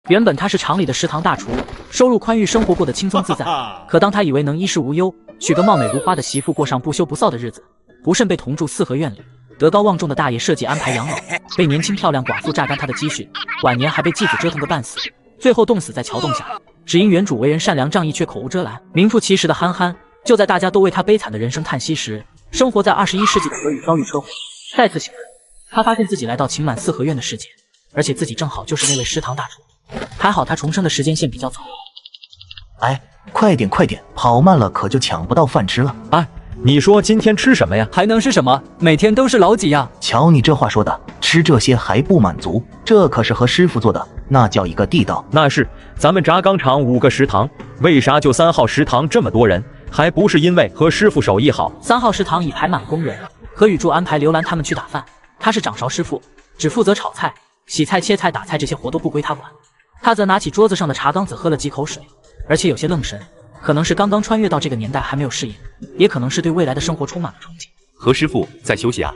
原本他是厂里的食堂大厨，收入宽裕，生活过得轻松自在。可当他以为能衣食无忧，娶个貌美如花的媳妇，过上不羞不臊的日子，不慎被同住四合院里德高望重的大爷设计安排养老，被年轻漂亮寡妇榨干他的积蓄，晚年还被继子折腾个半死，最后冻死在桥洞下。只因原主为人善良仗义，却口无遮拦，名副其实的憨憨。就在大家都为他悲惨的人生叹息时，生活在21世纪的何宇遭遇车祸，再次醒来，他发现自己来到情满四合院的世界，而且自己正好就是那位食堂大厨。还好他重生的时间线比较早。哎，快点快点，跑慢了可就抢不到饭吃了。哎，你说今天吃什么呀？还能是什么？每天都是老几样。瞧你这话说的，吃这些还不满足？这可是和师傅做的，那叫一个地道。那是，咱们轧钢厂5个食堂，为啥就3号食堂这么多人？还不是因为和师傅手艺好。3号食堂已排满工人，何宇柱安排刘兰他们去打饭，他是掌勺师傅，只负责炒菜、洗菜、切菜、打菜，这些活都不归他管。他则拿起桌子上的茶缸子喝了几口水，而且有些愣神，可能是刚刚穿越到这个年代还没有适应，也可能是对未来的生活充满了憧憬。何师傅在休息啊？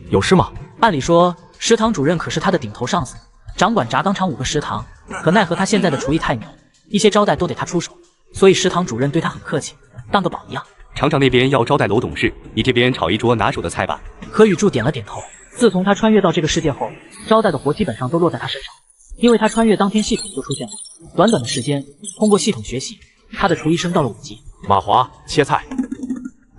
有事吗？按理说食堂主任可是他的顶头上司，掌管轧钢厂5个食堂，可奈何他现在的厨艺太牛，一些招待都得他出手，所以食堂主任对他很客气，当个宝一样。厂长那边要招待娄董事，你这边炒一桌拿手的菜吧。何宇柱点了点头。自从他穿越到这个世界后，招待的活基本上都落在他身上，因为他穿越当天系统就出现了，短短的时间，通过系统学习，他的厨艺升到了5级。马华切菜。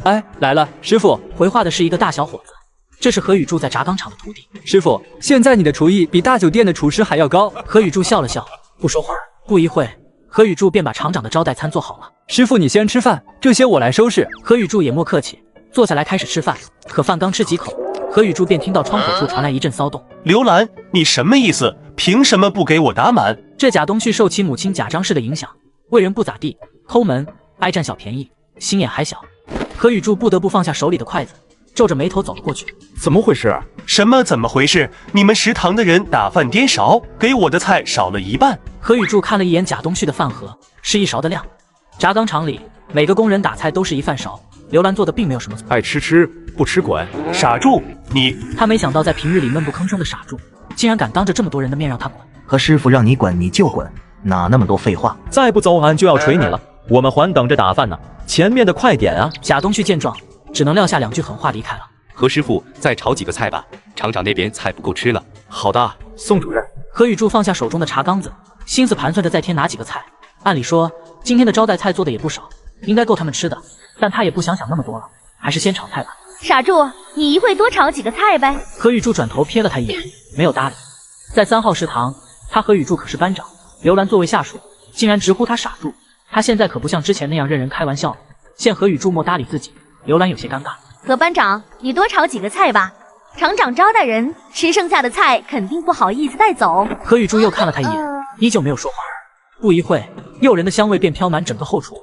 哎，来了，师傅。回话的是一个大小伙子，这是何宇柱在轧钢厂的徒弟。师傅，现在你的厨艺比大酒店的厨师还要高。何宇柱笑了笑，不说话。不一会，何宇柱便把厂长的招待餐做好了。师傅，你先吃饭，这些我来收拾。何宇柱也莫客气，坐下来开始吃饭。可饭刚吃几口，何宇柱便听到窗口处传来一阵骚动。刘兰，你什么意思？凭什么不给我打满？这贾东旭受其母亲贾张氏的影响，为人不咋地，抠门，爱占小便宜，心眼还小。何宇柱不得不放下手里的筷子，皱着眉头走了过去。怎么回事？什么怎么回事？你们食堂的人打饭颠勺，给我的菜少了一半。何宇柱看了一眼贾东旭的饭盒，是1勺的量。轧钢厂里每个工人打菜都是1饭勺，刘兰做的并没有什么错。爱吃吃，不吃滚。傻柱，你……他没想到在平日里闷不吭声的傻柱，竟然敢当着这么多人的面让他滚。和师傅让你滚你就滚，哪那么多废话？再不走俺就要捶你了，我们还等着打饭呢，前面的快点啊！贾东旭见状，只能撂下2句狠话离开了。何师傅再炒几个菜吧，厂长那边菜不够吃了。好的，宋主任。何宇柱放下手中的茶缸子，心思盘算着再添拿几个菜。按理说今天的招待菜做的也不少，应该够他们吃的，但他也不想那么多了，还是先炒菜吧。傻柱，你一会多炒几个菜呗。何宇柱转头瞥了他一眼，没有搭理。在3号食堂，他何宇柱可是班长，刘兰作为下属，竟然直呼他傻柱。他现在可不像之前那样任人开玩笑了。见何宇柱莫搭理自己，刘兰有些尴尬。何班长，你多炒几个菜吧，厂长招待人，吃剩下的菜肯定不好意思带走。何宇柱又看了他一眼，依旧没有说话。不一会，诱人的香味便飘满整个后厨。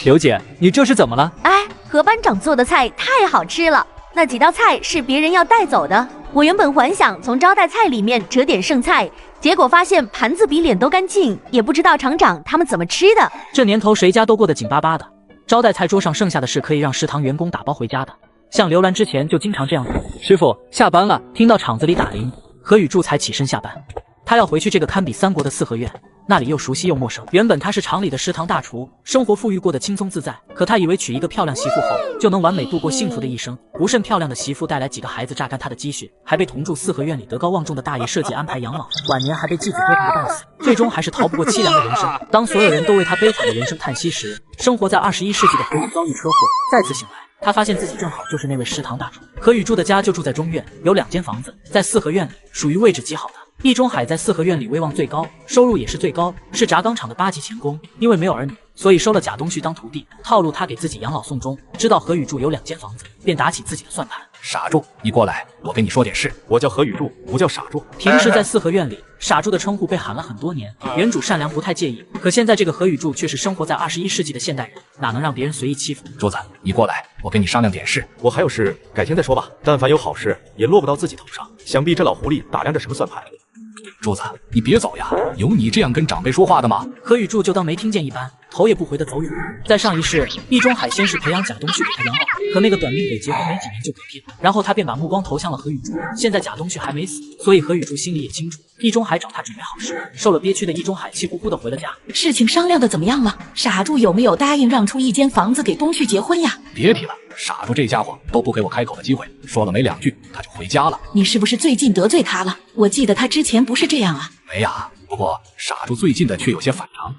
刘姐，你这是怎么了？哎，何班长做的菜太好吃了，那几道菜是别人要带走的。我原本还想从招待菜里面折点剩菜，结果发现盘子比脸都干净，也不知道厂长他们怎么吃的。这年头谁家都过得紧巴巴的，招待菜桌上剩下的是可以让食堂员工打包回家的。像刘兰之前就经常这样做。师傅，下班了。听到厂子里打铃，何宇柱才起身下班。他要回去这个堪比3国的四合院，那里又熟悉又陌生。原本他是厂里的食堂大厨，生活富裕过得轻松自在，可他以为娶一个漂亮媳妇后就能完美度过幸福的一生，不甚漂亮的媳妇带来几个孩子榨干他的积蓄，还被同住四合院里德高望重的大爷设计安排养老，晚年还被继子折腾个半死，最终还是逃不过凄凉的人生。当所有人都为他悲惨的人生叹息时，生活在21世纪的何宇遭遇车祸，再次醒来，他发现自己正好就是那位食堂大厨。何宇柱的家就住在中院，有2间房子，在四合院里，属于位置极好的。易中海在四合院里威望最高，收入也是最高，是轧钢厂的8级钳工。因为没有儿女，所以收了贾东旭当徒弟，套路他给自己养老送终。知道何宇柱有2间房子，便打起自己的算盘。傻柱，你过来，我跟你说点事。我叫何宇柱，不叫傻柱。平时在四合院里，傻柱的称呼被喊了很多年，原主善良不太介意，可现在这个何宇柱却是生活在21世纪的现代人，哪能让别人随意欺负？柱子，你过来，我跟你商量点事。我还有事，改天再说吧。但凡有好事，也落不到自己头上。想必这老狐狸打量着什么算盘。柱子，你别走呀！有你这样跟长辈说话的吗？何宇柱就当没听见一般，头也不回的走远了。在上一世，易中海先是培养贾东旭给他养老，可那个短命鬼结婚没几年就嗝屁了，然后他便把目光投向了何雨珠。现在贾东旭还没死，所以何雨珠心里也清楚，易中海找他准备好事。受了憋屈的易中海气呼呼的回了家。事情商量的怎么样了？傻柱有没有答应让出一间房子给东旭结婚呀？别提了，傻住这家伙都不给我开口的机会，说了没2句他就回家了。你是不是最近得罪他了？我记得他之前不是这样啊。没呀，不过傻住最近的却有些反常。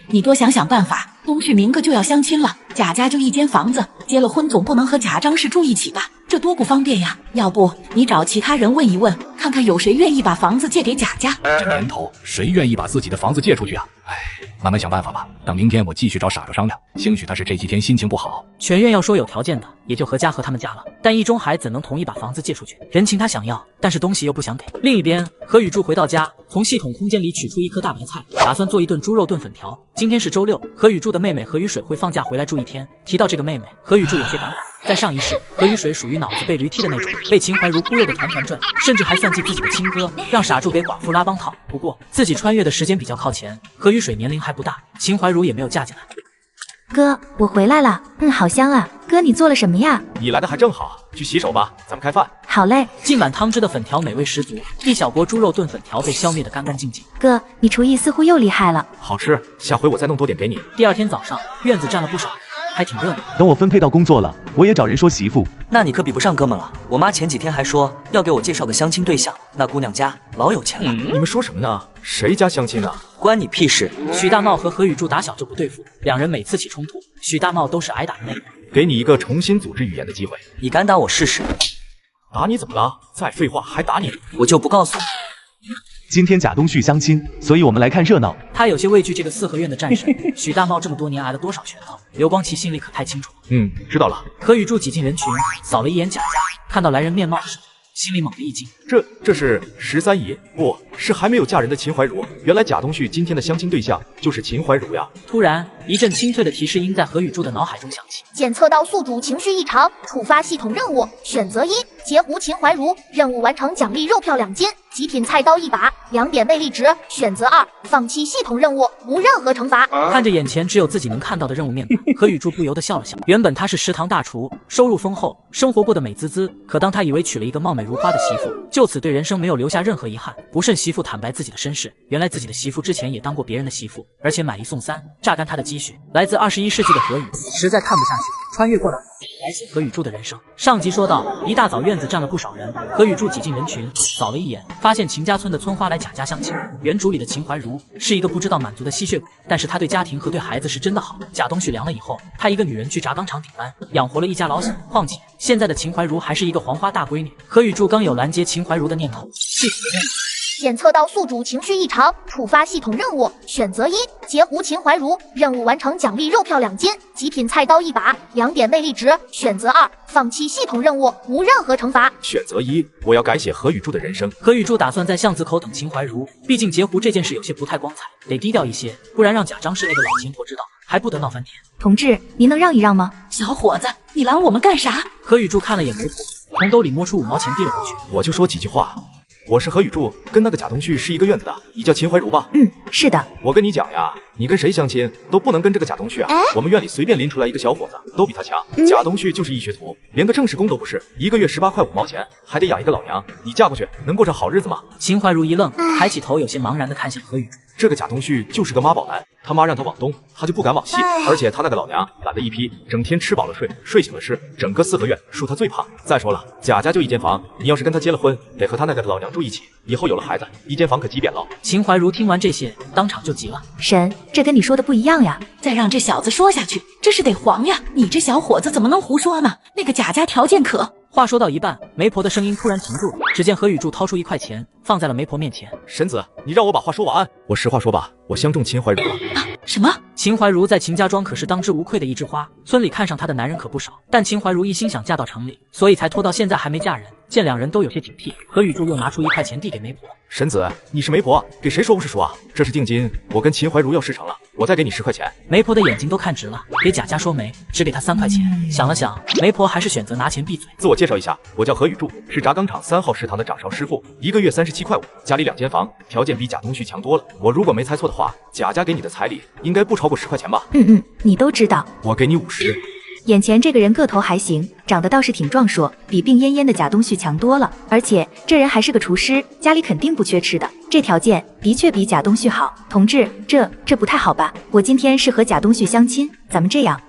你多想想办法，东旭明个就要相亲了，贾家就一间房子，结了婚总不能和贾张氏住一起吧？这多不方便呀！要不你找其他人问一问，看看有谁愿意把房子借给贾家。这年头谁愿意把自己的房子借出去啊？慢慢想办法吧。等明天我继续找傻柱商量，兴许他是这几天心情不好。全院要说有条件的，也就何家和他们家了。但易中海怎能同意把房子借出去？人情他想要，但是东西又不想给。另一边，何雨柱回到家，从系统空间里取出一颗大白菜，打算做一顿猪肉炖粉条。今天是周六，何雨柱的妹妹何雨水会放假回来住1天。提到这个妹妹，何雨柱有些感慨。在上一世，何雨水属于脑子被驴踢的那种，被秦怀如忽悠的团团转，甚至还算计自己的亲哥，让傻柱给寡妇拉帮套。不过自己穿越的时间比较靠前，何雨水年龄还不大，秦怀如也没有嫁进来。哥，我回来了。好香啊。哥，你做了什么呀？你来的还正好，去洗手吧，咱们开饭。好嘞。浸满汤汁的粉条美味十足，一小锅猪肉炖粉条被消灭得干干净净。哥，你厨艺似乎又厉害了。好吃，下回我再弄多点给你。第二天早上，院子站了不少人，还挺热闹。等我分配到工作了，我也找人说媳妇。那你可比不上哥们了。我妈前几天还说要给我介绍个相亲对象，那姑娘家老有钱了。你们说什么呢？谁家相亲啊？关你屁事！许大茂和何雨柱打小就不对付，两人每次起冲突，许大茂都是挨打的那个。给你一个重新组织语言的机会。你敢打我试试？打你怎么了？再废话还打你？我就不告诉你。今天贾东旭相亲，所以我们来看热闹。他有些畏惧这个四合院的战神。许大茂这么多年挨了多少拳头，刘光奇心里可太清楚。知道了。何雨柱挤进人群，扫了一眼贾家，看到来人面貌时，心里猛地一惊。这是13姨，不是还没有嫁人的秦怀茹。原来贾东旭今天的相亲对象就是秦怀茹呀。突然，一阵清脆的提示音在何雨柱的脑海中响起。检测到宿主情绪异常，触发系统任务，选择1，截胡秦怀茹，任务完成奖励肉票2斤，极品菜刀1把，2点魅力值。选择2，放弃系统任务，无任何惩罚。看着眼前只有自己能看到的任务面板，何雨柱不由得笑了笑。原本他是食堂大厨，收入丰厚，生活过得美滋滋。可当他以为娶了一个貌美如花的媳妇，就此对人生没有留下任何遗憾。不慎媳妇坦白自己的身世，原来自己的媳妇之前也当过别人的媳妇，而且买1送3，榨干他的积蓄。来自21世纪的何雨实在看不下去，穿越过来改写何雨柱的人生。上集说到，一大早院子站了不少人，何雨柱挤进人群，扫了一眼，发现秦家村的村花来贾家相亲。原主里的秦怀茹是一个不知道满足的吸血鬼，但是她对家庭和对孩子是真的好。贾东旭凉了以后，她一个女人去轧钢厂顶班，养活了一家老小。况且现在的秦怀茹还是一个黄花大闺女。何雨柱刚有拦截秦怀茹的念头，系统的任务。检测到宿主情绪异常，触发系统任务，选择1，截胡秦怀茹，任务完成奖励肉票2斤，极品菜刀1把，2点魅力值。选择2，放弃系统任务，无任何惩罚。选择1，我要改写何雨柱的人生。何雨柱打算在巷子口等秦怀茹，毕竟截胡这件事有些不太光彩，得低调一些，不然让贾张氏那个老钱婆知道，还不得闹翻天。同志，您能让一让吗？小伙子，你拦我们干啥？何雨柱看了眼媒婆，从兜里摸出5毛钱递了过去。我就说几句话。我是何雨柱，跟那个贾东旭是一个院子的，你叫秦怀茹吧？是的。我跟你讲呀，你跟谁相亲都不能跟这个贾东旭啊！我们院里随便拎出来一个小伙子，都比他强。贾东旭就是一学徒，连个正式工都不是，1个月18块5毛钱，还得养一个老娘。你嫁过去能过上好日子吗？秦怀茹一愣，抬起头，有些茫然地看向何雨柱。这个贾东旭就是个妈宝男，他妈让他往东，他就不敢往西，而且他那个老娘懒得一批，整天吃饱了睡，睡醒了吃，整个4合院数他最胖。再说了，贾家就一间房，你要是跟他结了婚，得和他那个老娘住一起，以后有了孩子，一间房可挤扁了。秦怀茹听完这些，当场就急了。神，这跟你说的不一样呀！再让这小子说下去，这是得黄呀！你这小伙子怎么能胡说呢？那个贾家条件可……话说到一半，媒婆的声音突然停住了。只见何雨柱掏出1块钱，放在了媒婆面前。神子，你让我把话说完。我实话说吧，我相中秦怀茹了。什么？秦怀茹在秦家庄可是当之无愧的一枝花，村里看上她的男人可不少。但秦怀茹一心想嫁到城里，所以才拖到现在还没嫁人。见两人都有些警惕，何雨柱又拿出1块钱递给媒婆。神子，你是媒婆，给谁说不是说啊？这是定金，我跟秦怀如要事成了，我再给你10块钱。媒婆的眼睛都看直了，给贾家说媒，只给他3块钱。想了想，媒婆还是选择拿钱闭嘴。自我介绍一下，我叫何雨柱，是轧钢厂3号食堂的掌勺师傅，1个月37块5，家里2间房，条件比贾东旭强多了。我如果没猜错的话，贾家给你的彩礼应该不超过10块钱吧？你都知道。我给你50。眼前这个人个头还行，长得倒是挺壮硕，比病恹恹的贾东旭强多了。而且这人还是个厨师，家里肯定不缺吃的，这条件的确比贾东旭好。同志，这不太好吧？我今天是和贾东旭相亲，咱们这样，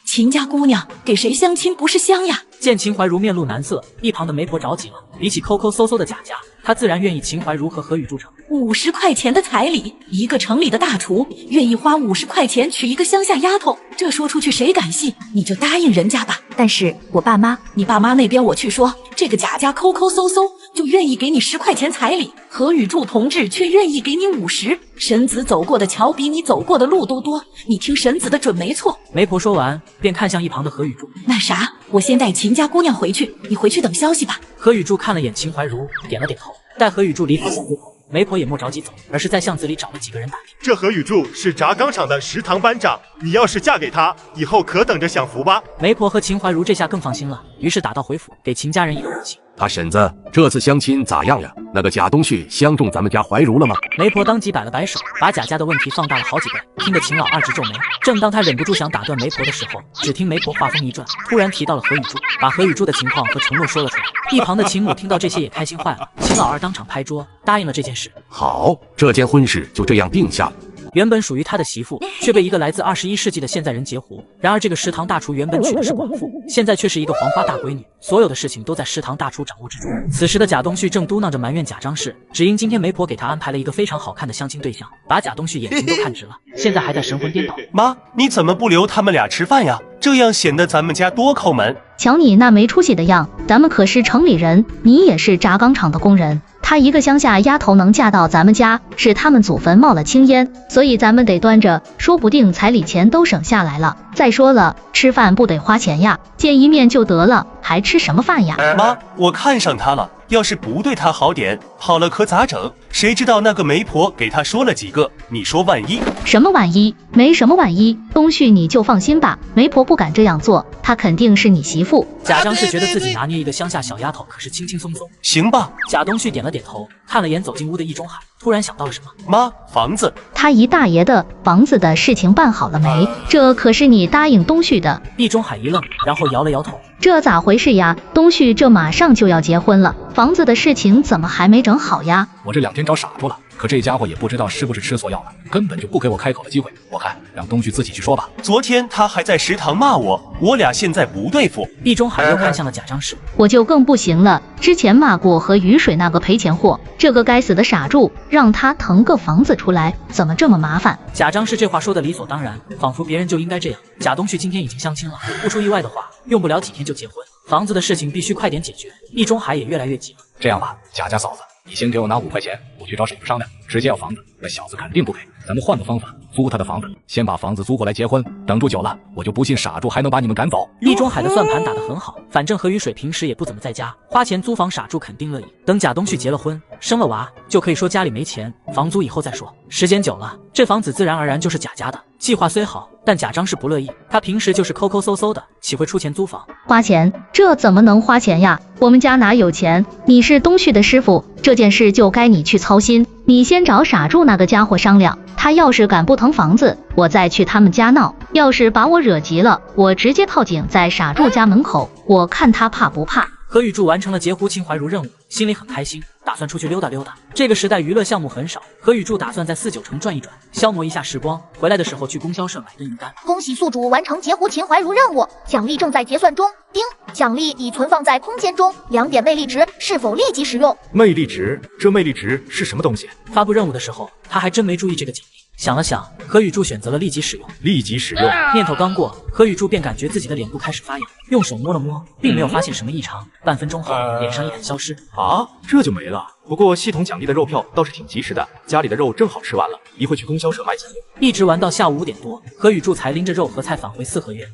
秦家姑娘给谁相亲不是香呀？见秦怀如面露难色，一旁的媒婆着急了。比起抠抠搜搜的贾家，她自然愿意秦怀如和何雨柱成。50块钱的彩礼，一个城里的大厨愿意花50块钱娶一个乡下丫头，这说出去谁敢信？你就答应人家吧。但是我爸妈，你爸妈那边我去说，这个贾家抠抠搜搜就愿意给你10块钱彩礼，何雨柱同志却愿意给你50。神子走过的桥比你走过的路都多，你听神子的准没错。媒婆说完，便看向一旁的何雨柱。那啥，我先带秦家姑娘回去，你回去等消息吧。何雨柱看了眼秦怀如，点了点头。待何雨柱离开巷子口，媒婆也莫着急走，而是在巷子里找了几个人打听。这何雨柱是轧钢厂的食堂班长，你要是嫁给他，以后可等着享福吧。媒婆和秦怀如这下更放心了，于是打道回府，给秦家人一个回信。大婶子，这次相亲咋样呀？那个贾东旭相中咱们家怀如了吗？媒婆当即摆了摆手，把贾家的问题放大了好几倍，听得秦老二直皱眉。正当他忍不住想打断媒婆的时候，只听媒婆话锋一转，突然提到了何雨柱，把何雨柱的情况和承诺说了出来。一旁的秦母听到这些也开心坏了，秦老二当场拍桌答应了这件事。好，这件婚事就这样定下了。原本属于他的媳妇，却被一个来自21世纪的现在人截胡。然而这个食堂大厨原本娶的是寡妇，现在却是一个黄花大闺女，所有的事情都在食堂大厨掌握之中。此时的贾东旭正嘟囔着埋怨贾张氏，只因今天媒婆给他安排了一个非常好看的相亲对象，把贾东旭眼睛都看直了，现在还在神魂颠倒。妈，你怎么不留他们俩吃饭呀？这样显得咱们家多抠门。瞧你那没出息的样，咱们可是城里人，你也是轧钢厂的工人。她一个乡下丫头能嫁到咱们家，是他们祖坟冒了青烟，所以咱们得端着，说不定彩礼钱都省下来了。再说了，吃饭不得花钱呀，见一面就得了，还吃什么饭呀？妈，我看上他了，要是不对他好点，好了可咋整？谁知道那个媒婆给他说了几个，你说万一？什么万一？没什么万一，东旭你就放心吧，媒婆不敢这样做，她肯定是你媳妇。贾张氏觉得自己拿捏一个乡下小丫头可是轻轻松松。行吧。贾东旭点了点头，看了眼走进屋的易中海，突然想到了什么。妈，房子。他姨大爷的房子的事情办好了没？这可是你答应东旭的。易中海一愣，然后摇了摇头。这咋回事呀？东旭这马上就要结婚了，房子的事情怎么还没整好呀？我这2天找傻住了，可这家伙也不知道是不是吃错药了，根本就不给我开口的机会。我看让东旭自己去说吧。昨天他还在食堂骂我俩现在不对付。易中海又看向了贾张氏，我就更不行了，之前骂过和雨水那个赔钱货，这个该死的傻柱，让他腾个房子出来，怎么这么麻烦？贾张氏这话说的理所当然，仿佛别人就应该这样。贾东旭今天已经相亲了，不出意外的话，用不了几天就结婚，房子的事情必须快点解决。易中海也越来越急了。这样吧，贾家嫂子，你先给我拿5块钱，我去找婶子商量，直接要房子，那小子肯定不给。咱们换个方法，租他的房子，先把房子租过来结婚，等住久了，我就不信傻柱还能把你们赶走。易中海的算盘打得很好，反正何雨水平时也不怎么在家，花钱租房傻柱肯定乐意。等贾东旭结了婚，生了娃，就可以说家里没钱，房租以后再说。时间久了，这房子自然而然就是贾家的。计划虽好，但贾张氏不乐意，他平时就是抠抠搜搜的，岂会出钱租房？花钱？这怎么能花钱呀？我们家哪有钱？你是东旭的师傅，这件事就该你去操心。你先找傻柱那个家伙商量，他要是敢不腾房子，我再去他们家闹。要是把我惹急了，我直接套警在傻柱家门口，我看他怕不怕。何雨柱完成了截胡秦怀如任务，心里很开心，打算出去溜达溜达。这个时代娱乐项目很少，何雨柱打算在4、9城转一转，消磨一下时光。回来的时候去供销社买顿鱼干。恭喜宿主完成截胡秦怀如任务，奖励正在结算中。叮，奖励已存放在空间中，2点魅力值，是否立即使用？魅力值？这魅力值是什么东西？发布任务的时候，他还真没注意这个奖励。想了想，何雨柱选择了立即使用。立即使用，念头刚过，何雨柱便感觉自己的脸部开始发痒，用手摸了摸，并没有发现什么异常。半分钟后，脸上一痕消失。啊，这就没了。不过系统奖励的肉票倒是挺及时的，家里的肉正好吃完了，一会去供销社卖几斤。一直玩到下午5点多，何雨柱才拎着肉和菜返回四合院。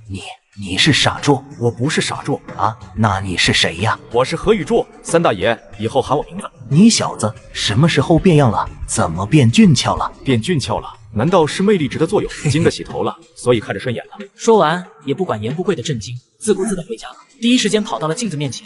你是傻柱？我不是傻柱啊，那你是谁呀？我是何雨柱，三大爷以后喊我名字。你小子什么时候变样了？怎么变俊俏了？变俊俏了？难道是魅力值的作用？经得洗头了，所以看着顺眼了。说完也不管严不贵的震惊，自顾自的回家了。第一时间跑到了镜子面前。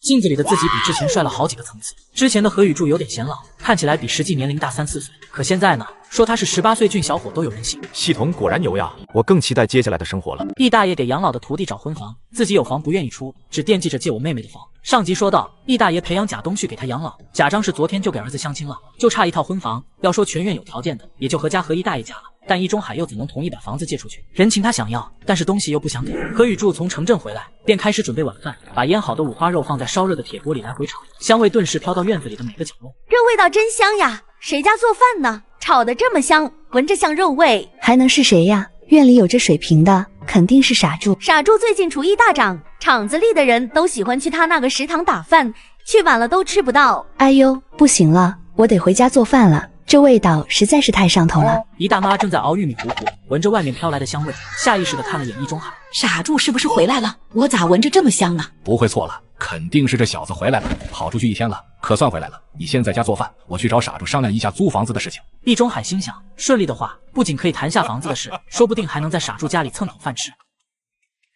镜子里的自己比之前帅了好几个层次。之前的何雨柱有点显老，看起来比实际年龄大3、4岁。可现在呢，说他是18岁俊小伙都有人信。系统果然牛呀！我更期待接下来的生活了。易大爷给养老的徒弟找婚房，自己有房不愿意出，只惦记着借我妹妹的房。上集说到，易大爷培养贾东旭给他养老，贾张氏昨天就给儿子相亲了，就差一套婚房。要说全院有条件的，也就何家和易大爷家了。但易中海又怎能同意把房子借出去？人情他想要，但是东西又不想给。何雨柱从城镇回来，便开始准备晚饭，把腌好的五花肉放在烧热的铁锅里来回炒，香味顿时飘到院子里的每个角落。这味道真香呀！谁家做饭呢？炒得这么香，闻着像肉味，还能是谁呀？院里有这水平的，肯定是傻柱。傻柱最近厨艺大涨，厂子里的人都喜欢去他那个食堂打饭，去晚了都吃不到。哎呦，不行了，我得回家做饭了。这味道实在是太上头了。姨大妈正在熬玉米糊糊，闻着外面飘来的香味，下意识地看了眼易中海。傻柱是不是回来了？我咋闻着这么香啊？不会错了，肯定是这小子回来了，跑出去1天了，可算回来了。你先在家做饭，我去找傻柱商量一下租房子的事情。易中海心想，顺利的话，不仅可以谈下房子的事，说不定还能在傻柱家里蹭口饭吃。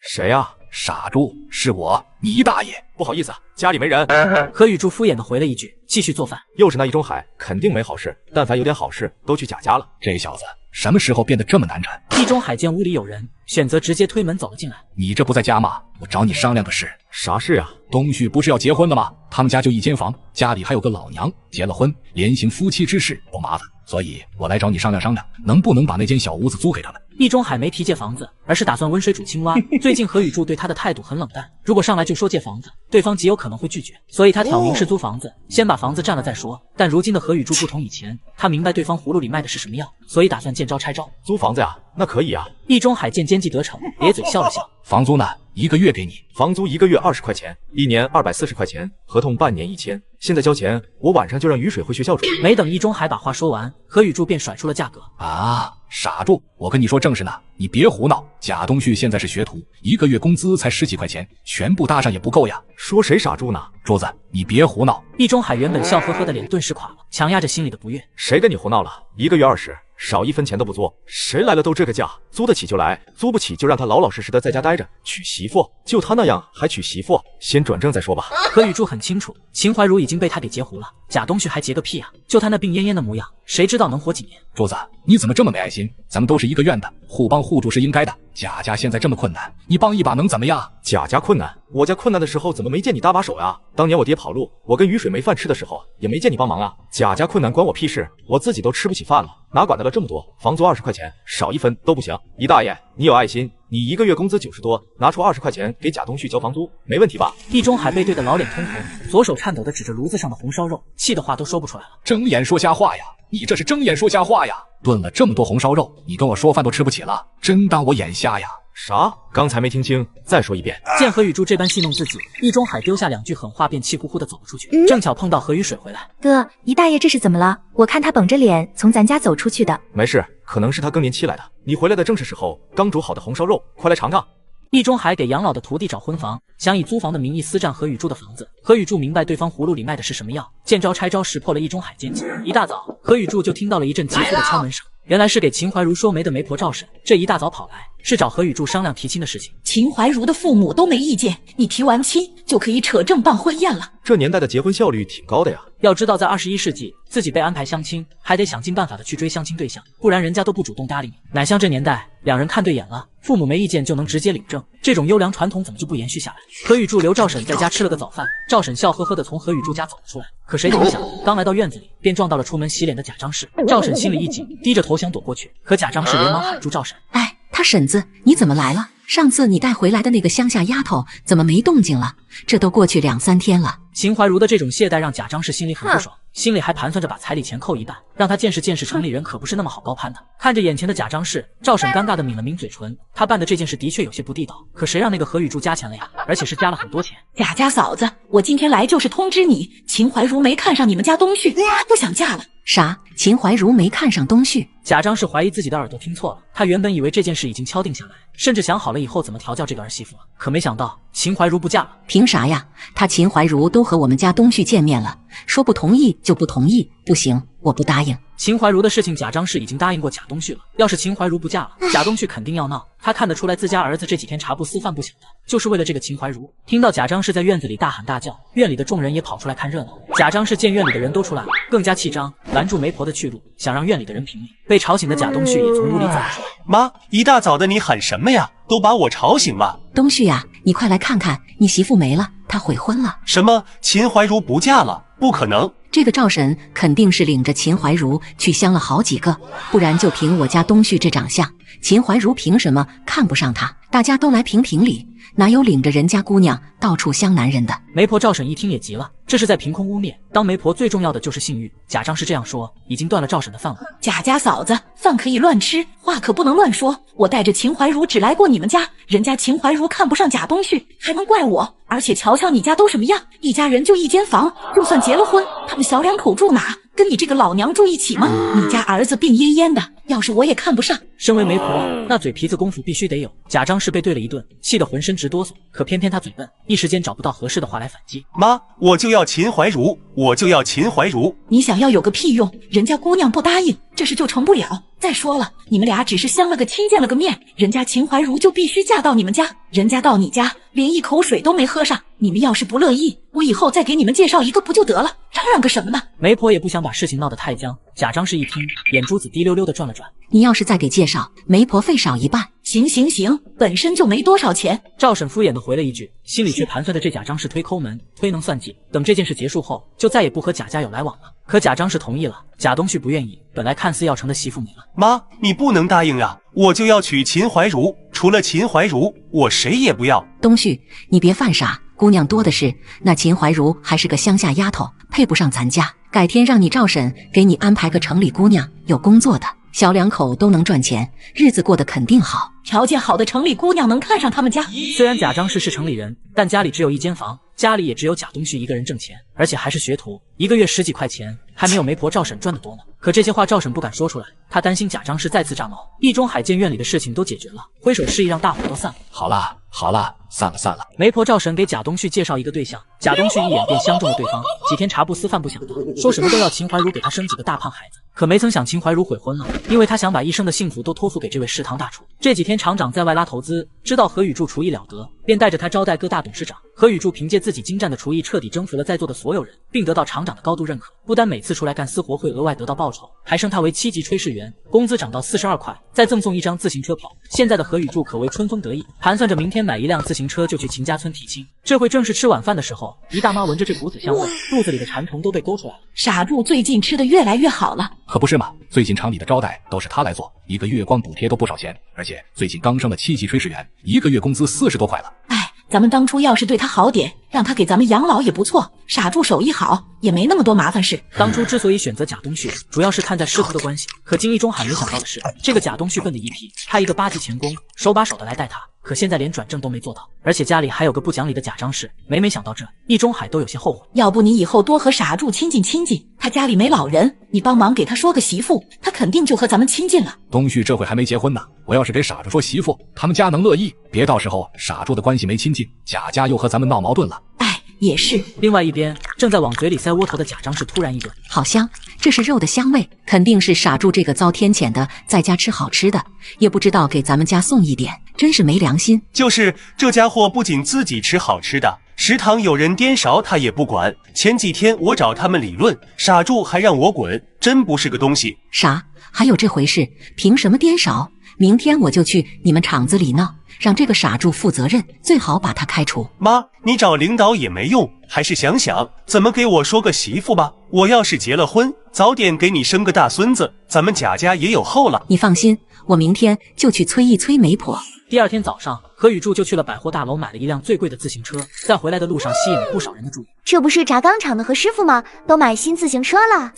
谁呀？傻柱，是我，你大爷。不好意思，家里没人。何雨柱敷衍的回了一句，继续做饭。又是那易中海，肯定没好事，但凡有点好事，都去贾家了。这小子什么时候变得这么难缠？易中海见屋里有人，选择直接推门走了进来。你这不在家吗？我找你商量个事。啥事啊？东旭不是要结婚了吗？他们家就1间房，家里还有个老娘，结了婚，连行夫妻之事不麻烦，所以我来找你商量商量，能不能把那间小屋子租给他们？易中海没提借房子，而是打算温水煮青蛙。最近何雨柱对他的态度很冷淡，如果上来就说借房子，对方极有可能会拒绝，所以他挑明是租房子，先把房子占了再说。但如今的何雨柱不同以前，他明白对方葫芦里卖的是什么药，所以打算见招拆招。租房子呀？那可以啊。易中海见奸计得逞，咧嘴笑了笑。房租呢？1个月给你。房租1个月20块钱，1年240块钱，合同半年1000。现在交钱，我晚上就让雨水回学校住。没等易中海把话说完，何雨柱便甩出了价格。啊，傻柱，我跟你说正事呢，你别胡闹。贾东旭现在是学徒，1个月工资才10几块钱，全部搭上也不够呀。说谁傻柱呢？柱子，你别胡闹。易中海原本笑呵呵的脸顿时垮了，强压着心里的不悦。谁跟你胡闹了？1个月20，少1分钱都不租。谁来了都这个价，租得起就来，租不起就让他老老实实的在家待着。娶媳妇，就他那样还娶媳妇？先转正再说吧。何雨柱很清楚，秦怀茹已经被他给截胡了，贾东旭还结个屁啊！就他那病恹恹的模样，谁知道能活几年？柱子，你怎么这么没爱心？咱们都是一个院的，互帮互助是应该的。贾家现在这么困难，你帮一把能怎么样？贾家困难？我家困难的时候怎么没见你搭把手呀？当年我爹跑路，我跟雨水没饭吃的时候，也没见你帮忙啊。贾家困难关我屁事？我自己都吃不起饭了，哪管得了这么多？房租20块钱，少1分都不行。姨大爷，你有爱心，你1个月工资90多，拿出20块钱给贾东旭交房租，没问题吧？易中海被对得老脸通红，左手颤抖的指着炉子上的红烧肉，气的话都说不出来了。睁眼说瞎话呀！你这是睁眼说瞎话呀！炖了这么多红烧肉，你跟我说饭都吃不起了，真当我眼瞎呀？啥？刚才没听清，再说一遍。见何雨柱这般戏弄自己，易中海丢下2句狠话，便气呼呼的走了出去。正巧碰到何雨水回来。哥，姨大爷这是怎么了？我看他绷着脸从咱家走出去的。没事，可能是他更年期来的。你回来的正是时候，刚煮好的红烧肉，快来尝尝。易中海给养老的徒弟找婚房，想以租房的名义私占何雨柱的房子。何雨柱明白对方葫芦里卖的是什么药，见招拆招，识破了易中海奸计。一大早，何雨柱就听到了一阵急促的敲门声，原来是给秦怀茹说媒的媒婆赵婶，这一大早跑来是找何雨柱商量提亲的事情。秦怀茹的父母都没意见，你提完亲就可以扯证办婚宴了。这年代的结婚效率挺高的呀。要知道在21世纪，自己被安排相亲，还得想尽办法的去追相亲对象，不然人家都不主动搭理你。哪像这年代，2人看对眼了，父母没意见就能直接领证，这种优良传统怎么就不延续下来？何雨柱留赵婶在家吃了个早饭，赵婶笑呵呵的从何雨柱家走了出来。可谁成想，刚来到院子里，便撞到了出门洗脸的贾张氏。赵婶心里一紧，低着头想躲过去，可贾张氏连忙喊住赵婶。哎，他婶子，你怎么来了？上次你带回来的那个乡下丫头怎么没动静了？这都过去2、3天了。秦怀茹的这种懈怠让贾张氏心里很不爽，心里还盘算着把彩礼钱扣一半，让他见识见识城里人可不是那么好高攀的。看着眼前的贾张氏，赵婶尴尬的抿了抿嘴唇，他办的这件事的确有些不地道，可谁让那个何雨柱加钱了呀？而且是加了很多钱。贾家嫂子，我今天来就是通知你，秦怀茹没看上你们家东旭，不想嫁了。啥？秦怀茹没看上东旭？贾张氏怀疑自己的耳朵听错了，他原本以为这件事已经敲定下来，甚至想好了以后怎么调教这个儿媳妇了，可没想到秦怀茹不嫁了。凭啥呀？他秦怀茹都和我们家东旭见面了，说不同意就不同意，不行，我不答应。秦怀茹的事情，贾张氏已经答应过贾东旭了。要是秦怀茹不嫁了，贾东旭肯定要闹。他看得出来，自家儿子这几天茶不思饭不想的，就是为了这个秦怀茹。听到贾张氏在院子里大喊大叫，院里的众人也跑出来看热闹。贾张氏见院里的人都出来了，更加气张，拦住媒婆的去路，想让院里的人评理。被吵醒的贾东旭也从屋里走了出来。妈，一大早的你喊什么呀？都把我吵醒了。东旭呀，你快来看看，你媳妇没了，她悔婚了。什么？秦怀茹不嫁了？不可能！这个赵婶肯定是领着秦怀茹去相了好几个，不然就凭我家东旭这长相，秦怀茹凭什么看不上他？大家都来评评理，哪有领着人家姑娘到处相男人的？媒婆赵婶一听也急了，这是在凭空污蔑。当媒婆最重要的就是性欲，贾张氏这样说，已经断了赵婶的饭碗。贾家嫂子，饭可以乱吃，话可不能乱说。我带着秦怀茹只来过你们家，人家秦怀茹看不上贾东旭，还能怪我？而且瞧瞧你家都什么样，一家人就一间房，就算结了婚，他们小两口住哪？跟你这个老娘住一起吗？你家儿子病恹恹的，要是我也看不上。身为媒婆，那嘴皮子功夫必须得有。贾张氏被对了一顿，气得浑身直哆嗦，可偏偏他嘴笨，一时间找不到合适的话来反击。妈，我就要秦怀茹，我就要秦怀茹。你想要有个屁用？人家姑娘不答应，这事就成不了。再说了，你们俩只是相了个亲，见了个面，人家秦怀茹就必须嫁到你们家，人家到你家连一口水都没喝上。你们要是不乐意，我以后再给你们介绍一个不就得了？嚷嚷个什么呢？媒婆也不想把事情闹得太僵。贾张氏一听，眼珠子滴溜溜的转了转。你要是再给介绍，媒婆费少一半。行行行，本身就没多少钱。赵婶敷衍的回了一句，心里却盘算着这贾张氏忒抠门，忒能算计。等这件事结束后，就再也不和贾家有来往了。可贾张氏同意了，贾东旭不愿意。本来看似要成的媳妇没了。妈，你不能答应呀！我就要娶秦怀茹，除了秦怀茹，我谁也不要。东旭，你别犯傻，姑娘多的是，那秦怀茹还是个乡下丫头，配不上咱家。改天让你赵婶给你安排个城里姑娘，有工作的，小两口都能赚钱，日子过得肯定好。条件好的城里姑娘能看上他们家？虽然贾张氏是城里人，但家里只有一间房，家里也只有贾东旭一个人挣钱，而且还是学徒，一个月10几块钱，还没有媒婆赵婶赚得多呢。可这些话赵婶不敢说出来，她担心贾张氏再次炸毛。易中海见院里的事情都解决了，挥手示意让大伙都散了。好了好了，散了散了。媒婆赵婶给贾东旭介绍一个对象，贾东旭一眼便相中了对方，几天茶不思饭不想的，说什么都要秦怀茹给他生几个大胖孩子。可没曾想秦怀茹悔婚了，因为他想把一生的幸福都托付给这位食堂大厨。这几天厂长在外拉投资，知道何雨柱厨艺了得，便带着他招待各大董事长。何雨柱凭借自己精湛的厨艺，彻底征服了在座的所有人，并得到厂长的高度认可。不但每次出来干私活会额外得到报酬，还升他为7级炊事员，工资涨到42块，再赠送一张自行车票。现在的何雨柱可谓春风得意，盘算着明天买一辆自行车就去秦家村提亲。这会正是吃晚饭的时候，姨大妈闻着这股子香味，肚子里的馋虫都被勾出来了。傻柱最近吃的越来越好了，可不是嘛？最近厂里的招待都是他来做，一个月光补贴都不少钱，而且最近刚升了7级炊事员，一个月工资40多块了。哎，咱们当初要是对他好点，让他给咱们养老也不错。傻柱手艺好，也没那么多麻烦事。当初之所以选择贾东旭，主要是看在师徒的关系。可金一中海没想到的是，这个贾东旭笨的一批，他一个8级钳工，手把手的来带他。可现在连转正都没做到，而且家里还有个不讲理的贾张氏。每每想到这，易中海都有些后悔。要不你以后多和傻柱亲近亲近，他家里没老人，你帮忙给他说个媳妇，他肯定就和咱们亲近了。东旭这会还没结婚呢，我要是给傻柱说媳妇，他们家能乐意？别到时候傻柱的关系没亲近，贾家又和咱们闹矛盾了。哎，也是。另外一边，正在往嘴里塞窝头的贾张氏突然一顿，好香，这是肉的香味，肯定是傻柱这个遭天谴的在家吃好吃的，也不知道给咱们家送一点，真是没良心。就是这家伙不仅自己吃好吃的，食堂有人颠勺他也不管。前几天我找他们理论，傻柱还让我滚，真不是个东西。啥？还有这回事？凭什么颠勺？明天我就去你们厂子里闹，让这个傻柱负责任，最好把他开除。妈，你找领导也没用，还是想想怎么给我说个媳妇吧。我要是结了婚，早点给你生个大孙子，咱们贾家也有后了。你放心，我明天就去催一催媒婆。第二天早上，何雨柱就去了百货大楼买了一辆最贵的自行车，在回来的路上吸引了不少人的注意。这不是轧钢厂的何师傅吗？都买新自行车了。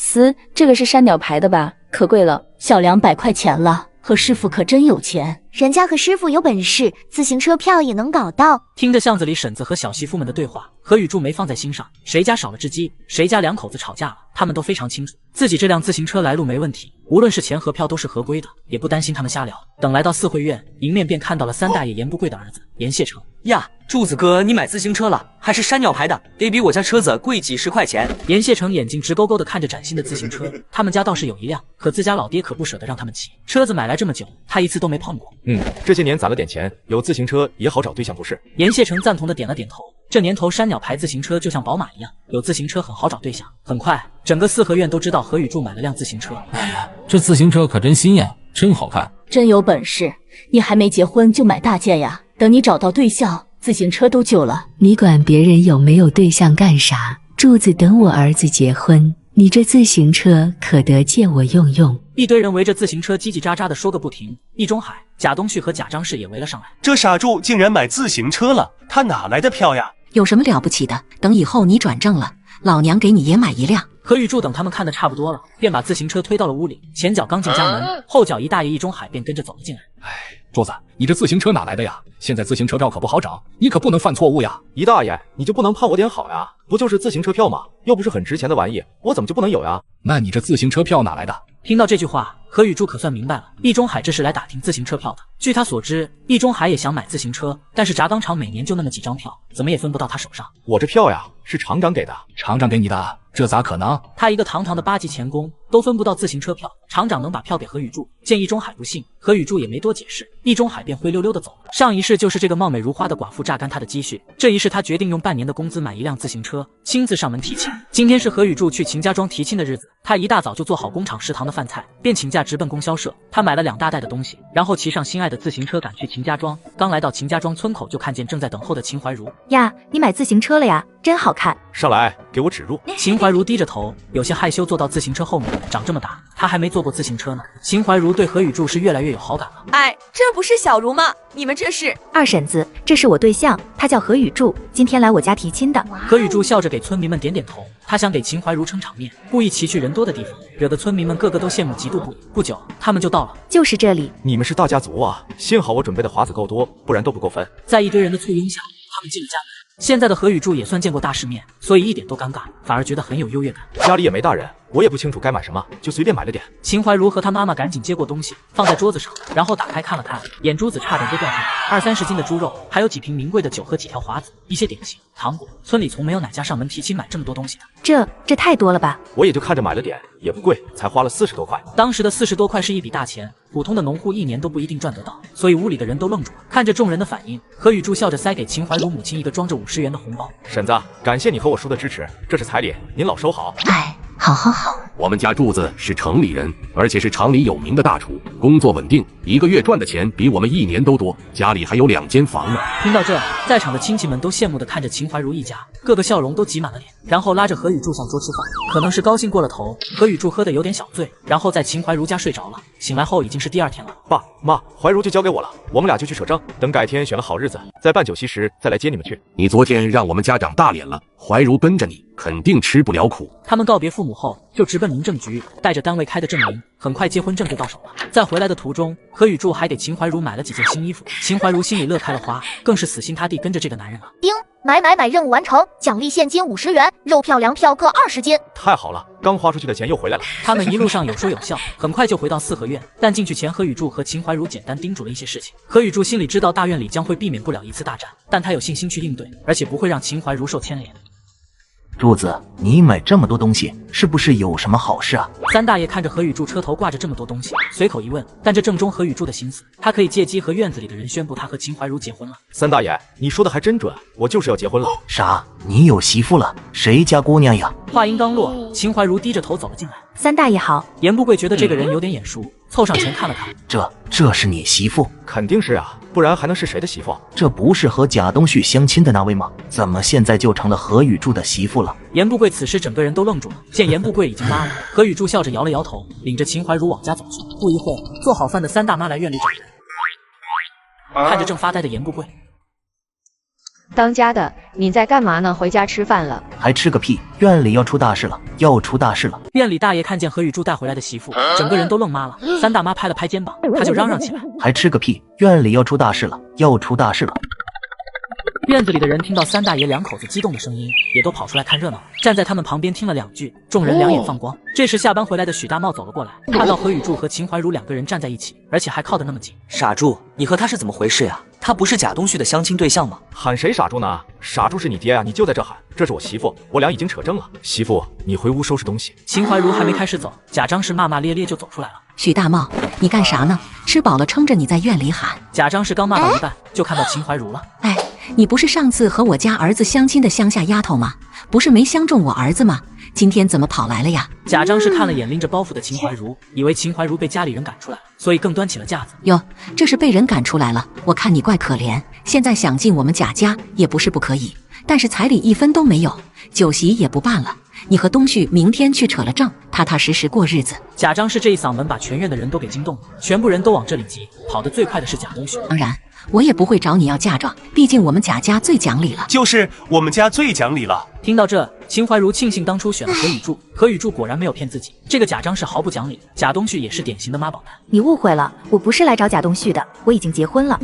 这个是山鸟牌的吧？可贵了，小200块钱了。何师傅可真有钱，人家何师傅有本事，自行车票也能搞到。听着巷子里婶子和小媳妇们的对话，何雨柱没放在心上，谁家少了只鸡，谁家2口子吵架了，他们都非常清楚，自己这辆自行车来路没问题，无论是钱和票都是合规的，也不担心他们瞎聊。等来到四惠院，迎面便看到了三大爷严不贵的儿子严谢成。呀，柱子哥，你买自行车了，还是山鸟牌的，得比我家车子贵几十块钱。严谢成眼睛直勾勾的看着崭新的自行车，他们家倒是有一辆，可自家老爹可不舍得让他们骑。车子买来这么久，他一次都没碰过。这些年攒了点钱，有自行车也好找对象不是？严谢成赞同的点了点头。这年头山鸟牌自行车就像宝马一样，有自行车很好找对象。很快，整个四合院都知道何雨柱买了辆自行车。哎呀，这自行车可真新艳，真好看，真有本事！你还没结婚就买大件呀？等你找到对象，自行车都旧了。你管别人有没有对象干啥？柱子，等我儿子结婚，你这自行车可得借我用用。一堆人围着自行车叽叽喳喳的说个不停，易中海、贾东旭和贾张氏也围了上来。这傻柱竟然买自行车了，他哪来的票呀？有什么了不起的？等以后你转正了，老娘给你也买一辆。何雨柱等他们看的差不多了，便把自行车推到了屋里，前脚刚进家门，后脚一大爷易中海便跟着走了进来。柱子，你这自行车哪来的呀？现在自行车票可不好找，你可不能犯错误呀。姨大爷，你就不能盼我点好呀？不就是自行车票吗？又不是很值钱的玩意，我怎么就不能有呀？那你这自行车票哪来的？听到这句话，何雨柱可算明白了，易中海这是来打听自行车票的。据他所知，易中海也想买自行车，但是轧钢厂每年就那么几张票，怎么也分不到他手上。我这票呀，是厂长给的。厂长给你的？这咋可能？他一个堂堂的8级钳工都分不到自行车票，厂长能把票给何雨柱？见易中海不信，何雨柱也没多解释，易中海便灰溜溜的走了。上一世就是这个貌美如花的寡妇榨干他的积蓄，这一世他决定用半年的工资买一辆自行车，亲自上门提亲。今天是何雨柱去秦家庄提亲的日子，他一大早就做好工厂食堂的饭菜，便请假直奔供销社。他买了2大袋的东西，然后骑上心爱的自行车赶去秦家庄。刚来到秦家庄村口，就看见正在等候的秦怀茹。呀，你买自行车了呀？真好看。上来，给我指路。秦怀茹低着头，有些害羞坐到自行车后面。长这么大，他还没坐过自行车呢。秦怀茹对何雨柱是越来越有好感了。哎，这不是小茹吗？你们这是？二婶子，这是我对象，他叫何雨柱，今天来我家提亲的。何雨柱笑着给村民们点点头，他想给秦怀茹撑场面，故意骑去人多的地方，惹得村民们个个都羡慕嫉妒不已。不久，他们就到了，就是这里。你们是大家族啊！幸好我准备的华子够多，不然都不够分。在一堆人的簇拥下，他们进了家门。现在的何雨柱也算见过大世面，所以一点都尴尬，反而觉得很有优越感。家里也没大人，我也不清楚该买什么，就随便买了点。秦怀茹和她妈妈赶紧接过东西，放在桌子上，然后打开看了看，眼珠子差点就掉下来。20-30斤的猪肉，还有几瓶名贵的酒和几条华子，一些点心、糖果。村里从没有哪家上门提亲买这么多东西的。这太多了吧？我也就看着买了点，也不贵，才花了40多块。当时的40多块是一笔大钱，普通的农户1年都不一定赚得到，所以屋里的人都愣住了。看着众人的反应，何雨柱笑着塞给秦怀茹母亲一个装着50元的红包。婶子，感谢你和我叔的支持，这是彩礼，您老收好。好。我们家柱子是城里人，而且是厂里有名的大厨，工作稳定，1个月赚的钱比我们1年都多，家里还有2间房呢。听到这，在场的亲戚们都羡慕地看着秦怀茹一家，个个笑容都挤满了脸，然后拉着何雨柱上桌吃饭。可能是高兴过了头，何雨柱喝得有点小醉，然后在秦怀茹家睡着了。醒来后已经是第2天了。爸妈，怀茹就交给我了，我们俩就去扯证，等改天选了好日子，在办酒席时再来接你们去。你昨天让我们家长大脸了，怀茹跟着你肯定吃不了苦。他们告别父母后，就直奔民政局，带着单位开的证明。很快结婚证就到手了。在回来的途中，何雨柱还给秦怀茹买了几件新衣服。秦怀茹心里乐开了花，更是死心塌地跟着这个男人了。丁，买，任务完成，奖励现金50元，肉票、粮票各20斤。太好了，刚花出去的钱又回来了。他们一路上有说有笑，很快就回到四合院。但进去前，何雨柱和秦怀茹简单叮嘱了一些事情。何雨柱心里知道大院里将会避免不了一次大战，但他有信心去应对，而且不会让秦怀茹受牵连。柱子，你买这么多东西，是不是有什么好事啊？三大爷看着何雨柱车头挂着这么多东西，随口一问，但这正中何雨柱的心思，他可以借机和院子里的人宣布他和秦怀茹结婚了。三大爷，你说的还真准，我就是要结婚了。啥？你有媳妇了？谁家姑娘呀？话音刚落，秦怀茹低着头走了进来。三大爷好。严不贵觉得这个人有点眼熟，凑上前看了看。这是你媳妇？肯定是啊，不然还能是谁的媳妇？这不是和贾东旭相亲的那位吗？怎么现在就成了何雨柱的媳妇了？严不贵此时整个人都愣住了，见严不贵已经拉了，何雨柱笑着摇了摇头，领着秦怀茹往家走去。不一会儿，做好饭的三大妈来院里找人，看着正发呆的严不贵。当家的，你在干嘛呢？回家吃饭了？还吃个屁！院里要出大事了，要出大事了！院里大爷看见何雨柱带回来的媳妇，整个人都愣妈了。三大妈拍了拍肩膀，他就嚷嚷起来：还吃个屁！院里要出大事了，要出大事了！院子里的人听到三大爷两口子激动的声音，也都跑出来看热闹。站在他们旁边听了两句，众人两眼放光。这时下班回来的许大茂走了过来，看到何雨柱和秦怀茹两个人站在一起，而且还靠得那么近。傻柱，你和他是怎么回事呀？他不是贾东旭的相亲对象吗？喊谁傻柱呢？傻柱是你爹啊！你就在这喊，这是我媳妇，我俩已经扯正了。媳妇，你回屋收拾东西。秦怀茹还没开始走，贾张氏骂骂咧咧就走出来了。许大茂，你干啥呢？吃饱了撑着你在院里喊。贾张氏刚骂到一半，就看到秦怀茹了。哎，你不是上次和我家儿子相亲的乡下丫头吗？不是没相中我儿子吗？今天怎么跑来了呀？贾张氏看了眼拎着包袱的秦怀茹，以为秦怀茹被家里人赶出来了，所以更端起了架子。哟，这是被人赶出来了，我看你怪可怜，现在想进我们贾家也不是不可以，但是彩礼1分都没有，酒席也不办了。你和东旭明天去扯了证，踏踏实实过日子。贾张氏这一嗓门把全院的人都给惊动了，全部人都往这里挤，跑得最快的是贾东旭。当然，我也不会找你要嫁妆，毕竟我们贾家最讲理了。就是我们家最讲理了。听到这，秦怀茹庆幸当初选了何雨柱，何雨柱果然没有骗自己，这个贾张是毫不讲理，贾东旭也是典型的妈宝男。你误会了，我不是来找贾东旭的，我已经结婚了。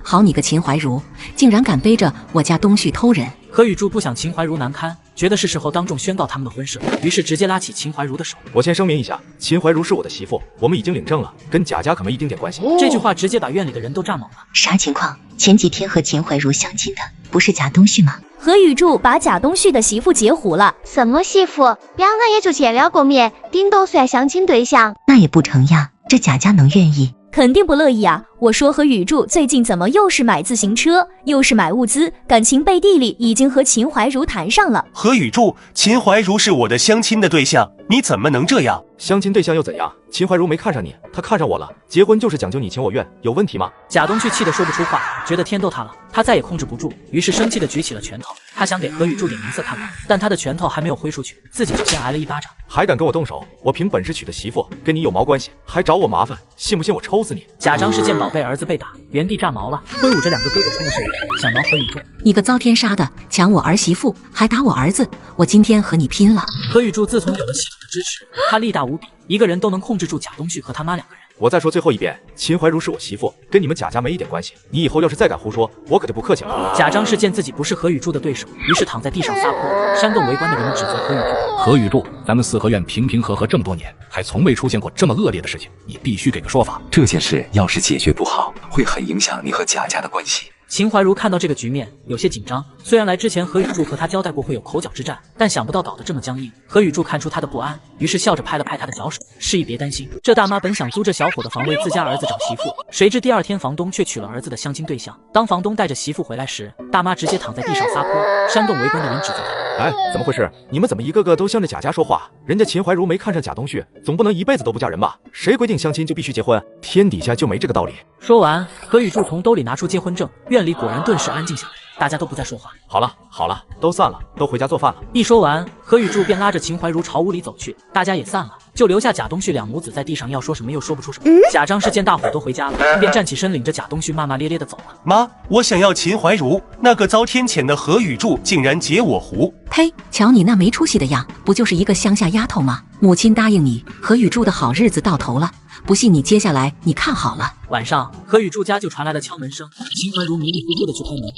好你个秦怀茹，竟然敢背着我家东旭偷人！何雨柱不想秦怀茹难堪，觉得是时候当众宣告他们的婚事，于是直接拉起秦怀茹的手。我先声明一下，秦怀茹是我的媳妇，我们已经领证了，跟贾家可没一丁点关系。这句话直接把院里的人都炸懵了。啥情况？前几天和秦怀茹相亲的不是贾东旭吗？何雨柱把贾东旭的媳妇截胡了。什么媳妇？两人也就见了个面，顶多算相亲对象，那也不成呀，这贾家能愿意？肯定不乐意啊！我说何雨柱最近怎么又是买自行车，又是买物资，感情背地里已经和秦怀茹谈上了。何雨柱，秦怀茹是我的相亲的对象，你怎么能这样？相亲对象又怎样？秦怀茹没看上你，她看上我了。结婚就是讲究你情我愿，有问题吗？贾东旭气得说不出话，觉得天都塌了，他再也控制不住，于是生气地举起了拳头。他想给何雨柱点名色看看，但他的拳头还没有挥出去，自己就先挨了一巴掌。还敢跟我动手？我凭本事娶的媳妇，跟你有毛关系？还找我麻烦？信不信我抽死你？贾张氏见宝贝儿子被打，原地炸毛了，挥舞着2个胳膊冲了上去，想挠何雨柱。你个遭天杀的，抢我儿媳妇，还打我儿子，我今天和你拼了！何雨柱自从有了系统的支持，他力大无比，一个人都能控制住贾东旭和他妈2个人。我再说最后一遍，秦怀茹是我媳妇，跟你们贾家没一点关系。你以后要是再敢胡说，我可就不客气了。贾张氏见自己不是何雨柱的对手，于是躺在地上撒泼，煽动围观的人们指责何雨柱。何雨柱，咱们四合院平平和和这么多年，还从未出现过这么恶劣的事情，你必须给个说法。这件事要是解决不好，会很影响你和贾家的关系。秦怀茹看到这个局面，有些紧张。虽然来之前何雨柱和他交代过会有口角之战，但想不到搞得这么僵硬。何雨柱看出他的不安，于是笑着拍了拍他的脚手，示意别担心。这大妈本想租这小伙的房为自家儿子找媳妇，谁知第2天房东却娶了儿子的相亲对象。当房东带着媳妇回来时，大妈直接躺在地上撒泼，煽动围观的人指责他。哎，怎么回事？你们怎么一个个都向着贾家说话？人家秦怀茹没看上贾东旭，总不能一辈子都不嫁人吧？谁规定相亲就必须结婚？天底下就没这个道理。说完，何雨柱从兜里拿出结婚证，院里果然顿时安静下来，大家都不再说话。好了好了，都散了，都回家做饭了。一说完，何雨柱便拉着秦怀茹朝屋里走去，大家也散了，就留下贾东旭2母子在地上要说什么又说不出什么。贾张氏见大伙都回家了，便站起身领着贾东旭骂骂咧咧的走了。妈，我想要秦怀茹，那个遭天谴的何雨柱竟然截我胡。呸！瞧你那没出息的样，不就是一个乡下丫头吗？母亲答应你，何雨柱的好日子到头了，不信你接下来你看好了。晚上，何雨柱家就传来了敲门声，秦怀茹迷迷糊糊的去开门。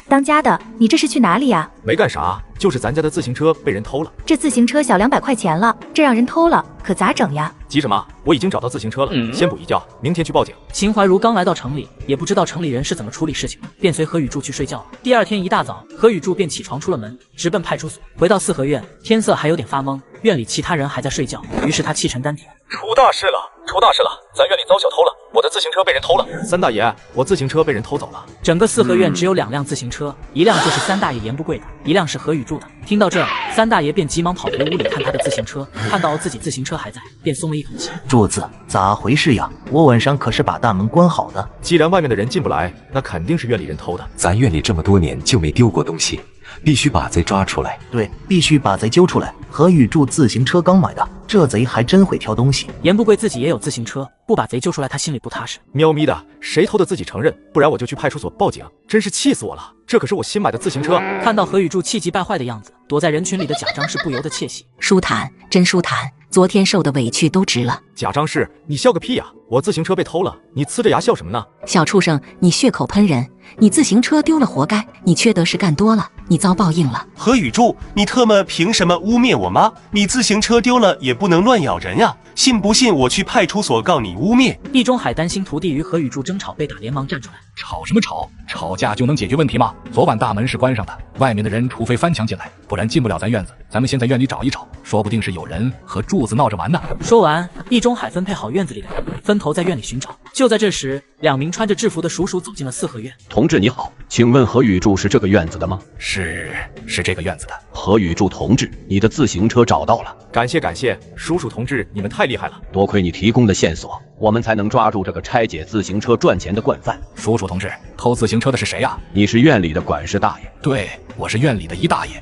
当家的，你这是去哪里呀？没干啥，就是咱家的自行车被人偷了。这自行车小200块钱了，这让人偷了，可咋整呀？急什么？我已经找到自行车了，先补一觉，明天去报警。秦怀茹刚来到城里，也不知道城里人是怎么处理事情的，便随何雨柱去睡觉了。第2天一大早，何雨柱便起床出了门，直奔派出所。回到四合院，天色还有点发蒙，院里其他人还在睡觉，于是他气沉丹田：出大事了！出大事了，咱院里遭小偷了，我的自行车被人偷了。三大爷，我自行车被人偷走了。整个四合院只有2辆自行车，一辆就是三大爷严不贵的，一辆是何宇柱的。听到这，三大爷便急忙跑回屋里看他的自行车，看到自己自行车还在，便松了一口气。柱子，咋回事呀？我晚上可是把大门关好的。既然外面的人进不来，那肯定是院里人偷的。咱院里这么多年就没丢过东西，必须把贼抓出来。对，必须把贼揪出来。何宇柱自行车刚买的，这贼还真会挑东西。严不贵自己也有自行车，不把贼揪出来，他心里不踏实。喵咪的，谁偷的自己承认，不然我就去派出所报警。真是气死我了，这可是我新买的自行车。看到何宇柱气急败坏的样子，躲在人群里的贾张氏不由得窃喜。舒坦，真舒坦，昨天受的委屈都值了。贾张氏，你笑个屁呀！我自行车被偷了，你呲着牙笑什么呢？小畜生，你血口喷人，你自行车丢了活该，你缺德事干多了，你遭报应了。何宇柱，你特么凭什么污蔑我妈？你自行车丢了也不能乱咬人呀！信不信我去派出所告你污蔑？易中海担心徒弟与何宇柱争吵被打，连忙站出来。吵什么吵？吵架就能解决问题吗？昨晚大门是关上的，外面的人除非翻墙进来，不然进不了咱院子。咱们先在院里找一找，说不定是有人和柱子闹着玩呢。说完，易中海分配好院子里的人，分头在院里寻找。就在这时，2名穿着制服的叔叔走进了四合院。同志你好，请问何宇柱是这个院子的吗？是这个院子的。何宇柱同志，你的自行车找到了。感谢，叔叔同志，你们太厉害了。多亏你提供的线索，我们才能抓住这个拆解自行车赚钱的惯犯。叔叔同志，偷自行车的是谁呀？你是院里的管事大爷。对，我是院里的一大爷。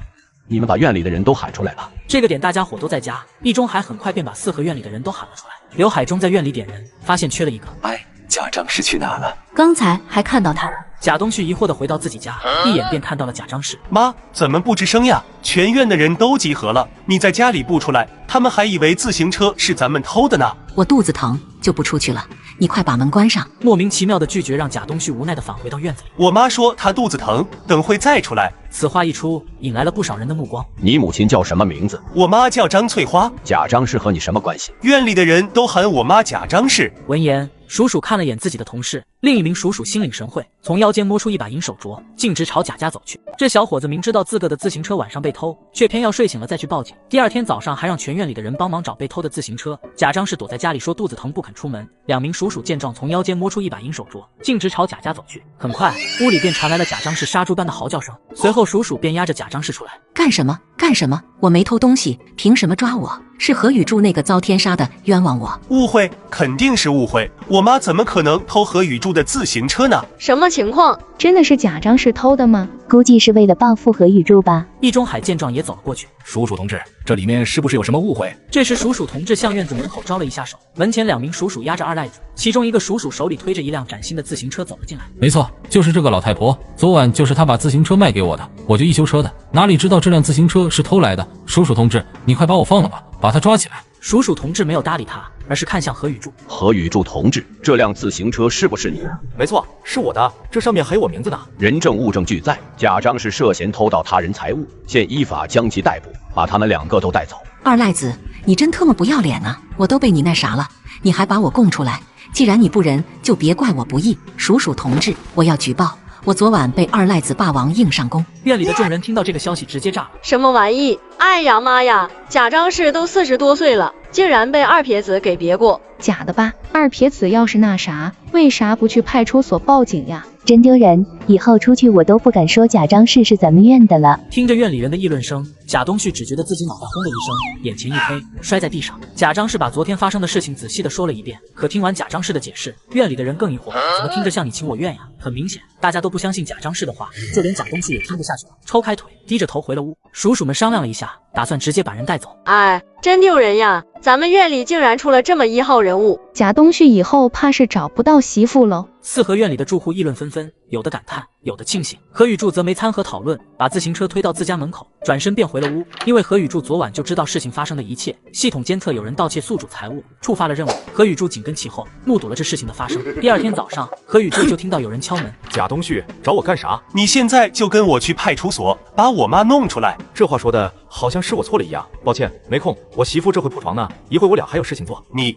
你们把院里的人都喊出来了。这个点大家伙都在家，易中海很快便把四合院里的人都喊了出来。刘海中在院里点人，发现缺了一个。哎，贾张氏去哪了？刚才还看到他了。贾东旭疑惑地回到自己家，一眼便看到了贾张氏。妈，怎么不吱声呀？全院的人都集合了，你在家里不出来，他们还以为自行车是咱们偷的呢。我肚子疼，就不出去了。你快把门关上。莫名其妙的拒绝让贾东旭无奈地返回到院子里。我妈说她肚子疼，等会再出来。此话一出，引来了不少人的目光。你母亲叫什么名字？我妈叫张翠花。贾张氏和你什么关系？院里的人都喊我妈贾张氏。闻言，叔叔看了眼自己的同事，另一名叔叔心领神会，从腰间摸出一把银手镯，径直朝贾家走去。这小伙子明知道自个的自行车晚上被偷，却偏要睡醒了再去报警。第二天早上还让全院里的人帮忙找被偷的自行车。贾张氏躲在家里说肚子疼不肯出门。2名叔叔见状，从腰间摸出一把银手镯，径直朝贾家走去。很快，屋里便传来了贾张氏杀猪般的嚎叫声。随后，叔叔便押着贾张氏出来。干什么？干什么？我没偷东西，凭什么抓我？是何宇柱那个遭天杀的冤枉我。误会，肯定是误会。我妈怎么可能偷何宇柱的自行车呢？什么情况？真的是贾张氏偷的吗？估计是为了报复何宇柱吧。易中海见状也走了过去。叔叔同志，这里面是不是有什么误会？这时叔叔同志向院子门口招了一下手，门前2名叔叔押着二赖子，其中一个叔叔手里推着一辆崭新的自行车走了进来。没错，就是这个老太婆，昨晚就是她把自行车卖给我的，我就一修车的，哪里知道这辆自行车是偷来的。叔叔同志，你快把我放了吧，把他抓起来。叔叔同志没有搭理他，而是看向何宇柱。何宇柱同志，这辆自行车是不是你的？没错，是我的，这上面还有我名字呢。人证物证俱在，贾张氏涉嫌偷盗他人财物，现依法将其逮捕，把他们2个都带走。二赖子，你真特么不要脸啊！我都被你那啥了，你还把我供出来？既然你不仁，就别怪我不义。叔叔同志，我要举报。我昨晚被二赖子霸王硬上弓。院里的众人听到这个消息直接炸了。什么玩意？哎呀妈呀！贾张氏都40多岁了，竟然被二撇子给别过。假的吧？二撇子要是那啥，为啥不去派出所报警呀？真丢人！以后出去我都不敢说贾张氏是咱们院的了。听着院里人的议论声，贾东旭只觉得自己脑袋轰的一声，眼前一黑，摔在地上。贾张氏把昨天发生的事情仔细的说了一遍，可听完贾张氏的解释，院里的人更疑惑，怎么听着像你情我愿呀？很明显，大家都不相信贾张氏的话，就连贾东旭也听不下去了，抽开腿，低着头回了屋。叔叔们商量了一下，打算直接把人带走。哎，真丢人呀！咱们院里竟然出了这么1号人物，贾东旭以后怕是找不到媳妇喽。四合院里的住户议论纷纷，有的感叹，有的庆幸。何宇柱则没参和讨论，把自行车推到自家门口，转身便回了屋。因为何宇柱昨晚就知道事情发生的一切，系统监测有人盗窃宿主财物，触发了任务。何宇柱紧跟其后，目睹了这事情的发生。第2天早上，何宇柱就听到有人敲门。贾东旭，找我干啥？你现在就跟我去派出所，把我妈弄出来。这话说的好像是我错了一样，抱歉，没空。我媳妇这会铺床呢，一会我俩还有事情做。你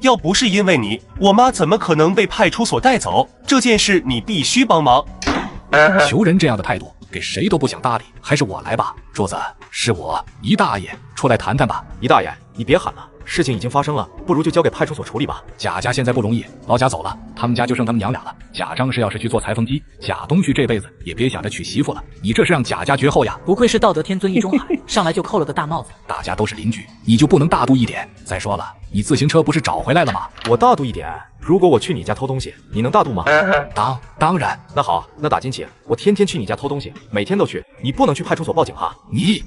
要不是因为你，我妈怎么可能被派出所带走？这件事你必须帮忙。求人这样的态度，给谁都不想搭理，还是我来吧。柱子，是我一大爷，出来谈谈吧。一大爷，你别喊了，事情已经发生了，不如就交给派出所处理吧。贾家现在不容易，老贾走了，他们家就剩他们娘俩了。贾张氏要是去做裁缝机，贾东旭这辈子也别想着娶媳妇了。你这是让贾家绝后呀！不愧是道德天尊易中海，上来就扣了个大帽子。大家都是邻居，你就不能大度一点？再说了，你自行车不是找回来了吗？我大度一点。如果我去你家偷东西，你能大度吗？当然。那好，那打金起，我天天去你家偷东西，每天都去，你不能去派出所报警哈。你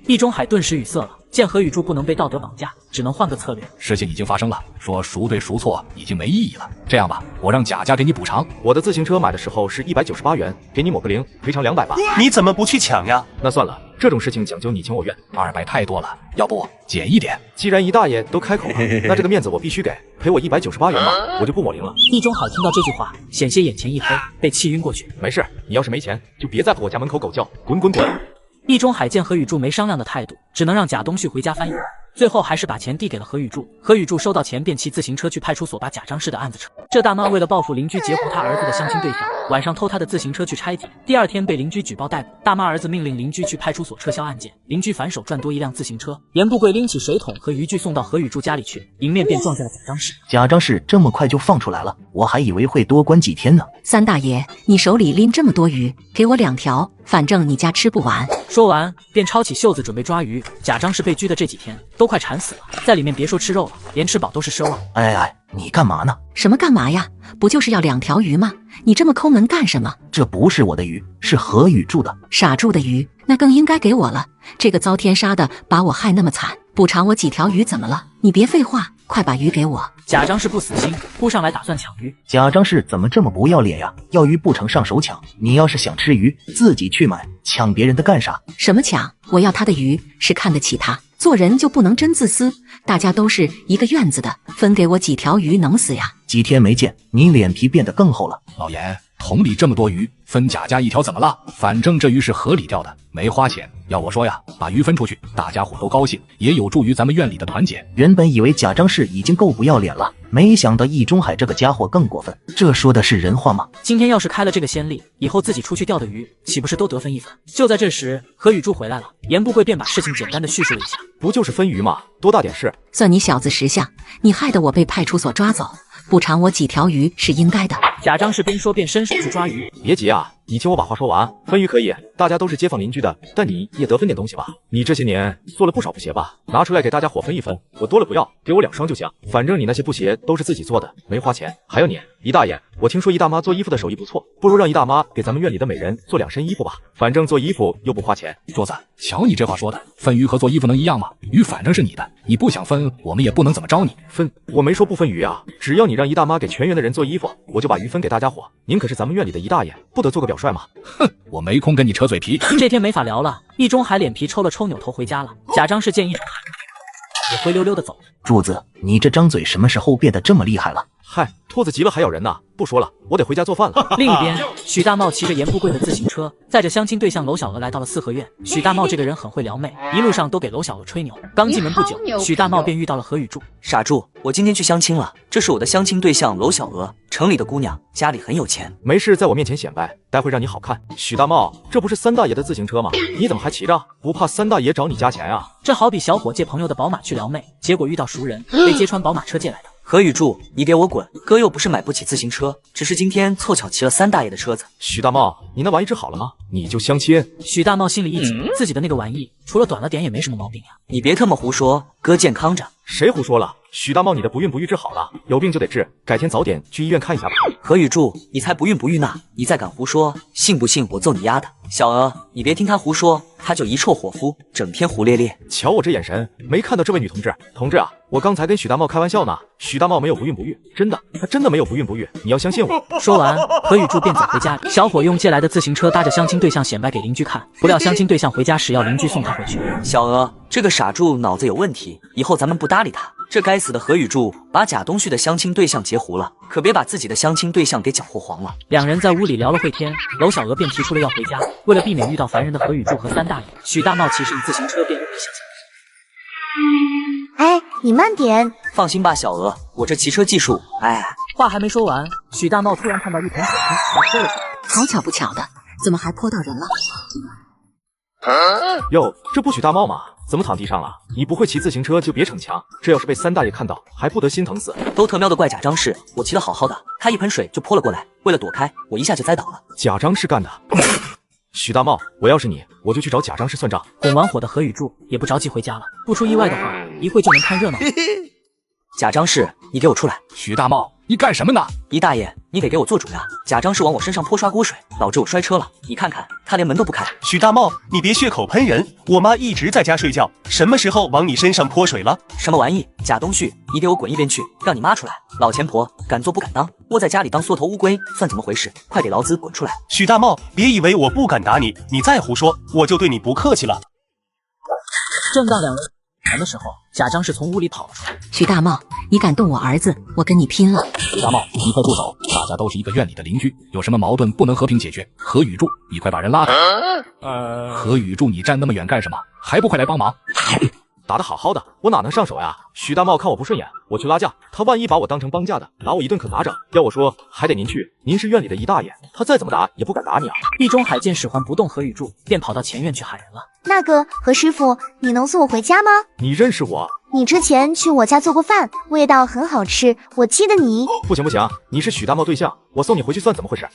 易中海顿时语塞了，见何雨柱不能被道德绑架，只能换个策略。事情已经发生了，说孰对孰错已经没意义了。这样吧，我让贾家给你补偿。我的自行车买的时候是198元，给你抹个零，赔偿200吧。你怎么不去抢呀？那算了，这种事情讲究你情我愿，200太多了，要不减一点？既然姨大爷都开口了，那这个面子我必须给，赔我198元吧，我就不抹零了。易中海听到这句话，险些眼前一黑，被气晕过去。没事，你要是没钱，就别在我家门口狗叫，滚滚滚！易中海见何雨柱没商量的态度，只能让贾东旭回家翻译。最后还是把钱递给了何雨柱。何雨柱收到钱便骑自行车去派出所把贾张氏的案子扯。这大妈为了报复邻居截胡他儿子的相亲对象，晚上偷他的自行车去拆解，第二天被邻居举报逮捕。大妈儿子命令邻居去派出所撤销案件，邻居反手赚多一辆自行车。严富贵拎起水桶和渔具送到何雨柱家里去，迎面便撞见了贾张氏。贾张氏这么快就放出来了，我还以为会多关几天呢。三大爷，你手里拎这么多鱼，给我2条，反正你家吃不完。说完便抄起袖子准备抓鱼。贾张氏被拘的这几天都快馋死了，在里面别说吃肉了，连吃饱都是奢望。哎，你干嘛呢？什么干嘛呀？不就是要2条鱼吗？你这么抠门干什么？这不是我的鱼，是何雨柱的。傻柱的鱼，那更应该给我了。这个遭天杀的把我害那么惨，补偿我几条鱼怎么了？你别废话，快把鱼给我。贾张氏不死心，扑上来打算抢鱼。贾张氏怎么这么不要脸呀？要鱼不成上手抢，你要是想吃鱼，自己去买，抢别人的干啥？什么抢？我要他的鱼是看得起他，做人就不能真自私。大家都是一个院子的，分给我几条鱼能死呀？几天没见，你脸皮变得更厚了。老严，桶里这么多鱼，分贾家1条怎么了？反正这鱼是河里钓的，没花钱。要我说呀，把鱼分出去，大家伙都高兴，也有助于咱们院里的团结。原本以为贾张氏已经够不要脸了，没想到易中海这个家伙更过分。这说的是人话吗？今天要是开了这个先例，以后自己出去钓的鱼，岂不是都得分1分？就在这时，何雨柱回来了，严不贵便把事情简单的叙述了一下。不就是分鱼吗？多大点事？算你小子识相，你害得我被派出所抓走，补偿我几条鱼是应该的。贾张氏边说边伸手去抓鱼。别急啊，你听我把话说完。分鱼可以，大家都是街坊邻居的，但你也得分点东西吧？你这些年做了不少布鞋吧？拿出来给大家伙分一分，我多了不要，给我2双就行。反正你那些布鞋都是自己做的，没花钱。还有你，姨大爷，我听说姨大妈做衣服的手艺不错，不如让姨大妈给咱们院里的美人做2身衣服吧。反正做衣服又不花钱。桌子，瞧你这话说的，分鱼和做衣服能一样吗？鱼反正是你的，你不想分，我们也不能怎么着你。分？我没说不分鱼啊，只要你让姨大妈给全园的人做衣服，我就把鱼分给大家伙。您可是咱们院里的姨大爷，不得做个表率吗？哼，我没空跟你扯嘴皮。这天没法聊了，易中海脸皮抽了抽，扭头回家了。贾张氏见易中海也灰溜溜的走。柱子，你这张嘴什么时候变得这么厉害了？嗨，兔子急了还咬人呢。不说了，我得回家做饭了。另一边，许大茂骑着严富贵的自行车，载着相亲对象娄小娥来到了4合院。许大茂这个人很会撩妹，一路上都给娄小娥吹牛。刚进门不久，许大茂便遇到了何雨柱。傻柱，我今天去相亲了，这是我的相亲对象娄小娥，城里的姑娘，家里很有钱。没事在我面前显摆，待会让你好看。许大茂，这不是三大爷的自行车吗？你怎么还骑着？不怕三大爷找你加钱啊？这好比小伙借朋友的宝马去撩妹，结果遇到熟人，被揭穿宝马车借来的。何雨柱，你给我滚！哥又不是买不起自行车，只是今天凑巧骑了三大爷的车子。许大茂，你那玩意治好了吗？你就相亲？许大茂心里一紧，自己的那个玩意除了短了点也没什么毛病呀。你别特么胡说，哥健康着。谁胡说了？许大茂，你的不孕不育治好了，有病就得治，改天早点去医院看一下吧。何雨柱，你才不孕不育呢！你再敢胡说，信不信我揍你丫的！小娥，你别听他胡说，他就一臭伙夫，整天胡咧咧。瞧我这眼神，没看到这位女同志？同志啊，我刚才跟许大茂开玩笑呢，许大茂没有不孕不育，真的，他真的没有不孕不育，你要相信我。说完，何雨柱便走回家里。小伙用借来的自行车搭着相亲对象显摆给邻居看，不料相亲对象回家时要邻居送他回去。小娥，这个傻柱脑子有问题，以后咱们不搭理他。这该死的何雨柱把贾东旭的相亲对象截胡了，可别把自己的相亲对象给搅和黄了。两人在屋里聊了会天，娄小娥便提出了要回家。为了避免遇到烦人的何雨柱和三大爷，许大茂骑着自行车便又被相亲。哎，你慢点。放心吧，小娥，我这骑车技术，话还没说完，许大茂突然看到一桶水还泼了上来。好巧不巧的，怎么还泼到人了？哟，这不许大茂吗？怎么躺地上了？你不会骑自行车就别逞强，这要是被三大爷看到，还不得心疼死？都特喵的怪贾张氏，我骑得好好的，他一盆水就泼了过来，为了躲开，我一下就栽倒了。贾张氏干的。许大茂，我要是你，我就去找贾张氏算账。拱完火的何雨柱也不着急回家了，不出意外的话，一会就能看热闹。贾张氏，你给我出来！许大茂，你干什么呢？姨大爷，你得给我做主呀！贾张氏往我身上泼刷锅水，导致我摔车了。你看看，他连门都不开。许大茂，你别血口喷人！我妈一直在家睡觉，什么时候往你身上泼水了？什么玩意？贾东旭，你给我滚一边去！让你妈出来！老钱婆，敢做不敢当，窝在家里当缩头乌龟，算怎么回事？快给老子滚出来！许大茂，别以为我不敢打你，你再胡说，我就对你不客气了。正当两人谈的时候，贾张氏从屋里跑了出来。许大茂，你敢动我儿子，我跟你拼了！许大茂，你快住手！大家都是一个院里的邻居，有什么矛盾不能和平解决？何雨柱，你快把人拉开！何雨柱，你站那么远干什么？还不快来帮忙！打得好好的，我哪能上手呀？许大茂看我不顺眼，我去拉架，他万一把我当成帮架的，拿我一顿可咋整？要我说，还得您去，您是院里的姨大爷，他再怎么打也不敢打你啊！地中海见使唤不动何雨柱，便跑到前院去喊人了。那个何师傅，你能送我回家吗？你认识我？你之前去我家做过饭，味道很好吃，我记得你。不行不行，你是许大茂对象，我送你回去算怎么回事？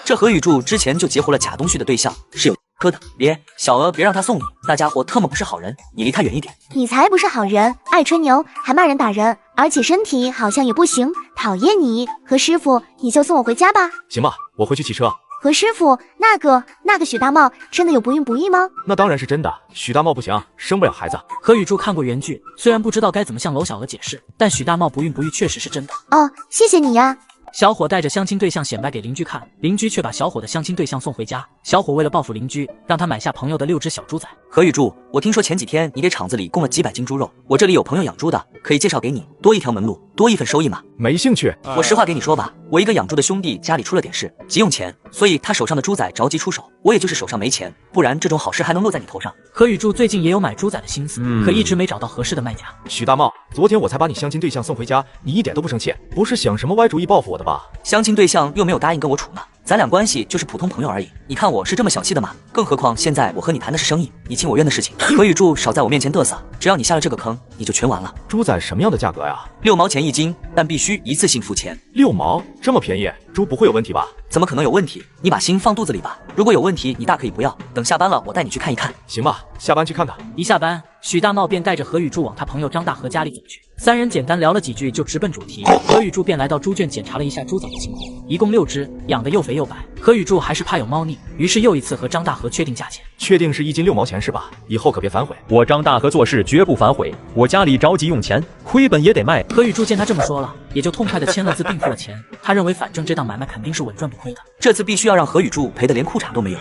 这何雨柱之前就截胡了贾东旭的对象，是有磕的。别，小娥，别让他送你，大家伙特么不是好人，你离他远一点。你才不是好人，爱吹牛，还骂人打人，而且身体好像也不行，讨厌你。何师傅，你就送我回家吧。行吧，我回去骑车。何师傅，那个许大茂真的有不孕不育吗？那当然是真的，许大茂不行，生不了孩子。何雨柱看过原剧，虽然不知道该怎么向娄小娥解释，但许大茂不孕不育确实是真的。哦，谢谢你呀。小伙带着相亲对象显摆给邻居看，邻居却把小伙的相亲对象送回家。小伙为了报复邻居，让他买下朋友的6只小猪仔。何雨柱，我听说前几天你给厂子里供了几百斤猪肉，我这里有朋友养猪的，可以介绍给你，多一条门路，多一份收益嘛。没兴趣。我实话给你说吧，我一个养猪的兄弟家里出了点事，急用钱，所以他手上的猪仔着急出手，我也就是手上没钱，不然这种好事还能落在你头上。何雨柱最近也有买猪仔的心思，可一直没找到合适的卖家。许大茂，昨天我才把你相亲对象送回家，你一点都不生气，不是想什么歪主意报复我的吧？相亲对象又没有答应跟我处呢，咱俩关系就是普通朋友而已。你看我是这么小气的吗？更何况现在我和你谈的是生意，你情我愿的事情。何雨柱少在我面前嘚瑟，只要你下了这个坑，你就全完了。猪仔什么样的价格呀？6毛钱一斤，但必须一次性付钱。6毛？这么便宜，猪不会有问题吧？怎么可能有问题？你把心放肚子里吧，如果有问题，你大可以不要，等下班了我带你去看一看。行吧，下班去看看。一下班，许大茂便带着何雨柱往他朋友张大河家里走去。三人简单聊了几句，就直奔主题。何雨柱便来到猪圈检查了一下猪仔的情况，一共6只，养得又肥又白。何雨柱还是怕有猫腻，于是又一次和张大河确定价钱。确定是1斤6毛钱是吧？以后可别反悔。我张大河做事绝不反悔，我家里着急用钱，亏本也得卖。何雨柱见他这么说了，也就痛快的签了字并付了钱。他认为反正这档买卖肯定是稳赚不亏的，这次必须要让何雨柱赔得连裤衩都没有。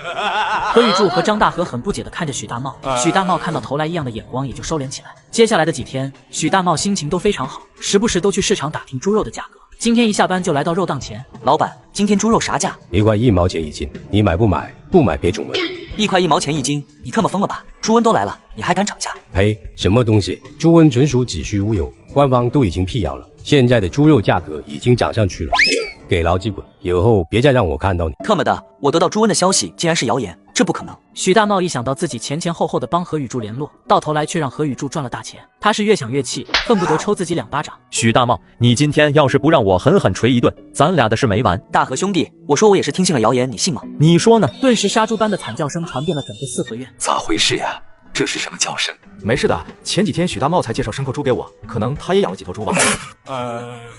何雨柱和张大河很不解地看着许大茂，许大茂看到投来异样的眼光也就收敛起来。接下来的几天，许大茂心情都非常好，时不时都去市场打听猪肉的价格。今天一下班就来到肉档前，老板，今天猪肉啥价？1块1毛钱一斤，你买不买？不买别种问。1块1毛钱一斤，你特么疯了吧？猪瘟都来了，你还敢涨价？呸！什么东西？猪瘟纯属子虚乌有，官方都已经辟谣了。现在的猪肉价格已经涨上去了，给牢记滚！以后别再让我看到你。特么的，我得到猪瘟的消息竟然是谣言，这不可能！许大茂一想到自己前后后的帮何雨柱联络，到头来却让何雨柱赚了大钱，他是越想越气，恨不得抽自己2巴掌。许大茂，你今天要是不让我狠狠捶一顿，咱俩的事没完。大河兄弟，我说我也是听信了谣言，你信吗？你说呢？顿时杀猪般的惨叫声传遍了整个4合院。咋回事呀？这是什么叫声？没事的，前几天许大茂才介绍牲口猪给我，可能他也养了几头猪吧。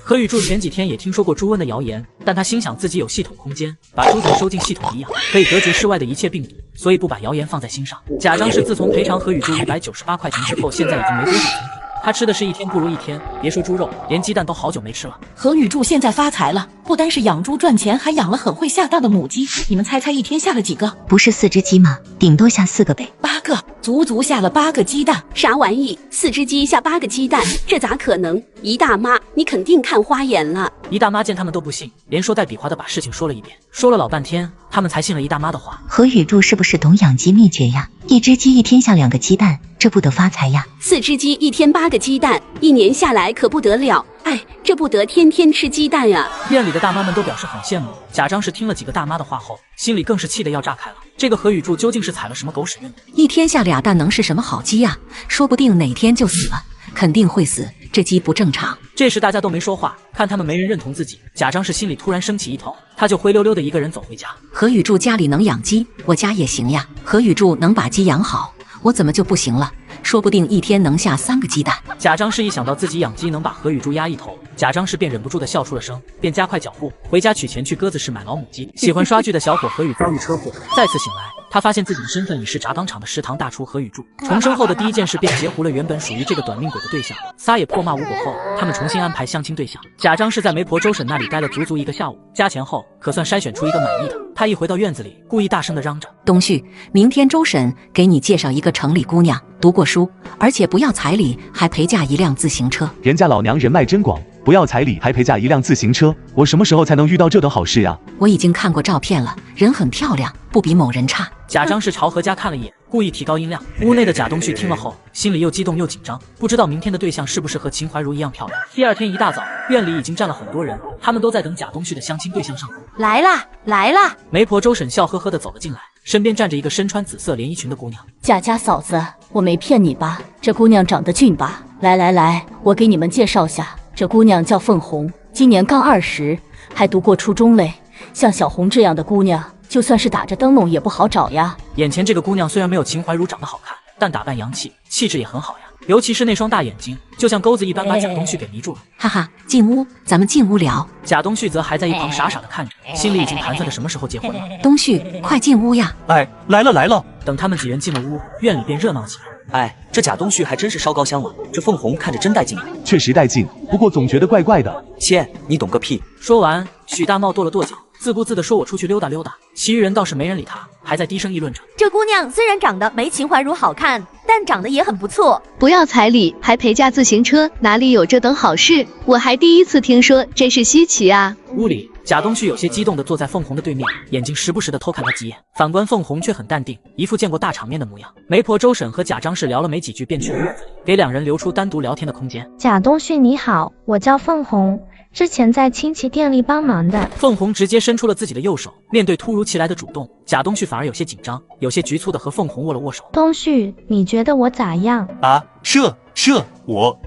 何雨柱前几天也听说过猪瘟的谣言，但他心想自己有系统空间，把猪仔收进系统里养，可以隔绝室外的一切病毒，所以不把谣言放在心上。贾张氏自从赔偿何雨柱198块钱之后，现在已经没多少存款。他吃的是一天不如一天，别说猪肉，连鸡蛋都好久没吃了。何雨柱现在发财了，不单是养猪赚钱，还养了很会下蛋的母鸡。你们猜猜一天下了几个？不是4只鸡吗？顶多下4个呗。 8个，足足下了8个鸡蛋。啥玩意？4只鸡下8个鸡蛋，这咋可能？姨大妈，你肯定看花眼了。姨大妈见他们都不信，连说带比划的把事情说了一遍，说了老半天，他们才信了姨大妈的话。何雨柱是不是懂养鸡秘诀呀？1只鸡一天下2个鸡蛋，这不得发财呀？4只鸡一天8个鸡蛋，1年下来可不得了。哎，这不得天天吃鸡蛋呀！院里的大妈们都表示很羡慕。贾张氏听了几个大妈的话后，心里更是气得要炸开了。这个何雨柱究竟是踩了什么狗屎运？一天下俩蛋能是什么好鸡呀？说不定哪天就死了，肯定会死，这鸡不正常。这时大家都没说话，看他们没人认同自己，贾张氏心里突然升起一头，他就灰溜溜的一个人走回家。何雨柱家里能养鸡，我家也行呀。何雨柱能把鸡养好，我怎么就不行了？说不定一天能下3个鸡蛋。贾张氏一想到自己养鸡能把何雨柱压一头，贾张氏便忍不住的笑出了声，便加快脚步回家取钱去鸽子市买老母鸡。喜欢刷剧的小伙何雨遭遇车祸，再次醒来，他发现自己的身份已是轧钢厂的食堂大厨何雨柱。重生后的第一件事便截胡了原本属于这个短命鬼的对象，撒野破骂无果后，他们重新安排相亲对象。贾张氏在媒婆周婶那里待了足足1个下午，加钱后可算筛选出一个满意的。他一回到院子里，故意大声的嚷着：“东旭，明天周婶给你介绍一个城里姑娘，读过书，而且不要彩礼，还陪嫁1辆自行车。人家老娘人脉真广，不要彩礼还陪嫁1辆自行车，我什么时候才能遇到这等好事呀？”我已经看过照片了，人很漂亮，不比某人差。贾张氏朝何家看了一眼，故意提高音量。屋内的贾东旭听了后，心里又激动又紧张，不知道明天的对象是不是和秦怀茹一样漂亮。第二天一大早，院里已经站了很多人，他们都在等贾东旭的相亲对象上门。来啦，来啦！媒婆周婶笑呵呵的走了进来，身边站着一个身穿紫色连衣裙的姑娘。贾家嫂子，我没骗你吧？这姑娘长得俊吧？来，我给你们介绍下，这姑娘叫凤红，今年刚20，还读过初中嘞。像小红这样的姑娘，就算是打着灯笼也不好找呀。眼前这个姑娘虽然没有秦怀茹长得好看，但打扮洋气，气质也很好呀。尤其是那双大眼睛，就像钩子一般把贾东旭给迷住了。哈哈，进屋，咱们进屋聊。贾东旭则还在一旁傻傻的看着，心里已经盘算着什么时候结婚了。东旭，快进屋呀！哎，来了。等他们几人进了屋，院里便热闹起来。哎，这贾东旭还真是烧高香了，这凤红看着真带劲啊。确实带劲，不过总觉得怪怪的。切，你懂个屁！说完，许大茂跺了跺脚，自顾自地说：“我出去溜达溜达。”其余人倒是没人理他，还在低声议论着。这姑娘虽然长得没秦怀茹好看，但长得也很不错。不要彩礼，还陪嫁自行车，哪里有这等好事？我还第一次听说，真是稀奇啊！屋里，贾东旭有些激动地坐在凤红的对面，眼睛时不时地偷看她几眼。反观凤红却很淡定，一副见过大场面的模样。媒婆周婶和贾张氏聊了没几句，便去了院子里，给2人留出单独聊天的空间。贾东旭你好，我叫凤红，之前在亲戚店里帮忙的。凤红直接伸出了自己的右手，面对突如其来的主动，贾东旭反而有些紧张，有些局促地和凤红握了握手。东旭，你觉得我咋样？啊，我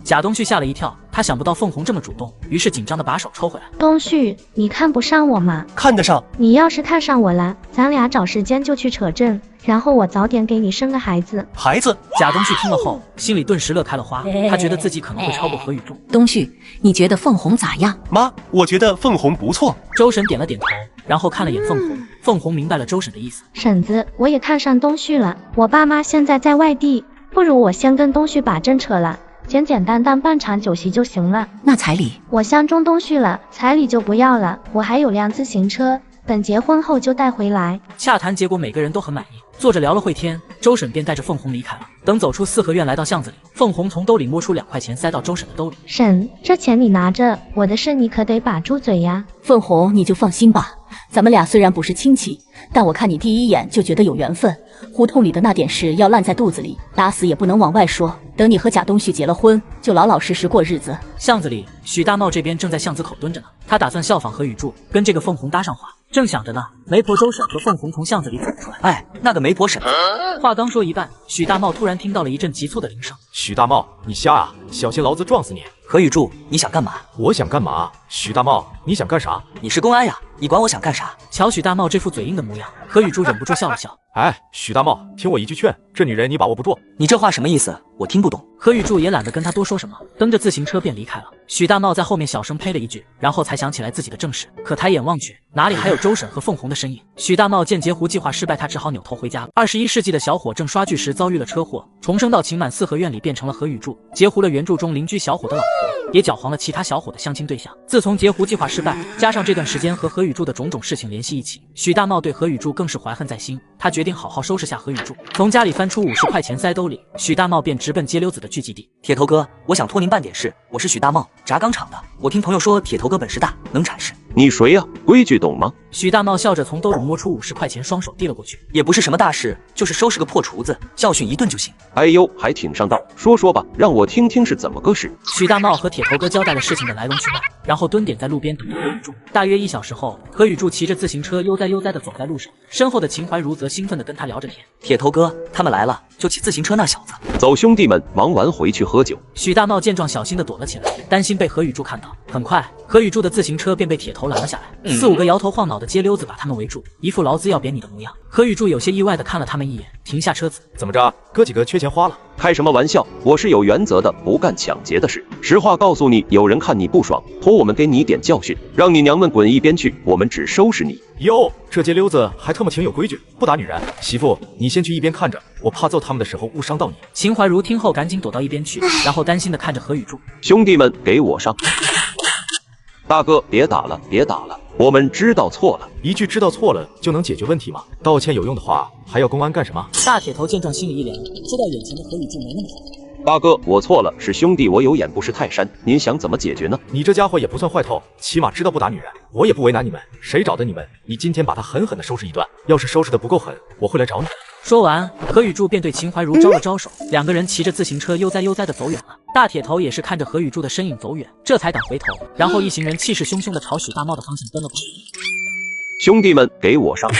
贾东旭吓了一跳，他想不到凤红这么主动，于是紧张地把手抽回来。东旭，你看不上我吗？看得上。你要是看上我了，咱俩找时间就去扯证，然后我早点给你生个孩子。孩子？贾东旭听了后，心里顿时乐开了花，他觉得自己可能会超过何雨柱。东旭，你觉得凤红咋样？妈，我觉得凤红不错。周婶点了点头，然后看了眼凤红。凤红明白了周婶的意思。婶子，我也看上东旭了，我爸妈现在在外地，不如我先跟东旭把证扯了，简简单单办场酒席就行了。那彩礼？我相中东旭了，彩礼就不要了，我还有辆自行车，等结婚后就带回来。洽谈结果每个人都很满意，坐着聊了会天，周婶便带着凤红离开了。等走出4合院来到巷子里，凤红从兜里摸出2块钱塞到周婶的兜里。婶，这钱你拿着，我的事你可得把住嘴呀。凤红，你就放心吧，咱们俩虽然不是亲戚，但我看你第一眼就觉得有缘分。胡同里的那点事要烂在肚子里，打死也不能往外说。等你和贾东旭结了婚，就老老实实过日子。巷子里，许大茂这边正在巷子口蹲着呢，他打算效仿何雨柱，跟这个凤红搭上话。正想着呢，媒婆周婶和凤红从巷子里走出来。哎，那个媒婆婶。话刚说一半，许大茂突然听到了一阵急促的铃声。许大茂，你瞎啊！小心老子撞死你！何雨柱，你想干嘛？我想干嘛？许大茂，你想干啥？你是公安呀，你管我想干啥？瞧许大茂这副嘴硬的模样，何雨柱忍不住笑了笑。哎，许大茂，听我一句劝，这女人你把握不住。你这话什么意思？我听不懂。何雨柱也懒得跟他多说什么，蹬着自行车便离开了。许大茂在后面小声呸了一句，然后才想起来自己的正事，可抬眼望去，哪里还有周婶和凤红的身影？许大茂见截胡计划失败，他只好扭头回家了。21世纪的小伙正刷剧时遭遇了车祸，重生到情满4合院里变成了何雨柱，截胡了原著中邻居小伙的老婆，也搅黄了其他小伙的相亲对象。自从截胡计划失败，加上这段时间和何雨柱的种种事情联系一起，许大茂对何雨柱更是怀恨在心。他决定好好收拾下何雨柱，从家里翻出50块钱塞兜里，许大茂便直奔街溜子的聚集地。铁头哥，我想托您办点事，我是许大茂，轧钢厂的。我听朋友说铁头哥本事大，能铲事。你谁呀？规矩懂吗？许大茂笑着从兜里摸出50块钱，双手递了过去。也不是什么大事，就是收拾个破厨子，教训一顿就行。哎呦，还挺上道，说说吧，让我听听是怎么个事。许大茂和铁头哥交代了事情的来龙去脉，然后蹲点在路边等着何雨柱。大约1小时后，何雨柱骑着自行车悠哉悠哉地走在路上，身后的秦怀茹则兴奋地跟他聊着天。铁头哥，他们来了，就骑自行车那小子。走，兄弟们，忙完回去喝酒。许大茂见状，小心地躲了起来，担心被何雨柱看到。很快，何雨柱的自行车便被铁头拦了下来，4、5个摇头晃脑的街溜子把他们围住，一副老子要扁你的模样。何雨柱有些意外地看了他们一眼，停下车子。怎么着，哥几个缺钱花了？开什么玩笑，我是有原则的，不干抢劫的事。实话告诉你，有人看你不爽，托我们给你点教训，让你娘们滚一边去，我们只收拾你。哟，这街溜子还特么挺有规矩，不打女人。媳妇，你先去一边看着，我怕揍他们的时候误伤到你。秦怀茹听后赶紧躲到一边去，然后担心地看着何雨柱。兄弟们，给我上！大哥，别打了，别打了，我们知道错了。一句知道错了就能解决问题吗？道歉有用的话，还要公安干什么？大铁头见状心里一凉，知道眼前的何雨柱没那么好。大哥，我错了，是兄弟我有眼不识泰山，您想怎么解决呢？你这家伙也不算坏头，起码知道不打女人。我也不为难你们，谁找的你们？你今天把他狠狠地收拾一顿，要是收拾的不够狠，我会来找你。说完，何雨柱便对秦怀茹招了招手，两个人骑着自行车悠哉悠哉地走远了。大铁头也是看着何雨柱的身影走远，这才敢回头，然后一行人气势汹汹地朝许大茂的方向奔了过去。兄弟们，给我上！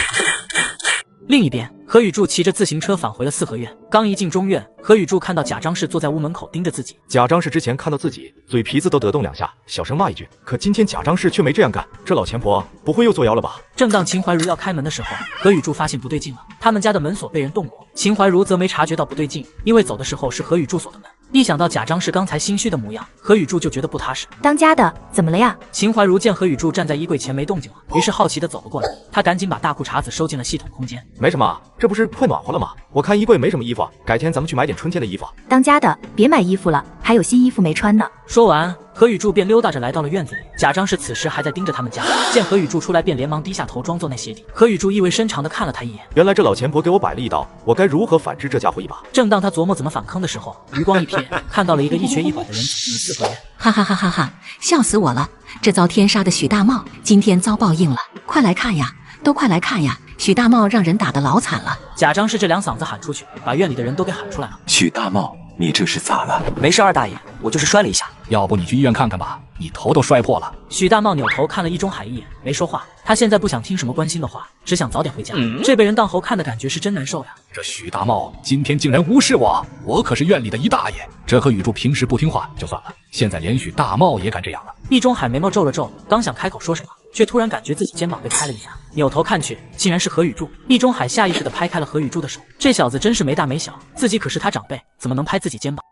另一边，何雨柱骑着自行车返回了四合院。刚一进中院，何雨柱看到贾张氏坐在屋门口盯着自己。贾张氏之前看到自己，嘴皮子都得动2下，小声骂一句。可今天贾张氏却没这样干，这老钱婆不会又作妖了吧？正当秦怀茹要开门的时候，何雨柱发现不对劲了，他们家的门锁被人动过。秦怀茹则没察觉到不对劲，因为走的时候是何雨柱锁的门。一想到贾张氏刚才心虚的模样，何雨柱就觉得不踏实。当家的怎么了呀？秦怀茹见何雨柱站在衣柜前没动静了，于是好奇地走了过来。她赶紧把大裤衩子收进了系统空间。没什么，这不是快暖和了吗？我看衣柜没什么衣服，改天咱们去买点春天的衣服。当家的别买衣服了，还有新衣服没穿呢。说完，何雨柱便溜达着来到了院子里。贾张氏此时还在盯着他们家，见何雨柱出来，便连忙低下头装作那鞋底。何雨柱意味深长地看了他一眼，原来这老钱婆给我摆了一道，我该如何反制这家伙一把？正当他琢磨怎么反坑的时候，余光一瞥，看到了一个一瘸一拐的人走进四合院。哈哈哈哈哈！笑死我了！这遭天杀的许大茂今天遭报应了，快来看呀，都快来看呀！许大茂让人打得老惨了。贾张氏这2嗓子喊出去，把院里的人都给喊出来了。许大茂，你这是咋了？没事，二大爷，我就是摔了一下。要不你去医院看看吧，你头都摔破了。许大茂扭头看了易中海一眼，没说话。他现在不想听什么关心的话，只想早点回家。这被人当猴看的感觉是真难受呀。这许大茂今天竟然无视我，我可是院里的一大爷。这何雨柱平时不听话就算了，现在连许大茂也敢这样了。易中海眉毛皱了皱，刚想开口说什么，却突然感觉自己肩膀被拍了一下，扭头看去，竟然是何雨柱。易中海下意识地拍开了何雨柱的手，这小子真是没大没小，自己可是他长辈，怎么能拍自己肩膀？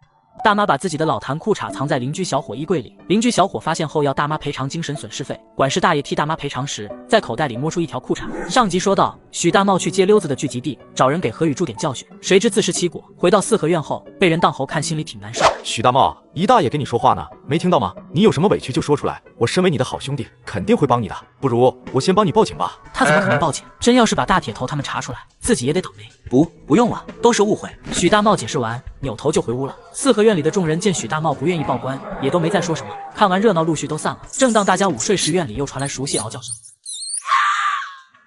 大妈把自己的老坛裤衩藏在邻居小伙衣柜里，邻居小伙发现后要大妈赔偿精神损失费。管事大爷替大妈赔偿时，在口袋里摸出一条裤衩。上集说到，许大茂去街溜子的聚集地，找人给何雨柱点教训，谁知自食其果，回到四合院后被人当猴看，心里挺难受。许大茂，一大爷给你说话呢，没听到吗？你有什么委屈就说出来，我身为你的好兄弟，肯定会帮你的。不如我先帮你报警吧。他怎么可能报警？真要是把大铁头他们查出来，自己也得倒霉。不用了，都是误会。许大茂解释完，扭头就回屋了。四合院里的众人见许大茂不愿意报官，也都没再说什么。看完热闹，陆续都散了。正当大家午睡时，院里又传来熟悉嗷叫声。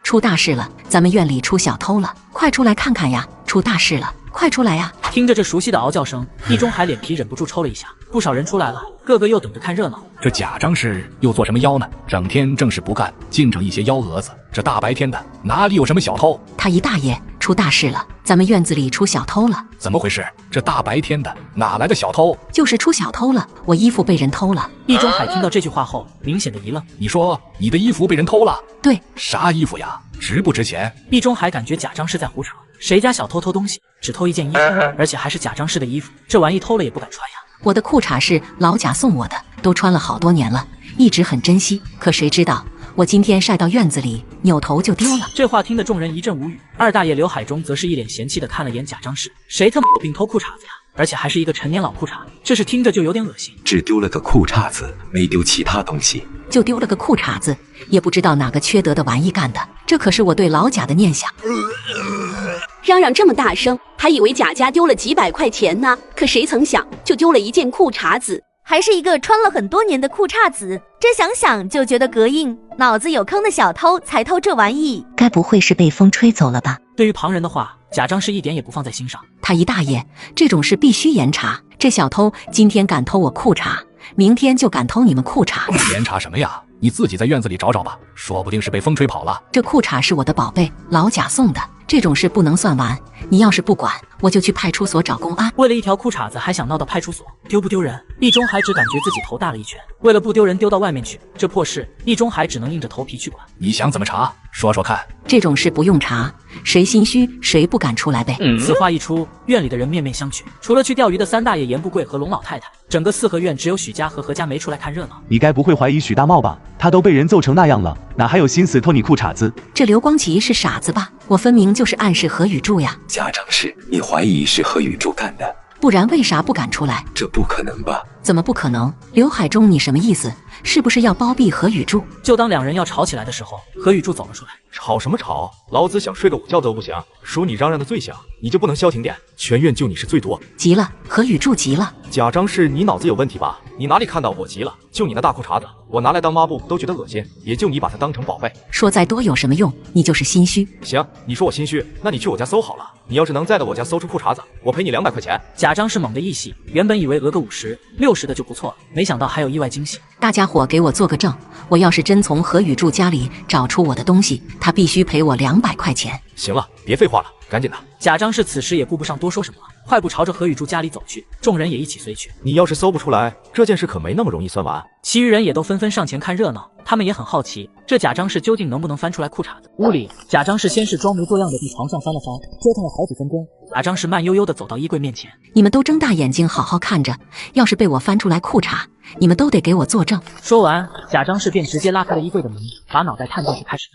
出大事了，咱们院里出小偷了，快出来看看呀！出大事了，快出来呀！听着这熟悉的嗷叫声，易中海脸皮忍不住抽了一下。不少人出来了，个个又等着看热闹。这贾张氏又做什么妖呢？整天正事不干，净整一些幺蛾子。这大白天的，哪里有什么小偷？他姨大爷，出大事了，咱们院子里出小偷了。怎么回事？这大白天的，哪来的小偷？就是出小偷了，我衣服被人偷了。易中海听到这句话后，明显的一愣。你说你的衣服被人偷了？对。啥衣服呀？值不值钱？易中海感觉贾张氏在胡扯，谁家小偷偷东西，只偷一件衣服，而且还是贾张氏的衣服，这玩意偷了也不敢穿呀。我的裤衩是老贾送我的，都穿了好多年了，一直很珍惜。可谁知道我今天晒到院子里，扭头就丢了。这话听得众人一阵无语。二大爷刘海中则是一脸嫌弃的看了眼贾张氏，谁他妈有病偷裤衩子呀？而且还是一个陈年老裤衩，这是听着就有点恶心。只丢了个裤衩子，没丢其他东西，就丢了个裤衩子，也不知道哪个缺德的玩意干的。这可是我对老贾的念想。嚷嚷这么大声，还以为贾家丢了几百块钱呢，可谁曾想就丢了一件裤衩子。还是一个穿了很多年的裤衩子，这想想就觉得膈应。脑子有坑的小偷才偷这玩意，该不会是被风吹走了吧？对于旁人的话，贾章是一点也不放在心上。他姨大爷，这种事必须严查。这小偷今天敢偷我裤衩，明天就敢偷你们裤衩。严查什么呀？你自己在院子里找找吧，说不定是被风吹跑了。这裤衩是我的宝贝，老贾送的，这种事不能算完。你要是不管，我就去派出所找公安。为了一条裤衩子还想闹到派出所，丢不丢人？易中海只感觉自己头大了一圈，为了不丢人丢到外面去，这破事易中海只能硬着头皮去管。你想怎么查？说说看。这种事不用查，谁心虚谁不敢出来呗。此话一出，院里的人面面相觑。除了去钓鱼的三大爷严不贵和龙老太太，整个四合院只有许家和何家没出来看热闹。你该不会怀疑许大茂吧？他都被人揍成那样了，哪还有心思偷你裤衩子？这刘光奇是傻子吧？我分明就是暗示何雨柱呀。家长是你怀疑是何雨柱干的，不然为啥不敢出来？这不可能吧？怎么不可能？刘海中，你什么意思？是不是要包庇何雨柱？就当两人要吵起来的时候，何雨柱走了出来。吵什么吵？老子想睡个午觉都不行，数你嚷嚷的最响，你就不能消停点？全院就你是最多。急了，何雨柱急了。贾章是你脑子有问题吧？你哪里看到我急了？就你那大裤衩子，我拿来当抹布都觉得恶心，也就你把它当成宝贝。说再多有什么用？你就是心虚。行，你说我心虚，那你去我家搜好了。你要是能在我家搜出裤衩子，我赔你200块钱。贾章是猛地一喜，原本以为讹个50、60的就不错了，没想到还有意外惊喜。大家伙给我做个证，我要是真从何雨柱家里找出我的东西，他必须赔我200块钱。行了，别废话了，赶紧的。贾章是此时也顾不上多说什么了，快步朝着何雨柱家里走去，众人也一起随去。你要是搜不出来，这件事可没那么容易算完。其余人也都纷纷上前看热闹，他们也很好奇，这贾章是究竟能不能翻出来裤衩子。屋里，贾章是先是装模作样的地床上翻了翻，折腾了好几分钟。贾章是慢悠悠的走到衣柜面前，你们都睁大眼睛好好看着，要是被我翻出来裤衩，你们都得给我作证。说完，贾章是便直接拉开了衣柜的门，把脑袋探进去开始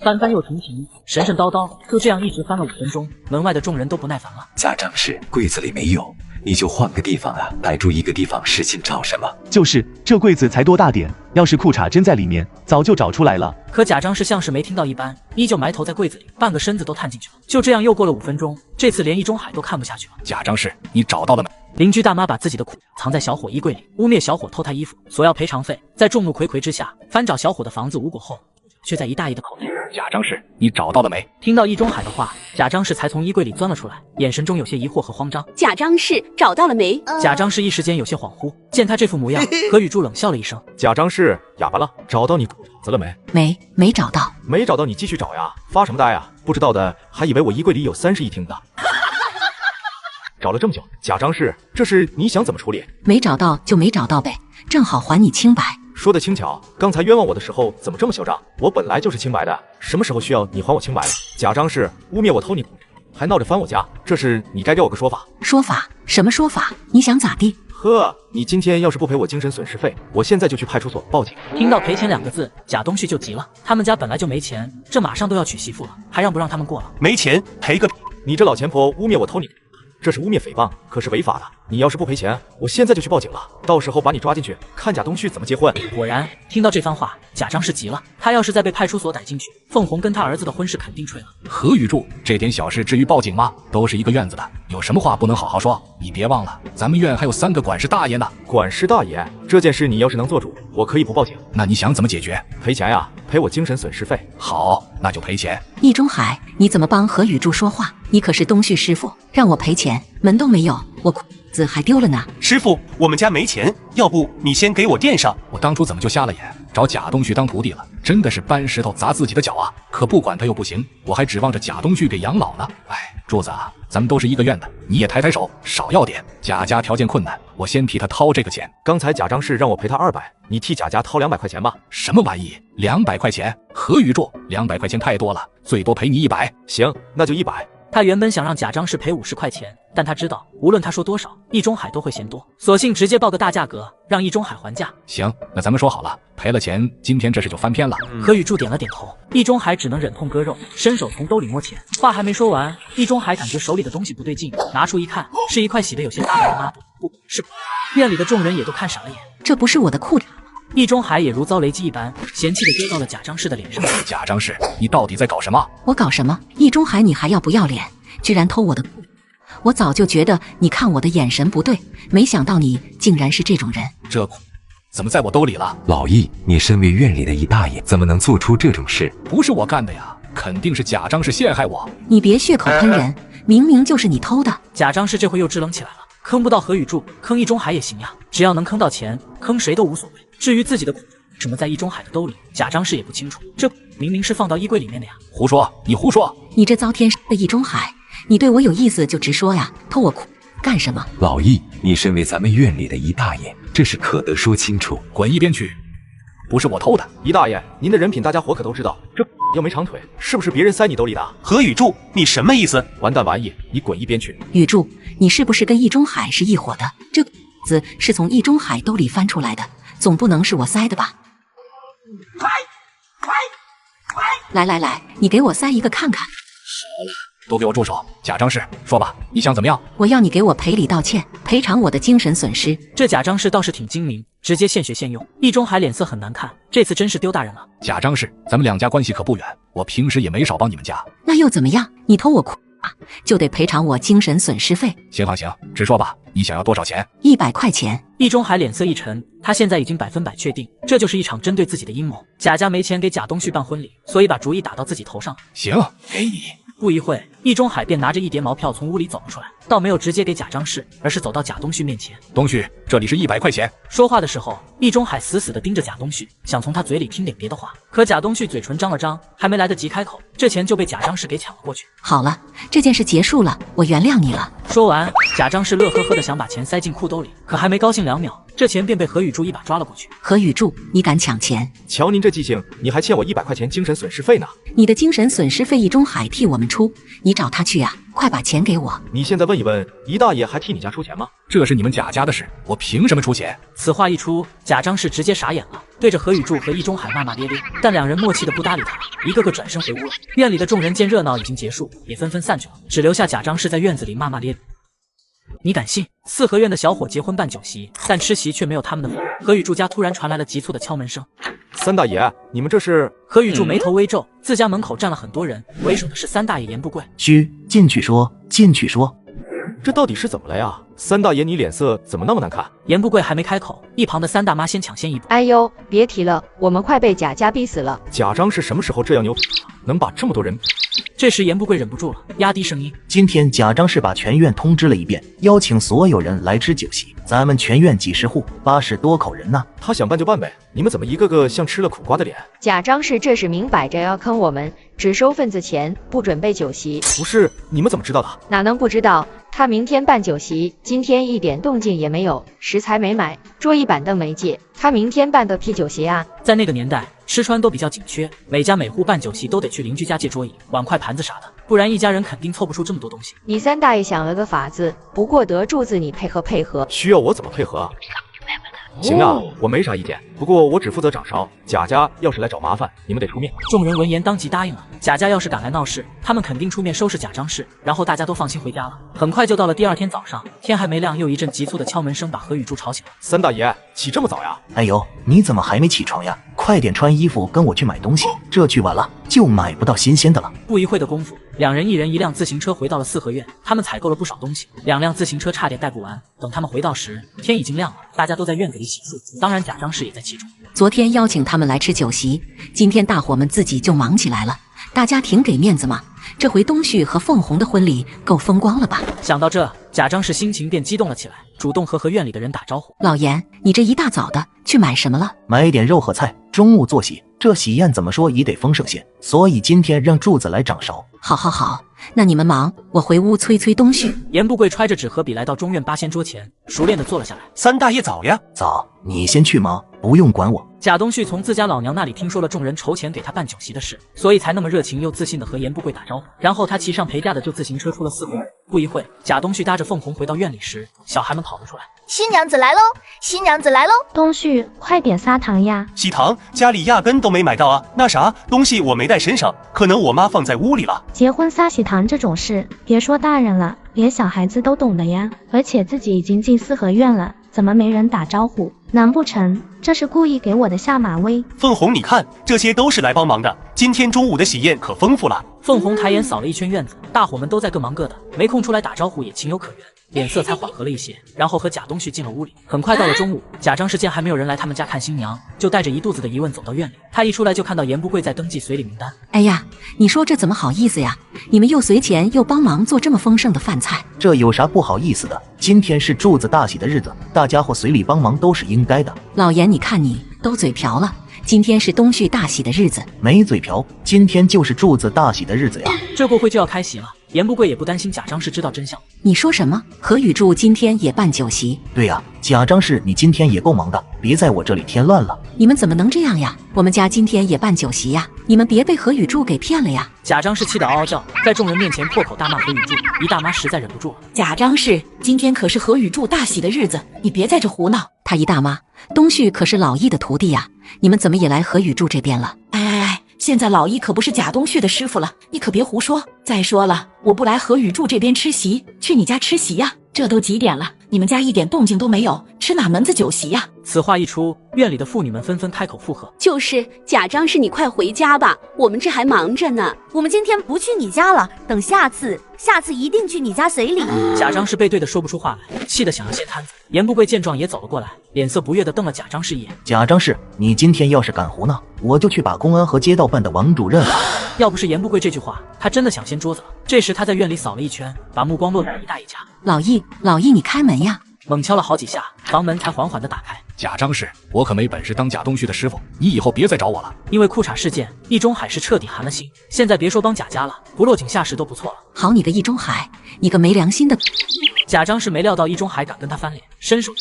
翻翻又停停，神神叨叨，就这样一直翻了5分钟。门外的众人都不耐烦了。家长是柜子里没有，你就换个地方啊，逮住一个地方使劲找什么？就是这柜子才多大点，要是裤衩真在里面，早就找出来了。可贾章是像是没听到一般，依旧埋头在柜子里，半个身子都探进去了。就这样又过了5分钟，这次连易中海都看不下去了。贾章是你找到了没？邻居大妈把自己的裤藏在小伙衣柜里，污蔑小伙偷她衣服，索要赔偿费。在众目睽睽之下，翻找小伙的房子无果后，却在一大爷的口袋。贾章是你找到了没？听到易中海的话，贾章是才从衣柜里钻了出来，眼神中有些疑惑和慌张。贾章是找到了没？贾章是一时间有些恍惚，见他这副模样，何雨柱冷笑了一声。贾章是哑巴了，找到你裤衩子了没？没找到。没找到你继续找呀，发什么呆呀？不知道的还以为我衣柜里有30亿听的。找了这么久，贾章是，这事你想怎么处理？没找到就没找到呗，正好还你清白。说的轻巧，刚才冤枉我的时候怎么这么嚣张？我本来就是清白的，什么时候需要你还我清白了？贾章是污蔑我偷你裤衩，还闹着翻我家，这事你该给我个说法。说法？什么说法？你想咋地？呵，你今天要是不赔我精神损失费，我现在就去派出所报警。听到赔钱2个字，贾东旭就急了。他们家本来就没钱，这马上都要娶媳妇了，还让不让他们过了？没钱赔个屁！你这老钱婆污蔑我偷你，这是污蔑诽谤，可是违法的。你要是不赔钱，我现在就去报警了，到时候把你抓进去，看贾东旭怎么结婚。果然，听到这番话，贾章是急了。他要是再被派出所逮进去，凤红跟他儿子的婚事肯定吹了。何雨柱，这点小事至于报警吗？都是一个院子的，有什么话不能好好说？你别忘了，咱们院还有3个管事大爷呢。管事大爷，这件事你要是能做主，我可以不报警。那你想怎么解决？赔钱呀，赔我精神损失费。好，那就赔钱。易中海，你怎么帮何雨柱说话？你可是东旭师傅，让我赔钱，门都没有，我裤子还丢了呢。师傅，我们家没钱，要不你先给我垫上。我当初怎么就瞎了眼，找贾东旭当徒弟了？真的是搬石头砸自己的脚啊！可不管他又不行，我还指望着贾东旭给养老呢。哎，柱子啊，咱们都是一个院的，你也抬抬手，少要点。贾家条件困难，我先替他掏这个钱。刚才贾章是让我赔他200，你替贾家掏200块钱吧。什么玩意？200块钱？何雨柱，200块钱太多了，最多赔你100。行，那就100。他原本想让贾章是赔50块钱，但他知道无论他说多少，易中海都会嫌多，索性直接报个大价格，让易中海还价。行，那咱们说好了，赔了钱，今天这事就翻篇了。何雨柱点了点头，易中海只能忍痛割肉，伸手从兜里摸钱。话还没说完，易中海感觉手里的东西不对劲，拿出一看，是一块洗得有些发白的抹布，不是。院里的众人也都看傻了眼，这不是我的裤衩。易中海也如遭雷击一般，嫌弃地丢到了贾章氏的脸上。贾章氏，你到底在搞什么？我搞什么？易中海，你还要不要脸？居然偷我的裤！我早就觉得你看我的眼神不对，没想到你竟然是这种人。这怎么在我兜里了？老易，你身为院里的一大爷，怎么能做出这种事？不是我干的呀，肯定是贾张氏陷害我。你别血口喷人，明明就是你偷的。贾张氏这回又支棱起来了，坑不到何雨柱，坑易中海也行呀，只要能坑到钱，坑谁都无所谓。至于自己的什么在易中海的兜里，贾张氏也不清楚，这明明是放到衣柜里面的呀。胡说，你胡说！你这遭天的易中海，你对我有意思就直说呀，偷我干什么？老易，你身为咱们院里的一大爷，这事可得说清楚。滚一边去！不是我偷的。一大爷，您的人品大家伙可都知道，这又没长腿，是不是别人塞你兜里的？何雨柱，你什么意思？完蛋玩意，你滚一边去！雨柱，你是不是跟易中海是一伙的？这子是从易中海兜里翻出来的，总不能是我塞的吧？来，你给我塞一个看看。都给我住手！贾张氏，说吧，你想怎么样？我要你给我赔礼道歉，赔偿我的精神损失。这贾张氏倒是挺精明，直接现学现用。易中海脸色很难看，这次真是丢大人了。贾张氏，咱们两家关系可不远，我平时也没少帮你们家。那又怎么样？你偷我就得赔偿我精神损失费。行，直说吧，你想要多少钱？100块钱。易中海脸色一沉，他现在已经100%确定，这就是一场针对自己的阴谋。贾家没钱给贾东旭办婚礼，所以把主意打到自己头上。行，给你。不一会，易中海便拿着一叠毛票从屋里走了出来，倒没有直接给贾张氏，而是走到贾东旭面前。东旭，这里是100块钱。说话的时候，易中海死死地盯着贾东旭，想从他嘴里听点别的话。可贾东旭嘴唇张了张，还没来得及开口，这钱就被贾张氏给抢了过去。好了，这件事结束了，我原谅你了。说完，贾张氏乐呵呵地想把钱塞进裤兜里，可还没高兴2秒，这钱便被何雨柱一把抓了过去。何雨柱，你敢抢钱？瞧您这记性，你还欠我100块钱精神损失费呢。你的精神损失费易中海替我们出，你找他去呀，快把钱给我。你现在问一问，一大爷还替你家出钱吗？这是你们贾家的事，我凭什么出钱？此话一出，贾张氏直接傻眼了，对着何雨柱和易中海骂骂咧咧，但两人默契的不搭理他，一个个转身回屋了。院里的众人见热闹已经结束，也纷纷散去了，只留下贾张氏在院子里骂骂咧咧。你敢信四合院的小伙结婚办酒席，但吃席却没有他们的份。何雨柱家突然传来了急促的敲门声。三大爷，你们这是？何雨柱眉头微皱，自家门口站了很多人，为首的是三大爷严不贵。嘘，进去说，进去说。这到底是怎么了呀？三大爷，你脸色怎么那么难看？严不贵还没开口，一旁的三大妈先抢先一步。哎呦，别提了，我们快被贾家逼死了。贾张是什么时候这样牛逼，能把这么多人？这时严不贵忍不住了，压低声音：今天贾张是把全院通知了一遍，邀请所有人来吃酒席。咱们全院几十户，80多口人呢。他想办就办呗，你们怎么一个个像吃了苦瓜的脸？贾张氏这是明摆着要坑我们，只收份子钱，不准备酒席。不是，你们怎么知道的？哪能不知道？他明天办酒席，今天一点动静也没有，食材没买，桌椅板凳没借，他明天办个屁酒席啊！在那个年代，吃穿都比较紧缺，每家每户办酒席都得去邻居家借桌椅、碗筷、盘子啥的，不然一家人肯定凑不出这么多东西。你三大爷想了个法子，不过得柱子你配合配合。需要我怎么配合啊？行啊，我没啥意见，不过我只负责掌勺。贾家要是来找麻烦，你们得出面。众人闻言当即答应了。贾家要是敢来闹事，他们肯定出面收拾贾张氏，然后大家都放心回家了。很快就到了第二天早上，天还没亮，又一阵急促的敲门声把何雨柱吵醒了。三大爷，起这么早呀？哎呦，你怎么还没起床呀？快点穿衣服跟我去买东西，这去晚了就买不到新鲜的了。不一会的功夫，两人一人一辆自行车回到了四合院。他们采购了不少东西，2辆自行车差点带不完。等他们回到时，天已经亮了，大家都在院子里洗漱，当然贾张氏也在其中。昨天邀请他们来吃酒席，今天大伙们自己就忙起来了，大家挺给面子嘛。这回东旭和凤红的婚礼够风光了吧？想到这，贾张氏心情便激动了起来，主动和院里的人打招呼。老严，你这一大早的去买什么了？买点肉和菜，中午做喜，这喜宴怎么说也得丰盛些，所以今天让柱子来掌勺。好，那你们忙，我回屋催东旭。严不贵揣着纸和笔来到中院八仙桌前，熟练地坐了下来。三大爷早呀！早，你先去忙，不用管我。贾东旭从自家老娘那里听说了众人筹钱给他办酒席的事，所以才那么热情又自信地和严不贵打招呼。然后他骑上陪嫁的旧自行车出了四合院。不一会，贾东旭搭着凤红回到院里时，小孩们跑了出来。新娘子来喽！新娘子来喽！东旭，快点撒糖呀！喜糖家里压根都没买到啊！那啥东西我没带身上，可能我妈放在屋里了。结婚撒喜糖这种事，别说大人了，连小孩子都懂的呀。而且自己已经进四合院了，怎么没人打招呼？难不成这是故意给我的下马威？凤红，你看，这些都是来帮忙的。今天中午的喜宴可丰富了。凤红抬眼扫了一圈院子，大伙们都在各忙各的，没空出来打招呼也情有可原，脸色才缓和了一些，然后和贾东旭进了屋里。很快到了中午，贾张氏见还没有人来他们家看新娘，就带着一肚子的疑问走到院里。他一出来就看到严不贵在登记随礼名单。哎呀，你说这怎么好意思呀？你们又随钱又帮忙做这么丰盛的饭菜，这有啥不好意思的？今天是柱子大喜的日子，大家伙随礼帮忙都是应该的。老严，你看你都嘴瓢了。今天是东旭大喜的日子，没嘴瓢，今天就是柱子大喜的日子呀。这过会就要开席了，严不贵也不担心贾张氏知道真相。你说什么？何雨柱今天也办酒席？对呀，贾张氏你今天也够忙的，别在我这里添乱了。你们怎么能这样呀？我们家今天也办酒席呀，你们别被何雨柱给骗了呀！贾张氏气得嗷嗷叫，在众人面前破口大骂何雨柱。姨大妈实在忍不住了，贾张氏，今天可是何雨柱大喜的日子，你别在这胡闹。他姨大妈，东旭可是老易的徒弟呀，你们怎么也来何雨柱这边了？哎，现在老易可不是贾东旭的师傅了，你可别胡说。再说了，我不来何雨柱这边吃席，去你家吃席呀？这都几点了，你们家一点动静都没有，吃哪门子酒席呀？此话一出，院里的妇女们纷纷开口附和。就是贾张氏，你快回家吧，我们这还忙着呢。我们今天不去你家了，等下次一定去你家随礼。贾张氏被对得说不出话来，气得想要掀摊子。严不贵见状也走了过来，脸色不悦地瞪了贾张氏一眼。贾张氏，你今天要是敢胡闹，我就去把公安和街道办的王主任。要不是严不贵这句话，他真的想掀桌子了。这时他在院里扫了一圈，把目光落在一大爷家。老易，你开门呀！猛敲了好几下，房门才缓缓地打开。贾张氏，我可没本事当贾东旭的师傅，你以后别再找我了。因为裤衩事件，易中海是彻底寒了心，现在别说帮贾家了，不落井下石都不错了。好你个易中海，你个没良心的！贾张氏没料到易中海敢跟他翻脸，伸手，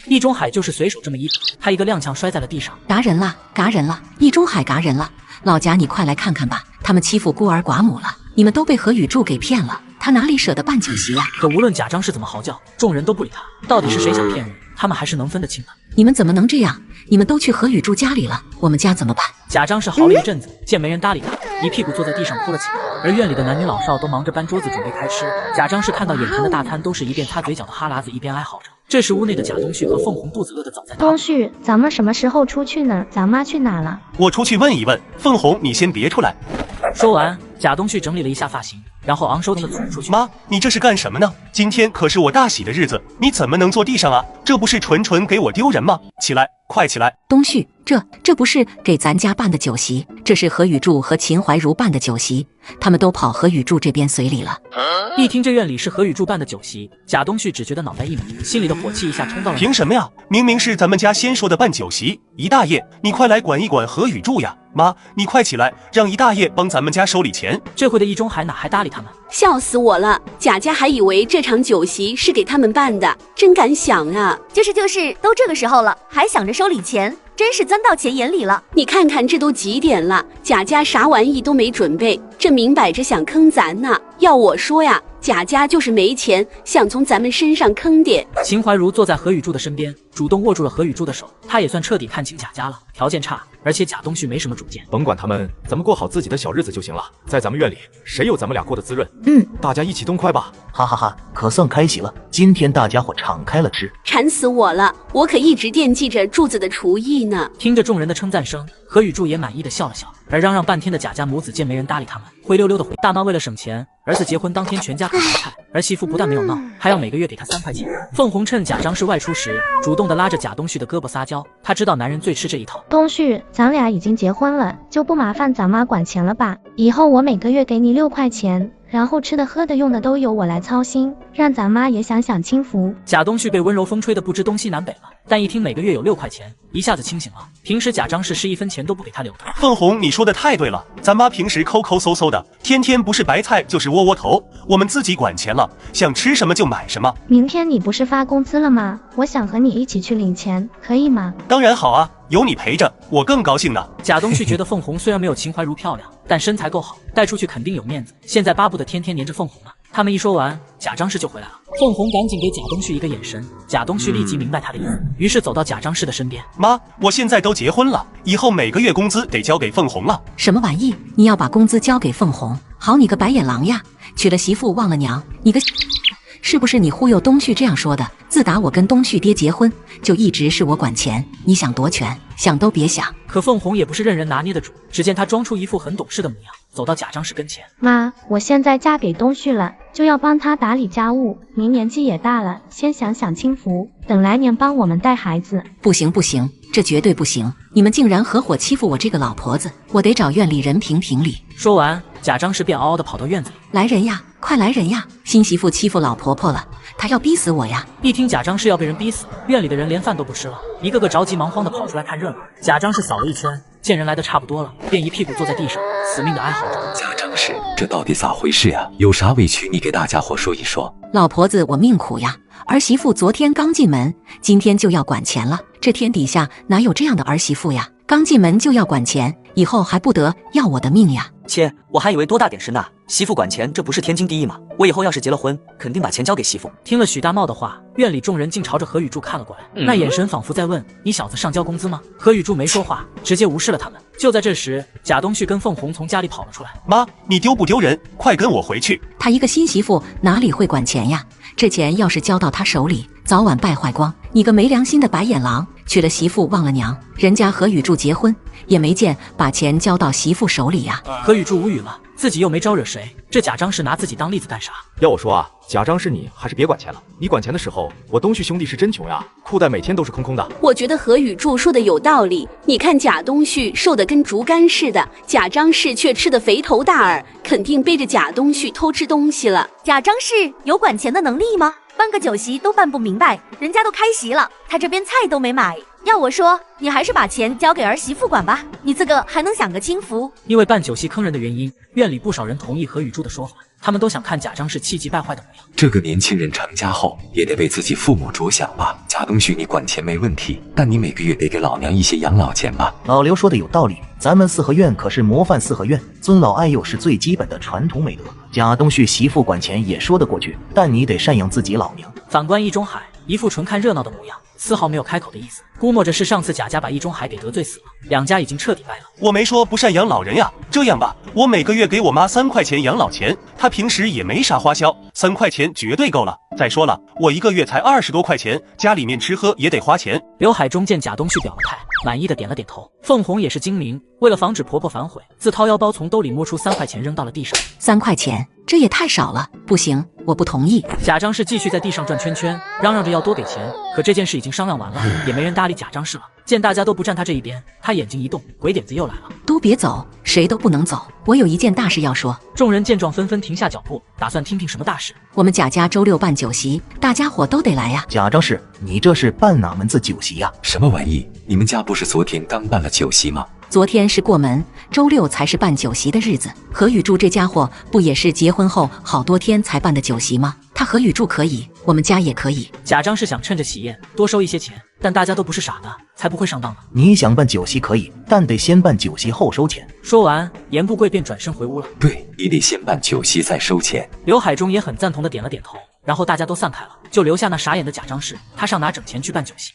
易中海就是随手这么一指，他一个踉跄摔在了地上。嘎人了，易中海嘎人了！老贾，你快来看看吧，他们欺负孤儿寡母了，你们都被何雨柱给骗了，他哪里舍得办酒席呀？可无论贾张氏怎么嚎叫，众人都不理他。到底是谁想骗人，他们还是能分得清的。你们怎么能这样？你们都去何雨柱家里了，我们家怎么办？贾张氏嚎了一阵子，见没人搭理他，一屁股坐在地上哭了起来。而院里的男女老少都忙着搬桌子准备开吃。贾张氏看到眼前的大摊都是一边擦嘴角的哈喇子一边哀嚎着。这时屋内的贾东旭和凤红肚子饿得早在东旭，咱们什么时候出去呢？咱妈去哪了？我出去问一问。凤红，你先别出来。说完，贾东旭整理了一下发型，然后昂首挺胸出去。妈，你这是干什么呢？今天可是我大喜的日子，你怎么能坐地上啊？这不是纯给我丢人吗？起来，快起来！东旭，这不是给咱家办的酒席，这是何雨柱和秦怀茹办的酒席，他们都跑何雨柱这边随礼了。一听这院里是何雨柱办的酒席，贾东旭只觉得脑袋一闷，心里的火气一下冲到了。凭什么呀？明明是咱们家先说的办酒席，姨大爷，你快来管一管何雨柱呀！妈，你快起来，让姨大爷帮咱们家收礼钱。这回的易中海哪还搭理他们？笑死我了！贾家还以为这场酒席是给他们办的，真敢想啊！就是，都这个时候了，还想着收礼钱，真是钻到钱眼里了。你看看这都几点了，贾家啥玩意都没准备，这明摆着想坑咱呢。要我说呀，贾家就是没钱，想从咱们身上坑点。秦怀茹坐在何雨柱的身边，主动握住了何雨柱的手，他也算彻底看清贾家了。条件差，而且贾东旭没什么主见，甭管他们，咱们过好自己的小日子就行了。在咱们院里，谁有咱们俩过得滋润？大家一起动快吧！哈哈哈，可算开席了，今天大家伙敞开了吃。馋死我了，我可一直惦记着柱子的厨艺呢。听着众人的称赞声，何雨柱也满意的笑了笑。而嚷嚷半天的贾家母子见没人搭理他们，灰溜溜的回。大妈为了省钱，儿子结婚当天全家烤菜，儿媳妇不但没有闹，还要每个月给他3块钱。凤红趁贾张氏外出时，主动的拉着贾东旭的胳膊撒娇，他知道男人最吃这一套。东旭，咱俩已经结婚了，就不麻烦咱妈管钱了吧？以后我每个月给你6块钱。然后吃的喝的用的都由我来操心，让咱妈也享享清福。贾东旭被温柔风吹得不知东西南北了，但一听每个月有6块钱，一下子清醒了。平时贾张氏是1分钱都不给他留的。凤红，你说的太对了，咱妈平时抠抠搜搜的，天天不是白菜就是窝窝头，我们自己管钱了，想吃什么就买什么。明天你不是发工资了吗？我想和你一起去领钱，可以吗？当然好啊，有你陪着，我更高兴呢。贾东旭觉得凤红虽然没有秦怀茹漂亮，但身材够好，带出去肯定有面子。现在巴不得天天黏着凤红呢。他们一说完，贾张氏就回来了。凤红赶紧给贾东旭一个眼神，贾东旭立即明白他的意思，于是走到贾张氏的身边。妈，我现在都结婚了，以后每个月工资得交给凤红了。什么玩意？你要把工资交给凤红？好你个白眼狼呀！娶了媳妇忘了娘，你个是不是你忽悠东旭这样说的？自打我跟东旭爹结婚，就一直是我管钱，你想夺权，想都别想。可凤红也不是任人拿捏的主，只见她装出一副很懂事的模样，走到贾张氏跟前。妈，我现在嫁给东旭了，就要帮他打理家务。您年纪也大了，先想想清福，等来年帮我们带孩子。不行不行，这绝对不行！你们竟然合伙欺负我这个老婆子，我得找院里人评评理。说完，贾张氏便嗷嗷地跑到院子里。来人呀，快来人呀！新媳妇欺负老婆婆了，她要逼死我呀！一听贾张氏要被人逼死，院里的人连饭都不吃了，一个个着急忙慌地跑出来看热闹。贾张氏扫了一圈，见人来的差不多了，便一屁股坐在地上，死命地哀嚎着。贾张氏，这到底咋回事呀？有啥委屈你给大家伙说一说。老婆子，我命苦呀！儿媳妇昨天刚进门，今天就要管钱了。这天底下哪有这样的儿媳妇呀？刚进门就要管钱，以后还不得要我的命呀！切，我还以为多大点事呢，媳妇管钱，这不是天经地义吗？我以后要是结了婚，肯定把钱交给媳妇。听了许大茂的话，院里众人竟朝着何雨柱看了过来，那眼神仿佛在问：你小子上交工资吗？何雨柱没说话，直接无视了他们。就在这时，贾东旭跟凤红从家里跑了出来。妈，你丢不丢人？快跟我回去！他一个新媳妇哪里会管钱呀？这钱要是交到他手里，早晚败坏光。你个没良心的白眼狼，娶了媳妇忘了娘，人家何雨柱结婚也没见把钱交到媳妇手里呀。何雨柱无语了，自己又没招惹谁，这贾张氏拿自己当例子干啥？要我说啊，贾张是你还是别管钱了。你管钱的时候，我东旭兄弟是真穷呀，裤袋每天都是空空的。我觉得何雨柱说的有道理，你看贾东旭瘦得跟竹竿似的，贾张氏却吃得肥头大耳，肯定背着贾东旭偷吃东西了。贾张氏有管钱的能力吗？办个酒席都办不明白，人家都开席了，他这边菜都没买。要我说，你还是把钱交给儿媳妇管吧，你这个还能享个清福。因为办酒席坑人的原因，院里不少人同意何雨柱的说法，他们都想看贾张氏气急败坏的模样。这个年轻人成家后也得为自己父母着想吧。贾东旭，你管钱没问题，但你每个月得给老娘一些养老钱吧。老刘说的有道理，咱们四合院可是模范四合院，尊老爱幼是最基本的传统美德。贾东旭媳妇管钱也说得过去，但你得赡养自己老娘。反观易中海，一副纯看热闹的模样，丝毫没有开口的意思，估摸着是上次贾家把易中海给得罪死了，两家已经彻底掰了。我没说不赡养老人呀，这样吧，我每个月给我妈3块钱养老钱，她平时也没啥花销，3块钱绝对够了。再说了，我一个月才20多块钱，家里面吃喝也得花钱。刘海中见贾东旭表了态，满意的点了点头。凤红也是精明，为了防止婆婆反悔，自掏腰包从兜里摸出3块钱扔到了地上。3块钱，这也太少了，不行，我不同意。贾张氏继续在地上转圈圈，嚷嚷着要多给钱，可这件事已经商量完了，也没人搭理贾张氏了。见大家都不站他这一边，他眼睛一动，鬼点子又来了。都别走，谁都不能走，我有一件大事要说。众人见状纷纷停下脚步，打算听听什么大事。我们贾家周6办酒席，大家伙都得来呀。贾张氏，你这是办哪门子酒席呀？什么玩意？你们家不是昨天刚办了酒席吗？昨天是过门，周6才是办酒席的日子。何雨柱这家伙不也是结婚后好多天才办的酒席吗？他何雨柱可以，我们家也可以。贾张是想趁着喜宴多收一些钱，但大家都不是傻的，才不会上当呢。你想办酒席可以，但得先办酒席后收钱。说完，严不贵便转身回屋了。对，你得先办酒席再收钱。刘海中也很赞同的点了点头，然后大家都散开了，就留下那傻眼的贾张氏，他上哪整钱去办酒席？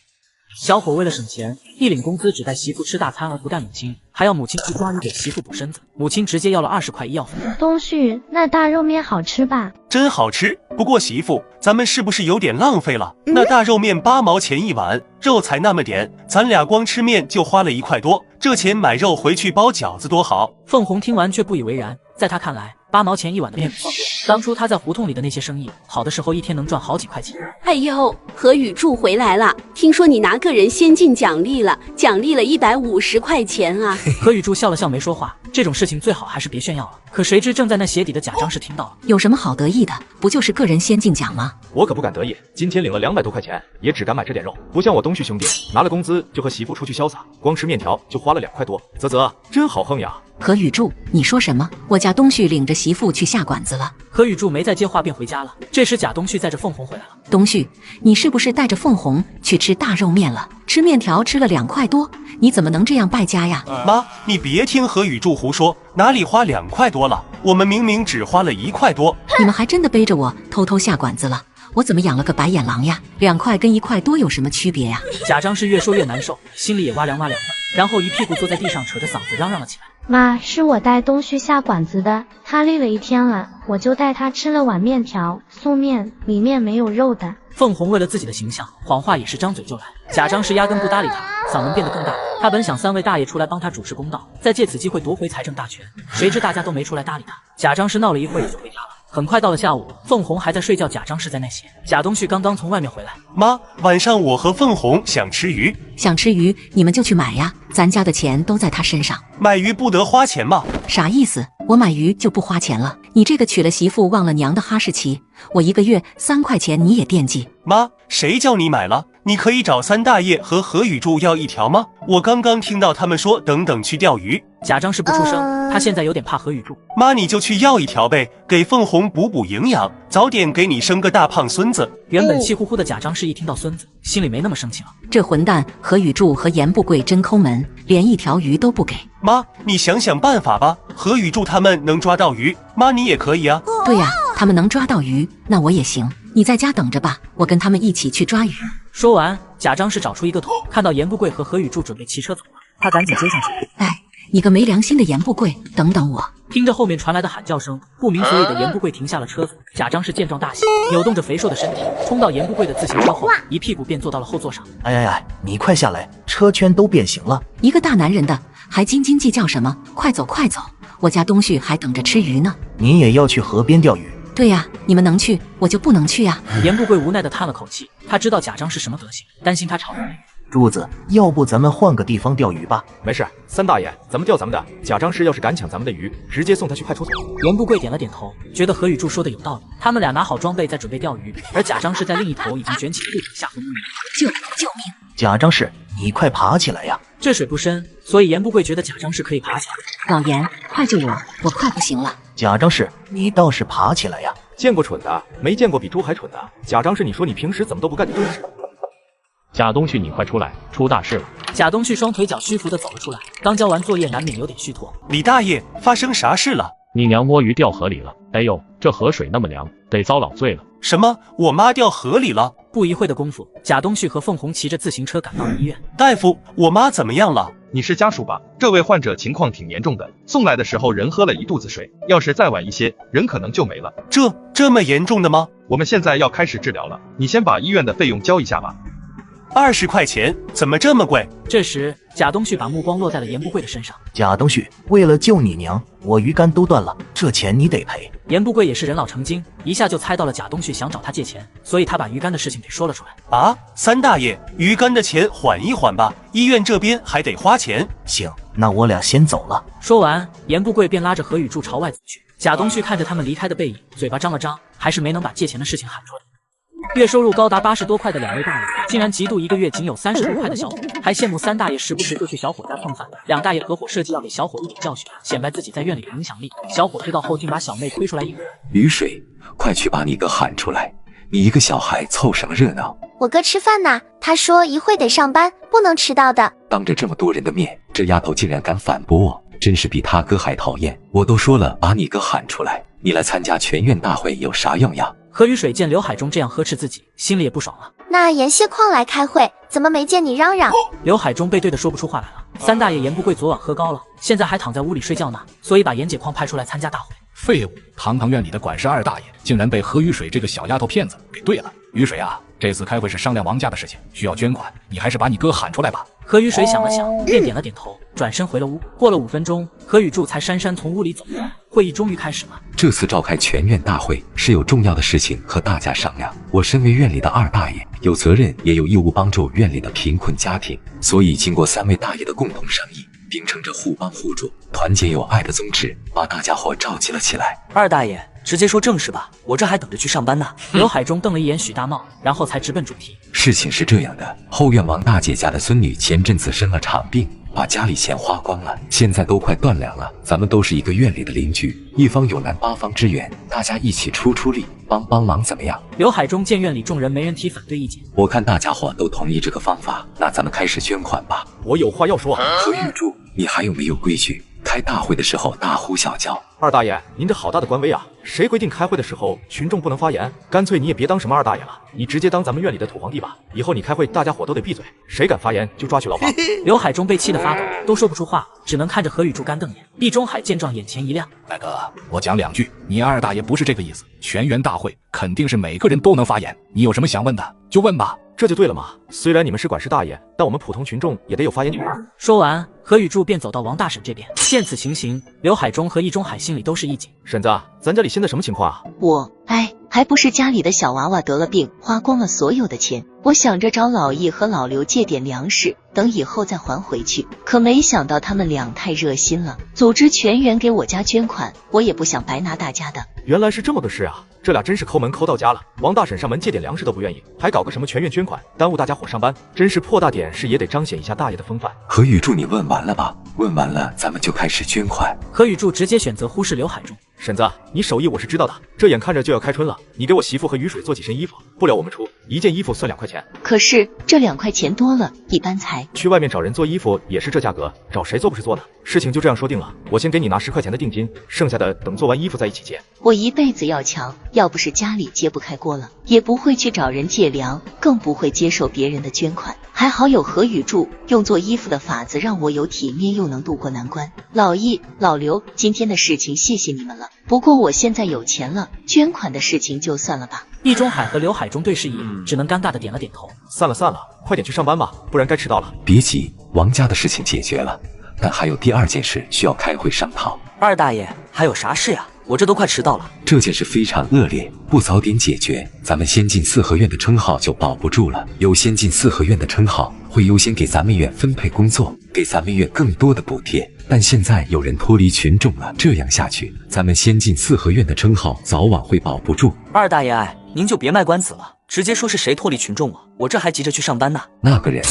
小伙为了省钱，一领工资只带媳妇吃大餐而不带母亲，还要母亲去抓鱼给媳妇补身子，母亲直接要了20块医药费。东旭，那大肉面好吃吧？真好吃，不过媳妇，咱们是不是有点浪费了？那大肉面8毛钱一碗，肉才那么点，咱俩光吃面就花了1块多，这钱买肉回去包饺子多好。凤红听完却不以为然，在他看来，8毛钱一碗的面不方便。当初他在胡同里的那些生意，好的时候一天能赚好几块钱。哎呦，何雨柱回来了，听说你拿个人先进奖励了，奖励了150块钱啊！何雨柱笑了笑没说话，这种事情最好还是别炫耀了。可谁知正在那鞋底的贾张氏听到了，有什么好得意的？不就是个人先进奖吗？我可不敢得意，今天领了200多块钱，也只敢买这点肉，不像我东旭兄弟，拿了工资就和媳妇出去潇洒，光吃面条就花了2块多，啧，真好横呀！何雨柱，你说什么？我家东旭领着媳妇去下馆子了。何雨柱没再接话便回家了。这时贾东旭载着凤红回来了。东旭，你是不是带着凤红去吃大肉面了？吃面条吃了2块多，你怎么能这样败家呀？妈，你别听何雨柱胡说，哪里花2块多了？我们明明只花了1块多。你们还真的背着我偷偷下馆子了。我怎么养了个白眼狼呀？2块跟1块多有什么区别呀？贾张是越说越难受，心里也哇凉哇凉的，然后一屁股坐在地上，扯着嗓子嚷嚷了起来。妈，是我带东旭下馆子的，他累了一天了，我就带他吃了碗面条，素面，里面没有肉的。凤红为了自己的形象，谎话也是张嘴就来。贾张氏压根不搭理他，嗓门变得更大。他本想3位大爷出来帮他主持公道，再借此机会夺回财政大权，谁知大家都没出来搭理他。贾张氏闹了一会儿也就回家了。很快到了下午，凤红还在睡觉，贾张氏在那些。贾东旭刚刚从外面回来，妈，晚上我和凤红想吃鱼。想吃鱼，你们就去买呀，咱家的钱都在他身上。买鱼不得花钱吗？啥意思？我买鱼就不花钱了？你这个娶了媳妇忘了娘的哈士奇，我1个月3块钱你也惦记？妈，谁叫你买了？你可以找3大爷和何雨柱要1条吗？我刚刚听到他们说等等去钓鱼。贾张氏不出声，他现在有点怕何雨柱。妈，你就去要1条呗，给凤红补补营养，早点给你生个大胖孙子。原本气呼呼的贾张氏一听到孙子，心里没那么生气了。这混蛋何雨柱和严不贵真抠门，连1条鱼都不给。妈，你想想办法吧，何雨柱他们能抓到鱼，妈你也可以啊。对呀，他们能抓到鱼，那我也行。你在家等着吧，我跟他们一起去抓鱼。说完，贾张氏找出一个桶，看到严不贵和何雨柱准备骑车走了，他赶紧追上去。哎，你个没良心的严不贵，等等我！听着后面传来的喊叫声，不明所以的严不贵停下了车子。贾张氏见状大喜，扭动着肥硕的身体，冲到严不贵的自行车后，一屁股便坐到了后座上。哎，你快下来，车圈都变形了。一个大男人的还斤斤计较什么？快走快走，我家东旭还等着吃鱼呢。你也要去河边钓鱼？对呀，你们能去，我就不能去呀。严不贵无奈地叹了口气，他知道贾张是什么德行，担心他吵人。柱子，要不咱们换个地方钓鱼吧？没事，3大爷，咱们钓咱们的。贾张氏要是敢抢咱们的鱼，直接送他去派出所。严不贵点了点头，觉得何雨柱说的有道理。他们俩拿好装备，在准备钓鱼，而贾张氏在另一头已经卷起裤子下河摸鱼。救命！贾张氏，你快爬起来呀！这水不深，所以严不贵觉得贾张氏可以爬起来。老严，快救我，我快不行了。贾张氏，你倒是爬起来呀！见过蠢的，没见过比猪还蠢的。贾张氏，你说你平时怎么都不干这种事？贾东旭，你快出来，出大事了！贾东旭双腿脚虚浮地走了出来，刚交完作业，难免有点虚脱。李大爷，发生啥事了？你娘摸鱼掉河里了！哎呦，这河水那么凉，得遭老罪了！什么？我妈掉河里了？不一会的功夫，贾东旭和凤红骑着自行车赶到了医院。大夫，我妈怎么样了？你是家属吧？这位患者情况挺严重的，送来的时候人喝了1肚子水，要是再晚一些，人可能就没了。这么严重的吗？我们现在要开始治疗了，你先把医院的费用交一下吧。20块钱，怎么这么贵？这时，贾东旭把目光落在了严不贵的身上。贾东旭，为了救你娘，我鱼竿都断了，这钱你得赔。严不贵也是人老成精，一下就猜到了贾东旭想找他借钱，所以他把鱼竿的事情给说了出来。啊，3大爷，鱼竿的钱缓一缓吧，医院这边还得花钱。行，那我俩先走了。说完，严不贵便拉着何雨柱朝外走去。贾东旭看着他们离开的背影，嘴巴张了张，还是没能把借钱的事情喊出来。月收入高达80多块的2位大爷，竟然嫉妒1个月仅有30多块的小伙，还羡慕3大爷时不时就去小伙家蹭饭。2大爷合伙设计要给小伙一点教训，显摆自己在院里的影响力。小伙知道后，竟把小妹推出来应和。雨水，快去把你哥喊出来！你一个小孩凑什么热闹？我哥吃饭呢，他说一会得上班，不能迟到的。当着这么多人的面，这丫头竟然敢反驳我，真是比他哥还讨厌。我都说了，把你哥喊出来，你来参加全院大会有啥用呀？何雨水见刘海中这样呵斥自己，心里也不爽了。那严锡矿来开会，怎么没见你嚷嚷？刘海中被对的说不出话来了。3大爷严不贵昨晚喝高了，现在还躺在屋里睡觉呢，所以把严解矿派出来参加大会。废物！堂堂院里的管事2大爷，竟然被何雨水这个小丫头骗子给对了。雨水啊，这次开会是商量王家的事情，需要捐款，你还是把你哥喊出来吧。何雨水想了想，便点了点头，转身回了屋。过了5分钟，何雨柱才姗姗从屋里走出来。会议终于开始了。这次召开全院大会是有重要的事情和大家商量。我身为院里的2大爷，有责任也有义务帮助院里的贫困家庭，所以经过3位大爷的共同商议，秉承着互帮互助、团结友爱的宗旨，把大家伙召集了起来。2大爷，直接说正事吧，我这还等着去上班呢。刘海中瞪了一眼许大茂，然后才直奔主题。事情是这样的，后院王大姐家的孙女前阵子生了场病，把家里钱花光了，现在都快断粮了。咱们都是一个院里的邻居，一方有难八方支援，大家一起出力，帮忙怎么样？刘海中见院里众人没人提反对意见，我看大家伙都同意这个方法，那咱们开始捐款吧。我有话要说。何玉柱，你还有没有规矩？开大会的时候大呼小叫。二大爷，您这好大的官威啊！谁规定开会的时候群众不能发言？干脆你也别当什么二大爷了，你直接当咱们院里的土皇帝吧。以后你开会，大家伙都得闭嘴，谁敢发言就抓去牢房。刘海中被气得发抖，都说不出话，只能看着何雨柱干瞪眼。地中海见状，眼前一亮：“大哥，我讲2句，你二大爷不是这个意思。全员大会肯定是每个人都能发言，你有什么想问的就问吧。”这就对了嘛！虽然你们是管事大爷，但我们普通群众也得有发言权。说完，何雨柱便走到王大婶这边。见此情形，刘海中和易中海心里都是一紧。婶子，咱家里现在什么情况啊？还不是家里的小娃娃得了病，花光了所有的钱。我想着找老易和老刘借点粮食，等以后再还回去。可没想到他们俩太热心了，组织全员给我家捐款。我也不想白拿大家的。原来是这么个事啊！这俩真是抠门抠到家了。王大婶上门借点粮食都不愿意，还搞个什么全员捐款，耽误大家伙上班，真是破大点事也得彰显一下大爷的风范。何雨柱，你问完了吧？问完了，咱们就开始捐款。何雨柱直接选择忽视刘海中。婶子，你手艺我是知道的，这眼看着就要开春了，你给我媳妇和雨水做几身衣服，不了我们出，一件衣服算2块钱。可是这2块钱多了，一般才去外面找人做衣服也是这价格，找谁做不是做呢？事情就这样说定了，我先给你拿10块钱的定金，剩下的等做完衣服再一起结。我一辈子要强，要不是家里揭不开锅了，也不会去找人借粮，更不会接受别人的捐款。还好有何雨柱用做衣服的法子让我有体面又能度过难关。老易、老刘，今天的事情谢谢你们了，不过我现在有钱了，捐款的事情就算了吧。易中海和刘海中对视一眼，只能尴尬的点了点头。散了，快点去上班吧，不然该迟到了。别急，王家的事情解决了，但还有第2件事需要开会商讨。二大爷，还有啥事呀？我这都快迟到了。这件事非常恶劣，不早点解决，咱们先进4合院的称号就保不住了。有先进4合院的称号，会优先给咱们院分配工作，给咱们院更多的补贴。但现在有人脱离群众了，这样下去，咱们先进4合院的称号早晚会保不住。二大爷，您就别卖关子了，直接说是谁脱离群众了，我这还急着去上班呢。那个人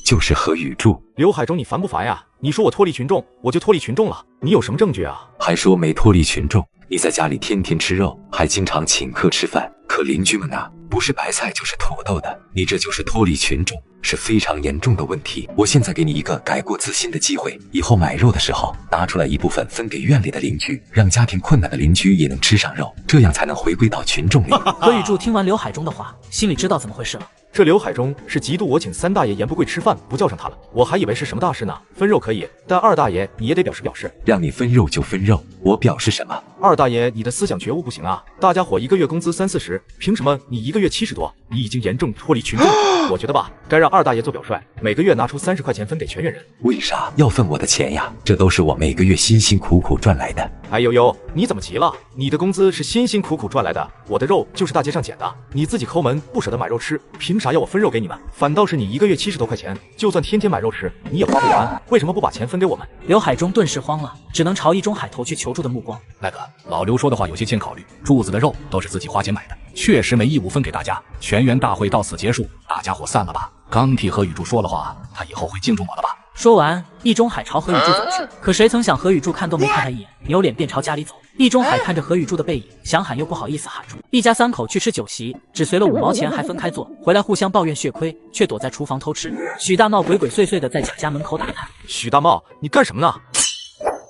就是何雨柱。刘海中，你烦不烦呀？你说我脱离群众，我就脱离群众了，你有什么证据啊？还说没脱离群众，你在家里天天吃肉，还经常请客吃饭，可邻居们啊，不是白菜就是土豆的，你这就是脱离群众，是非常严重的问题。我现在给你一个改过自新的机会，以后买肉的时候拿出来一部分分给院里的邻居，让家庭困难的邻居也能吃上肉，这样才能回归到群众里。何雨柱听完刘海中的话，心里知道怎么回事了。这刘海中是嫉妒我请3大爷严不贵吃饭不叫上他了，我还以为是什么大事呢。分肉可以，但2大爷你也得表示。让你分肉就分肉，我表示什么？2大爷，你的思想觉悟不行啊！大家伙一个月工资30-40，凭什么你一个月70多？你已经严重脱离群众。我觉得吧，该让2大爷做表率，每个月拿出30块钱分给全院人。为啥要分我的钱呀？这都是我每个月辛辛苦苦赚来的。哎呦呦，你怎么急了？你的工资是辛辛苦苦赚来的，我的肉就是大街上捡的，你自己抠门不舍得买肉吃，凭啥要我分肉给你们？反倒是你一个月70多块钱，就算天天买肉吃，你也花不完，为什么不把钱分给我们？刘海中顿时慌了，只能朝易中海投去求助的目光。那个老刘说的话有些欠考虑，柱子的肉都是自己花钱买的，确实没义务分给大家。全员大会到此结束，大家伙散了吧。刚替何雨柱说了话，他以后会敬重我的吧。说完，易中海朝何雨柱走去，可谁曾想何雨柱看都没看他一眼，扭脸便朝家里走。易中海看着何雨柱的背影，想喊又不好意思喊出。一家3口去吃酒席，只随了5毛钱，还分开坐，回来互相抱怨血亏，却躲在厨房偷吃。许大茂鬼鬼祟祟的在贾家门口打探。许大茂，你干什么呢？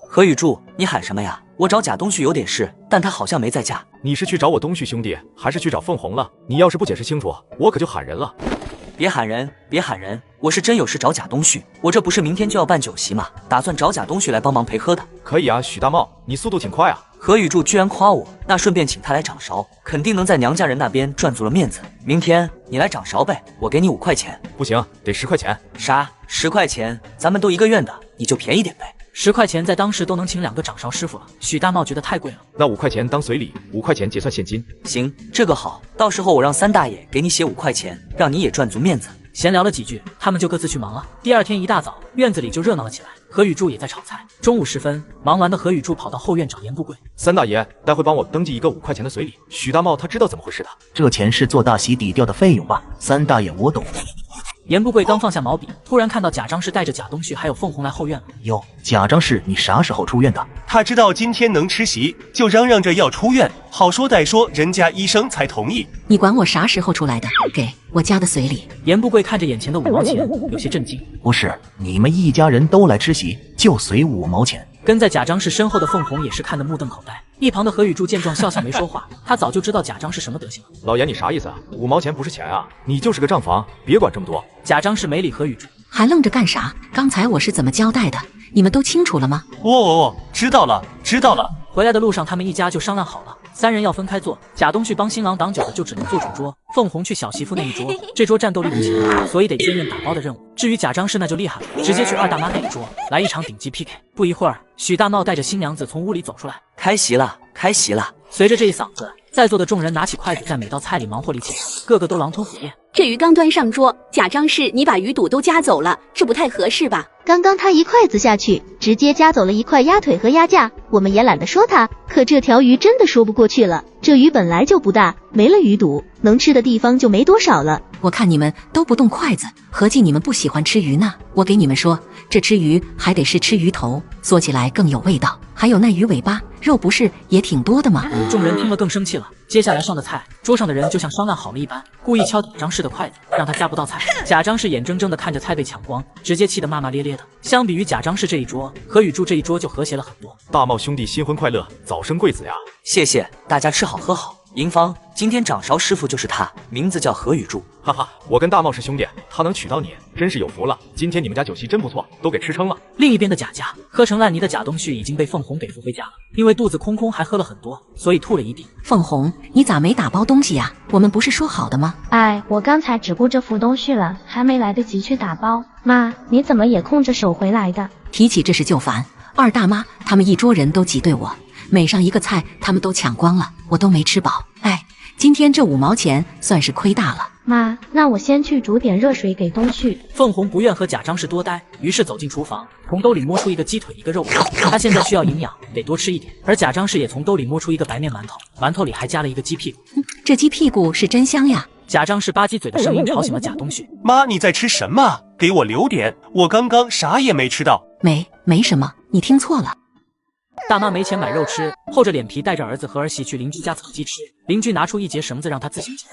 何雨柱，你喊什么呀？我找贾东旭有点事，但他好像没在家。你是去找我东旭兄弟，还是去找凤红了？你要是不解释清楚，我可就喊人了。别喊人，别喊人，我是真有事找贾东旭。我这不是明天就要办酒席吗？打算找贾东旭来帮忙陪喝的。可以啊，许大茂，你速度挺快啊。何雨柱居然夸我，那顺便请他来掌勺，肯定能在娘家人那边赚足了面子。明天你来掌勺呗，我给你5块钱。不行，得10块钱。啥？10块钱？咱们都一个院的，你就便宜点呗。10块钱在当时都能请2个掌勺师傅了，许大茂觉得太贵了。那5块钱当随礼，5块钱结算现金。行，这个好，到时候我让3大爷给你写5块钱，让你也赚足面子。闲聊了几句，他们就各自去忙了。第2天一大早，院子里就热闹了起来。何雨柱也在炒菜。中午时分，忙完的何雨柱跑到后院找严不贵。3大爷，待会帮我登记一个5块钱的随礼。许大茂他知道怎么回事的，这钱是做大席抵掉的费用吧？3大爷，我懂。严不贵刚放下毛笔，突然看到贾张氏带着贾东旭还有凤红来后院了。哟，贾张氏，你啥时候出院的？他知道今天能吃席，就嚷嚷着要出院，好说歹说，人家医生才同意。你管我啥时候出来的？给我家的随礼。严不贵看着眼前的5毛钱，有些震惊。不是，你们一家人都来吃席，就随5毛钱？跟在贾张氏身后的凤红也是看得目瞪口呆。一旁的何雨柱见状笑笑没说话，他早就知道贾张是什么德行了。老爷，你啥意思啊？5毛钱不是钱啊！你就是个账房，别管这么多。贾张氏没理何雨柱，还愣着干啥？刚才我是怎么交代的？你们都清楚了吗？知道了，知道了。回来的路上，他们一家就商量好了，3人要分开坐。贾东旭帮新郎挡酒的就只能坐主桌，凤红去小媳妇那一桌，这桌战斗力不强，所以得兼任打包的任务。至于贾张氏那就厉害了，直接去二大妈那一桌来一场顶级 PK。不一会儿，许大茂带着新娘子从屋里走出来，开席了，开席了。随着这一嗓子，在座的众人拿起筷子，在每道菜里忙活力气，个个都狼吞虎咽。这鱼刚端上桌，贾张氏你把鱼肚都夹走了，这不太合适吧？刚刚他一筷子下去，直接夹走了1块鸭腿和鸭架，我们也懒得说他，可这条鱼真的说不过去了。这鱼本来就不大，没了鱼肚，能吃的地方就没多少了。我看你们都不动筷子，合计你们不喜欢吃鱼呢。我给你们说，这吃鱼还得是吃鱼头，做起来更有味道。还有那鱼尾巴，肉不是也挺多的吗？众人听了更生气了。接下来上的菜，桌上的人就像商量好了一般，故意敲贾张氏的筷子，让他夹不到菜。贾张氏眼睁睁的看着菜被抢光，直接气得骂骂咧咧的。相比于贾张氏这一桌，何雨柱这一桌就和谐了很多。大茂兄弟新婚快乐，早生贵子呀！谢谢大家，吃好喝好。银芳，今天掌勺师傅就是他，名字叫何雨柱。哈哈，我跟大茂是兄弟，他能娶到你，真是有福了。今天你们家酒席真不错，都给吃撑了。另一边的贾家，喝成烂泥的贾东旭已经被凤红给扶回家了，因为肚子空空还喝了很多，所以吐了一地。凤红，你咋没打包东西呀？我们不是说好的吗？哎，我刚才只顾着扶东旭了，还没来得及去打包。妈，你怎么也空着手回来的？提起这事就烦，二大妈他们一桌人都挤兑我，每上一个菜他们都抢光了，我都没吃饱。哎，今天这5毛钱算是亏大了。妈，那我先去煮点热水给东旭。凤红不愿和贾张氏多待，于是走进厨房，从兜里摸出一个鸡腿一个肉包，他现在需要营养，得多吃一点。而贾张氏也从兜里摸出一个白面馒头，馒头里还加了一个鸡屁股。这鸡屁股是真香呀！贾张氏吧唧嘴的声音吵醒了贾东旭。妈，你在吃什么？给我留点，我刚刚啥也没吃到。没什么，你听错了。大妈没钱买肉吃，厚着脸皮带着儿子和儿媳去邻居家蹭鸡吃。邻居拿出一截绳子让他自行解。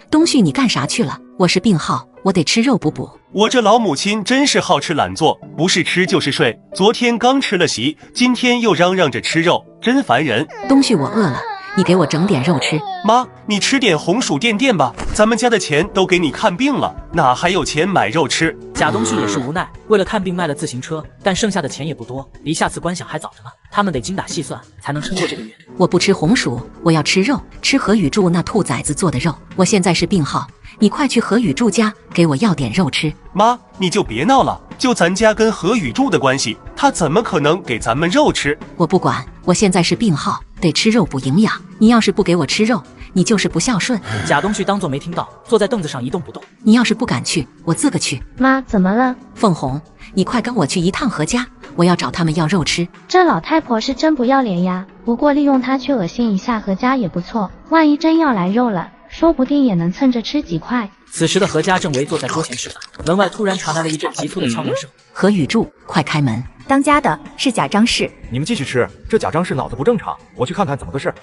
东旭，你干啥去了？我是病号，我得吃肉补补。我这老母亲真是好吃懒做，不是吃就是睡。昨天刚吃了席，今天又嚷嚷着吃肉，真烦人。东旭，我饿了，你给我整点肉吃。妈，你吃点红薯垫垫吧，咱们家的钱都给你看病了，哪还有钱买肉吃？贾东旭也是无奈，为了看病卖了自行车，但剩下的钱也不多，离下次观想还早着呢。他们得精打细算，才能撑过这个月。我不吃红薯，我要吃肉，吃何雨柱那兔崽子做的肉。我现在是病号，你快去何雨柱家给我要点肉吃。妈，你就别闹了，就咱家跟何雨柱的关系，他怎么可能给咱们肉吃？我不管，我现在是病号，得吃肉补营养。你要是不给我吃肉，你就是不孝顺。贾东旭当作没听到，坐在凳子上一动不动。你要是不敢去，我自个去。妈，怎么了？凤红，你快跟我去一趟何家，我要找他们要肉吃。这老太婆是真不要脸呀！不过利用她去恶心一下何家也不错，万一真要来肉了，说不定也能蹭着吃几块。此时的何家正围坐在桌前吃饭，门外突然传来了一阵急促的敲门声。何雨柱，快开门！当家的是贾张氏。你们继续吃，这贾张氏脑子不正常，我去看看怎么个事。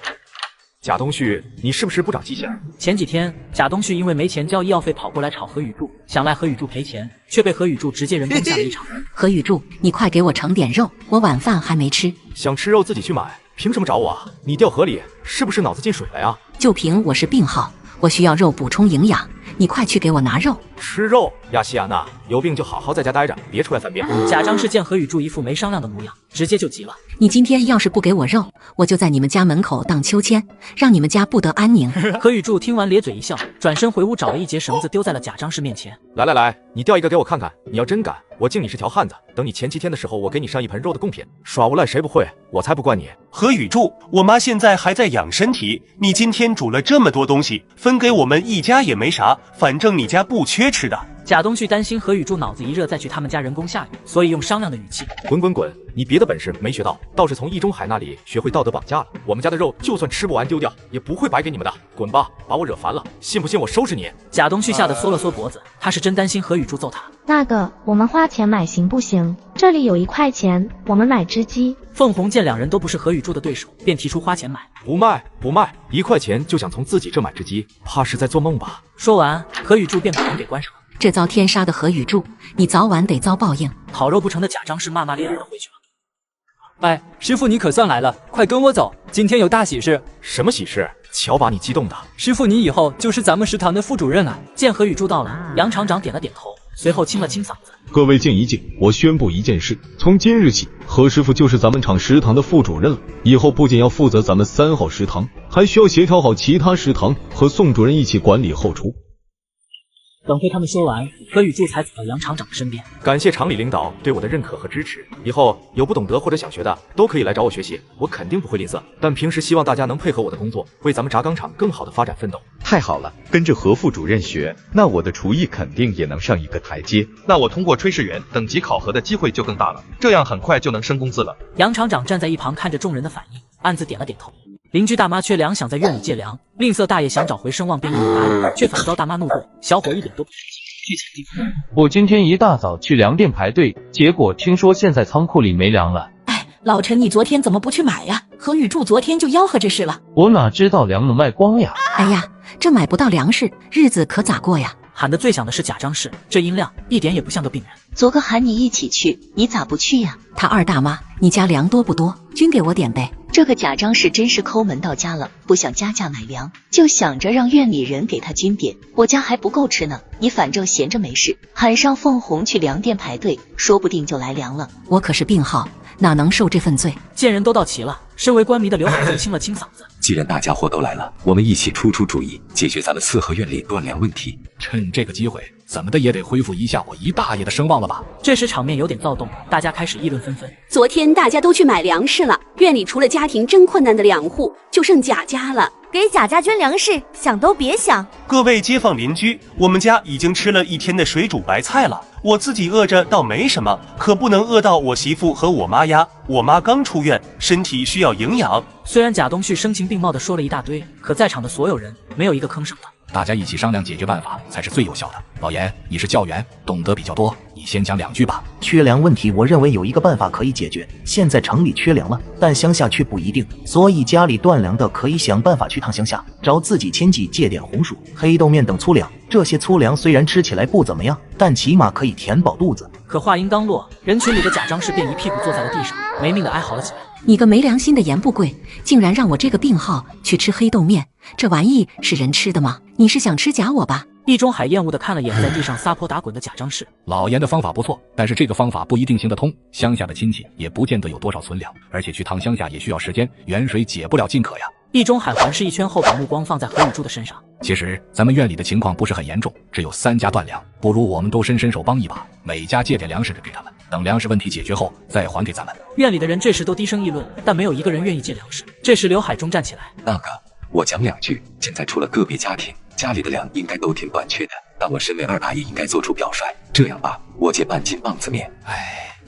贾东旭，你是不是不长记性？前几天贾东旭因为没钱交医药费跑过来吵何雨柱，想赖何雨柱赔钱，却被何雨柱直接人工下了一场。何雨柱，你快给我盛点肉，我晚饭还没吃。想吃肉自己去买，凭什么找我啊？你掉河里是不是脑子进水了呀？就凭我是病号，我需要肉补充营养，你快去给我拿肉。吃肉？亚细亚娜，有病就好好在家待着，别出来犯病。贾张氏见何雨柱一副没商量的模样，直接就急了。你今天要是不给我肉，我就在你们家门口荡秋千，让你们家不得安宁。何雨柱听完咧嘴一笑，转身回屋找了一截绳子丢在了贾张氏面前。来，你掉一个给我看看，你要真敢，我敬你是条汉子。等你前7天的时候，我给你上一盆肉的贡品。耍无赖谁不会？我才不惯你。何雨柱，我妈现在还在养身体，你今天煮了这么多东西，分给我们一家也没啥，反正你家不缺吃的。贾东旭担心何雨柱脑子一热再去他们家人工下雨，所以用商量的语气：滚！你别的本事没学到，倒是从易中海那里学会道德绑架了。我们家的肉就算吃不完丢掉，也不会白给你们的。滚吧，把我惹烦了，信不信我收拾你？贾东旭吓得缩了缩脖子，他是真担心何雨柱揍他。那个，我们花钱买行不行？这里有1块钱，我们买只鸡。凤红见两人都不是何雨柱的对手，便提出花钱买。不卖，1块钱就想从自己这买只鸡，怕是在做梦吧？说完，何雨柱便把门给关上了。这遭天杀的何雨柱，你早晚得遭报应！烤肉不成的贾张氏骂骂咧咧的回去了。哎，师傅你可算来了，快跟我走，今天有大喜事。什么喜事？瞧把你激动的！师傅你以后就是咱们食堂的副主任啊！见何雨柱到了，杨厂长点了点头，随后清了清嗓子。各位静一静，我宣布一件事，从今日起，何师傅就是咱们厂食堂的副主任了。以后不仅要负责咱们3号食堂，还需要协调好其他食堂，和宋主任一起管理后厨。等会他们说完，何雨柱才走到杨厂长的身边。感谢厂里领导对我的认可和支持，以后有不懂得或者想学的，都可以来找我学习，我肯定不会吝啬。但平时希望大家能配合我的工作，为咱们轧钢厂更好的发展奋斗。太好了，跟着何副主任学，那我的厨艺肯定也能上一个台阶。那我通过炊事员等级考核的机会就更大了，这样很快就能升工资了。杨厂长站在一旁看着众人的反应，暗自点了点头。邻居大妈缺粮想在院里借粮，吝啬大爷想找回声望变硬拿，却反遭大妈怒怼。小伙一点都不我今天一大早去粮店排队，结果听说现在仓库里没粮了。哎，老陈，你昨天怎么不去买呀？何雨柱昨天就吆喝这事了。我哪知道粮能卖光呀？哎呀，这买不到粮食，日子可咋过呀？喊得最响的是贾张氏，这音量一点也不像个病人。昨个喊你一起去，你咋不去呀？他二大妈，你家粮多不多？均给我点呗。这个贾张氏真是抠门到家了，不想加价买粮，就想着让院里人给他均点。我家还不够吃呢，你反正闲着没事，喊上凤红去粮店排队，说不定就来粮了。我可是病号，哪能受这份罪？见人都到齐了，身为官迷的刘海柱清了清嗓子。既然大家伙都来了，我们一起出主意，解决咱们4合院里断粮问题。趁这个机会，怎么的也得恢复一下我姨大爷的声望了吧？这时场面有点躁动，大家开始议论纷纷。昨天大家都去买粮食了，院里除了家庭真困难的2户，就剩贾家了。给贾家捐粮食，想都别想。各位街坊邻居，我们家已经吃了1天的水煮白菜了，我自己饿着倒没什么，可不能饿到我媳妇和我妈呀。我妈刚出院，身体需要营养。虽然贾东旭声情并茂地说了一大堆，可在场的所有人没有一个吭声的。大家一起商量解决办法才是最有效的。老严，你是教员，懂得比较多，你先讲2句吧。缺粮问题，我认为有一个办法可以解决。现在城里缺粮了，但乡下却不一定，所以家里断粮的可以想办法去趟乡下，找自己亲戚借点红薯、黑豆面等粗粮。这些粗粮虽然吃起来不怎么样，但起码可以填饱肚子。可话音刚落，人群里的贾张氏便一屁股坐在了地上，没命的哀嚎了起来。你个没良心的严不贵，竟然让我这个病号去吃黑豆面，这玩意是人吃的吗？你是想吃假我吧？易中海厌恶地看了眼在地上撒泼打滚的贾张氏。老严的方法不错，但是这个方法不一定行得通，乡下的亲戚也不见得有多少存粮，而且去趟乡下也需要时间，远水解不了近渴呀。易中海环视一圈后，把目光放在何雨柱的身上。其实咱们院里的情况不是很严重，只有3家断粮，不如我们都伸手帮一把，每家借点粮食给他们，等粮食问题解决后再还给咱们。院里的人这时都低声议论，但没有一个人愿意借粮食。这时刘海中站起来，那个我讲2句，现在除了个别家庭，家里的粮应该都挺短缺的，但我身为二大爷应该做出表率。这样吧，我借半斤棒子面。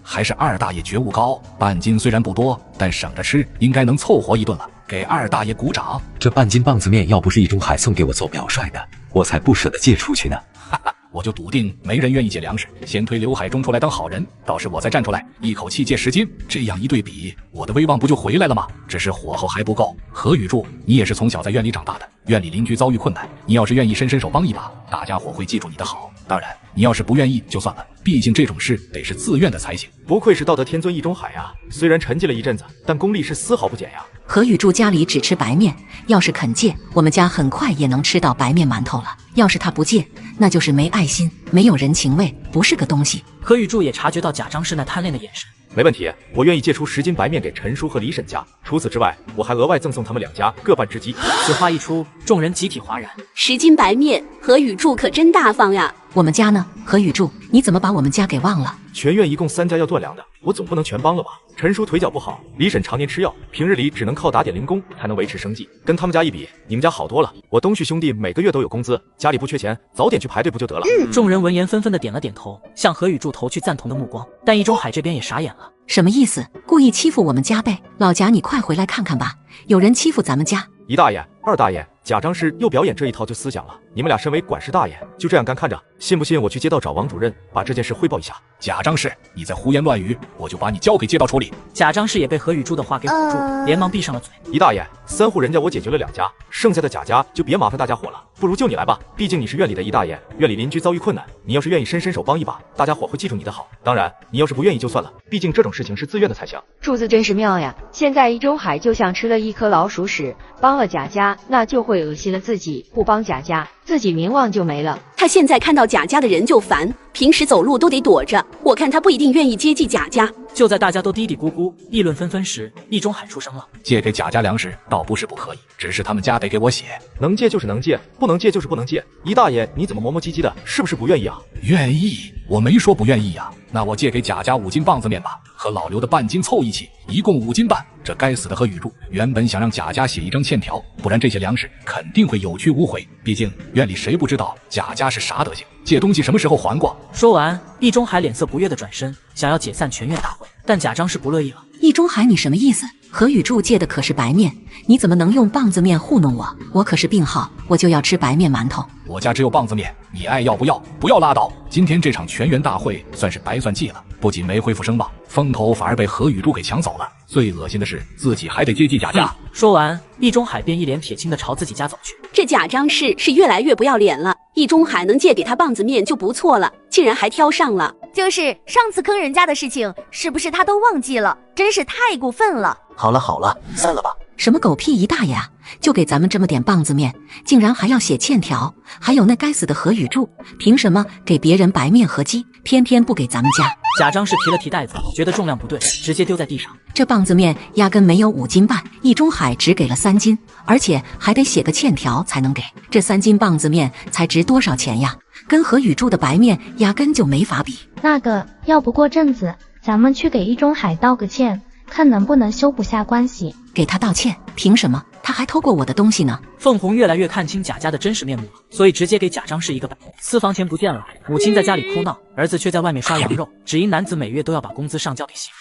还是二大爷觉悟高，半斤虽然不多，但省着吃应该能凑合一顿了，给二大爷鼓掌。这半斤棒子面要不是易中海送给我做表率的，我才不舍得借出去呢。哈哈，我就笃定没人愿意借粮食，先推刘海中出来当好人，到时我再站出来一口气借10斤，这样一对比，我的威望不就回来了吗？只是火候还不够。何雨柱，你也是从小在院里长大的，院里邻居遭遇困难，你要是愿意伸手帮一把，大家伙会记住你的好。当然你要是不愿意就算了，毕竟这种事得是自愿的才行。不愧是道德天尊易中海啊，虽然沉寂了一阵子，但功力是丝毫不减呀。何雨柱家里只吃白面，要是肯借，我们家很快也能吃到白面馒头了。要是他不借，那就是没爱心，没有人情味，不是个东西。何雨柱也察觉到贾张氏那贪恋的眼神。没问题，我愿意借出10斤白面给陈叔和李婶家，除此之外，我还额外赠送他们2家各半只鸡。此话一出，众人集体哗然。10斤白面，何雨柱可真大方呀！我们家呢？何雨柱，你怎么把我们家给忘了？全院一共3家要断粮的，我总不能全帮了吧？陈叔腿脚不好，李婶常年吃药，平日里只能靠打点零工才能维持生计，跟他们家一比，你们家好多了。我东旭兄弟每个月都有工资，家里不缺钱，早点去排队不就得了？众人闻言纷纷的点了点头，向何雨柱投去赞同的目光。但易中海这边也傻眼了，什么意思？故意欺负我们家呗？老贾，你快回来看看吧，有人欺负咱们家。姨大爷、二大爷，贾张氏又表演这一套旧思想了。你们俩身为管事大爷，就这样干看着，信不信我去街道找王主任，把这件事汇报一下？贾张氏，你再胡言乱语，我就把你交给街道处理。贾张氏也被何雨珠的话给唬住，连忙闭上了嘴。姨大爷，3户人家我解决了2家，剩下的贾家就别麻烦大家伙了，不如就你来吧。毕竟你是院里的姨大爷，院里邻居遭遇困难，你要是愿意伸手帮一把，大家伙会记住你的好。当然，你要是不愿意就算了，毕竟这种事情是自愿的才行。柱子真是妙呀！现在易中海就像吃了一颗老鼠屎，帮了贾家，那就会恶心了自己；不帮贾家，自己名望就没了。他现在看到贾家的人就烦，平时走路都得躲着，我看他不一定愿意接济贾家。就在大家都嘀嘀咕咕、议论纷纷时，易中海出声了：“借给贾家粮食倒不是不可以，只是他们家得给我写，能借就是能借，不能借就是不能借。姨大爷，你怎么磨磨唧唧的？是不是不愿意啊？”愿意，我没说不愿意呀。那我借给贾家5斤棒子面吧，和老刘的半斤凑一起，一共5斤半。这该死的何雨柱原本想让贾家写一张欠条，不然这些粮食肯定会有去无回。毕竟院里谁不知道贾家是啥德行，借东西什么时候还过？说完，易中海脸色不悦的转身，想要解散全院大会，但贾张氏不乐意了。易中海，你什么意思？何雨柱借的可是白面，你怎么能用棒子面糊弄我？我可是病号，我就要吃白面馒头。我家只有棒子面，你爱要不要？不要拉倒。今天这场全员大会算是白算计了，不仅没恢复声望，风头反而被何雨柱给抢走了。最恶心的是，自己还得接济贾家。说完，易中海便一脸铁青的朝自己家走去。这贾张氏是越来越不要脸了，易中海能借给他棒子面就不错了，竟然还挑上了。就是上次坑人家的事情，是不是他都忘记了？真是太过分了。好了好了，散了吧。什么狗屁姨大爷啊！就给咱们这么点棒子面，竟然还要写欠条。还有那该死的何雨柱，凭什么给别人白面和鸡，偏偏不给咱们家？贾张氏提了提袋子，觉得重量不对，直接丢在地上。这棒子面压根没有5斤半，易中海只给了3斤，而且还得写个欠条才能给。这3斤棒子面才值多少钱呀？跟何雨柱的白面压根就没法比。那个，要不过阵子咱们去给易中海道个歉，看能不能修补下关系。给他道歉？凭什么？他还偷过我的东西呢。凤红越来越看清贾家的真实面目了，所以直接给贾张氏一个板。私房钱不见了，母亲在家里哭闹，儿子却在外面刷羊肉，只因男子每月都要把工资上交给媳妇。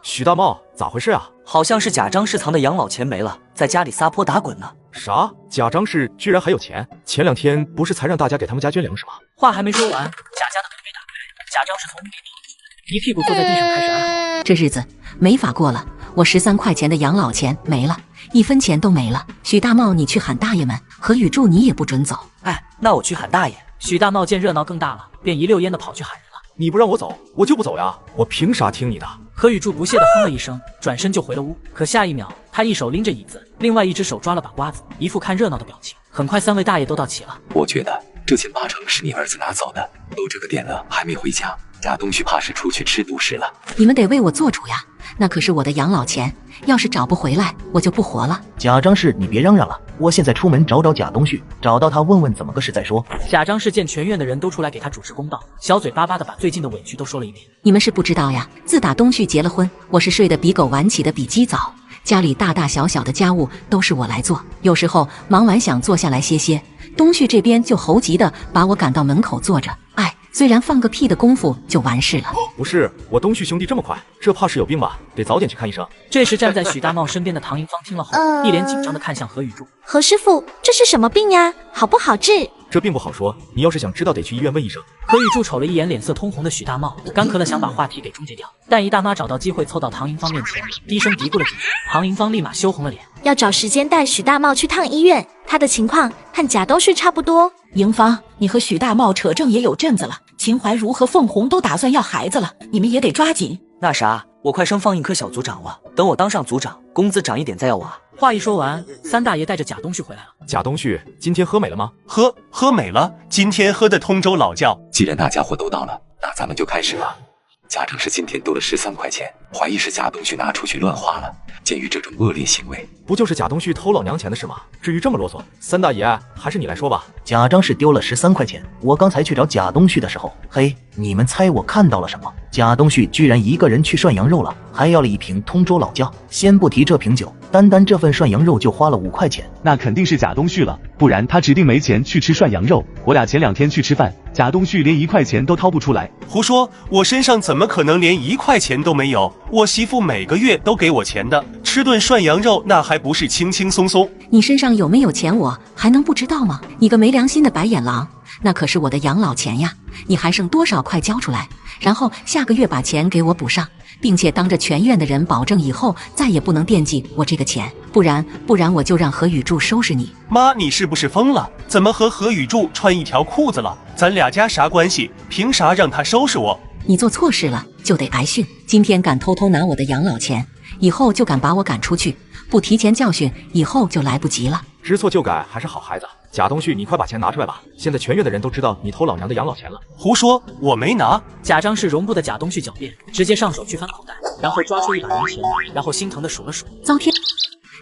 许大茂，咋回事啊？好像是贾张氏藏的养老钱没了，在家里撒泼打滚呢。啥？贾张氏居然还有钱？前2天不是才让大家给他们家捐粮食吗？话还没说完，贾家的门被打开，贾张氏从屋里逃了出来，一屁股坐在地上开始哀嚎。这日子没法过了，我13块钱的养老钱没了，1分钱都没了。许大茂，你去喊大爷们，何雨柱你也不准走。哎，那我去喊大爷。许大茂见热闹更大了，便一溜烟的跑去喊人了。你不让我走，我就不走呀！我凭啥听你的？何雨柱不屑地哼了一声，转身就回了屋。可下一秒，他一手拎着椅子，另外一只手抓了把瓜子，一副看热闹的表情。很快，3位大爷都到齐了。我觉得这钱8成是你儿子拿走的，都这个点了还没回家，贾东旭怕是出去吃独食了。你们得为我做主呀，那可是我的养老钱，要是找不回来，我就不活了。贾张氏，你别嚷嚷了，我现在出门找贾东旭，找到他问问怎么个事再说。贾张氏见全院的人都出来给他主持公道，小嘴巴巴的把最近的委屈都说了一遍。你们是不知道呀，自打东旭结了婚，我是睡得比狗晚起的比鸡早，家里大大小小的家务都是我来做，有时候忙完想坐下来歇歇，东旭这边就猴急的把我赶到门口坐着。哎，虽然放个屁的功夫就完事了。不是，我东旭兄弟这么快，这怕是有病吧？得早点去看医生。这时站在许大茂身边的唐银芳听了后，一脸紧张的看向何雨柱。何师傅，这是什么病呀？好不好治？这并不好说，你要是想知道，得去医院问医生。何雨柱瞅了一眼脸色通红的许大茂，干咳了想把话题给终结掉，但姨大妈找到机会凑到唐银芳面前，低声嘀咕了几句，唐银芳立马羞红了脸。要找时间带许大茂去趟医院，他的情况和贾东旭差不多。迎芳，你和许大茂扯证也有阵子了，秦怀茹和凤红都打算要孩子了，你们也得抓紧。那啥，我快升放映科小组长了，等我当上组长，工资涨一点再要我啊。话一说完，3大爷带着贾东旭回来了。贾东旭，今天喝美了吗？喝美了，今天喝的通州老窖。既然大家伙都到了，那咱们就开始吧。贾张氏今天多了13块钱，怀疑是贾东旭拿出去乱花了。鉴于这种恶劣行为，不就是贾东旭偷老娘钱的事吗？至于这么啰嗦，3大爷还是你来说吧。贾张氏丢了13块钱，我刚才去找贾东旭的时候，嘿，你们猜我看到了什么？贾东旭居然一个人去涮羊肉了，还要了1瓶通州老窖。先不提这瓶酒，单这份涮羊肉就花了5块钱。那肯定是贾东旭了，不然他指定没钱去吃涮羊肉。我俩前2天去吃饭，贾东旭连1块钱都掏不出来。胡说，我身上怎么可能连1块钱都没有？我媳妇每个月都给我钱的，吃吃顿涮羊肉那还不是轻轻松松？你身上有没有钱，我还能不知道吗？你个没良心的白眼狼，那可是我的养老钱呀！你还剩多少快交出来，然后下个月把钱给我补上，并且当着全院的人保证以后再也不能惦记我这个钱，不然我就让何雨柱收拾你。妈，你是不是疯了？怎么和何雨柱穿一条裤子了？咱俩家啥关系？凭啥让他收拾我？你做错事了就得挨训，今天敢偷偷拿我的养老钱，以后就敢把我赶出去，不提前教训，以后就来不及了。知错就改还是好孩子。贾东旭，你快把钱拿出来吧！现在全院的人都知道你偷老娘的养老钱了。胡说，我没拿。贾张氏容不得贾东旭狡辩，直接上手去翻口袋，然后抓出一把零钱，然后心疼的数了数，糟天，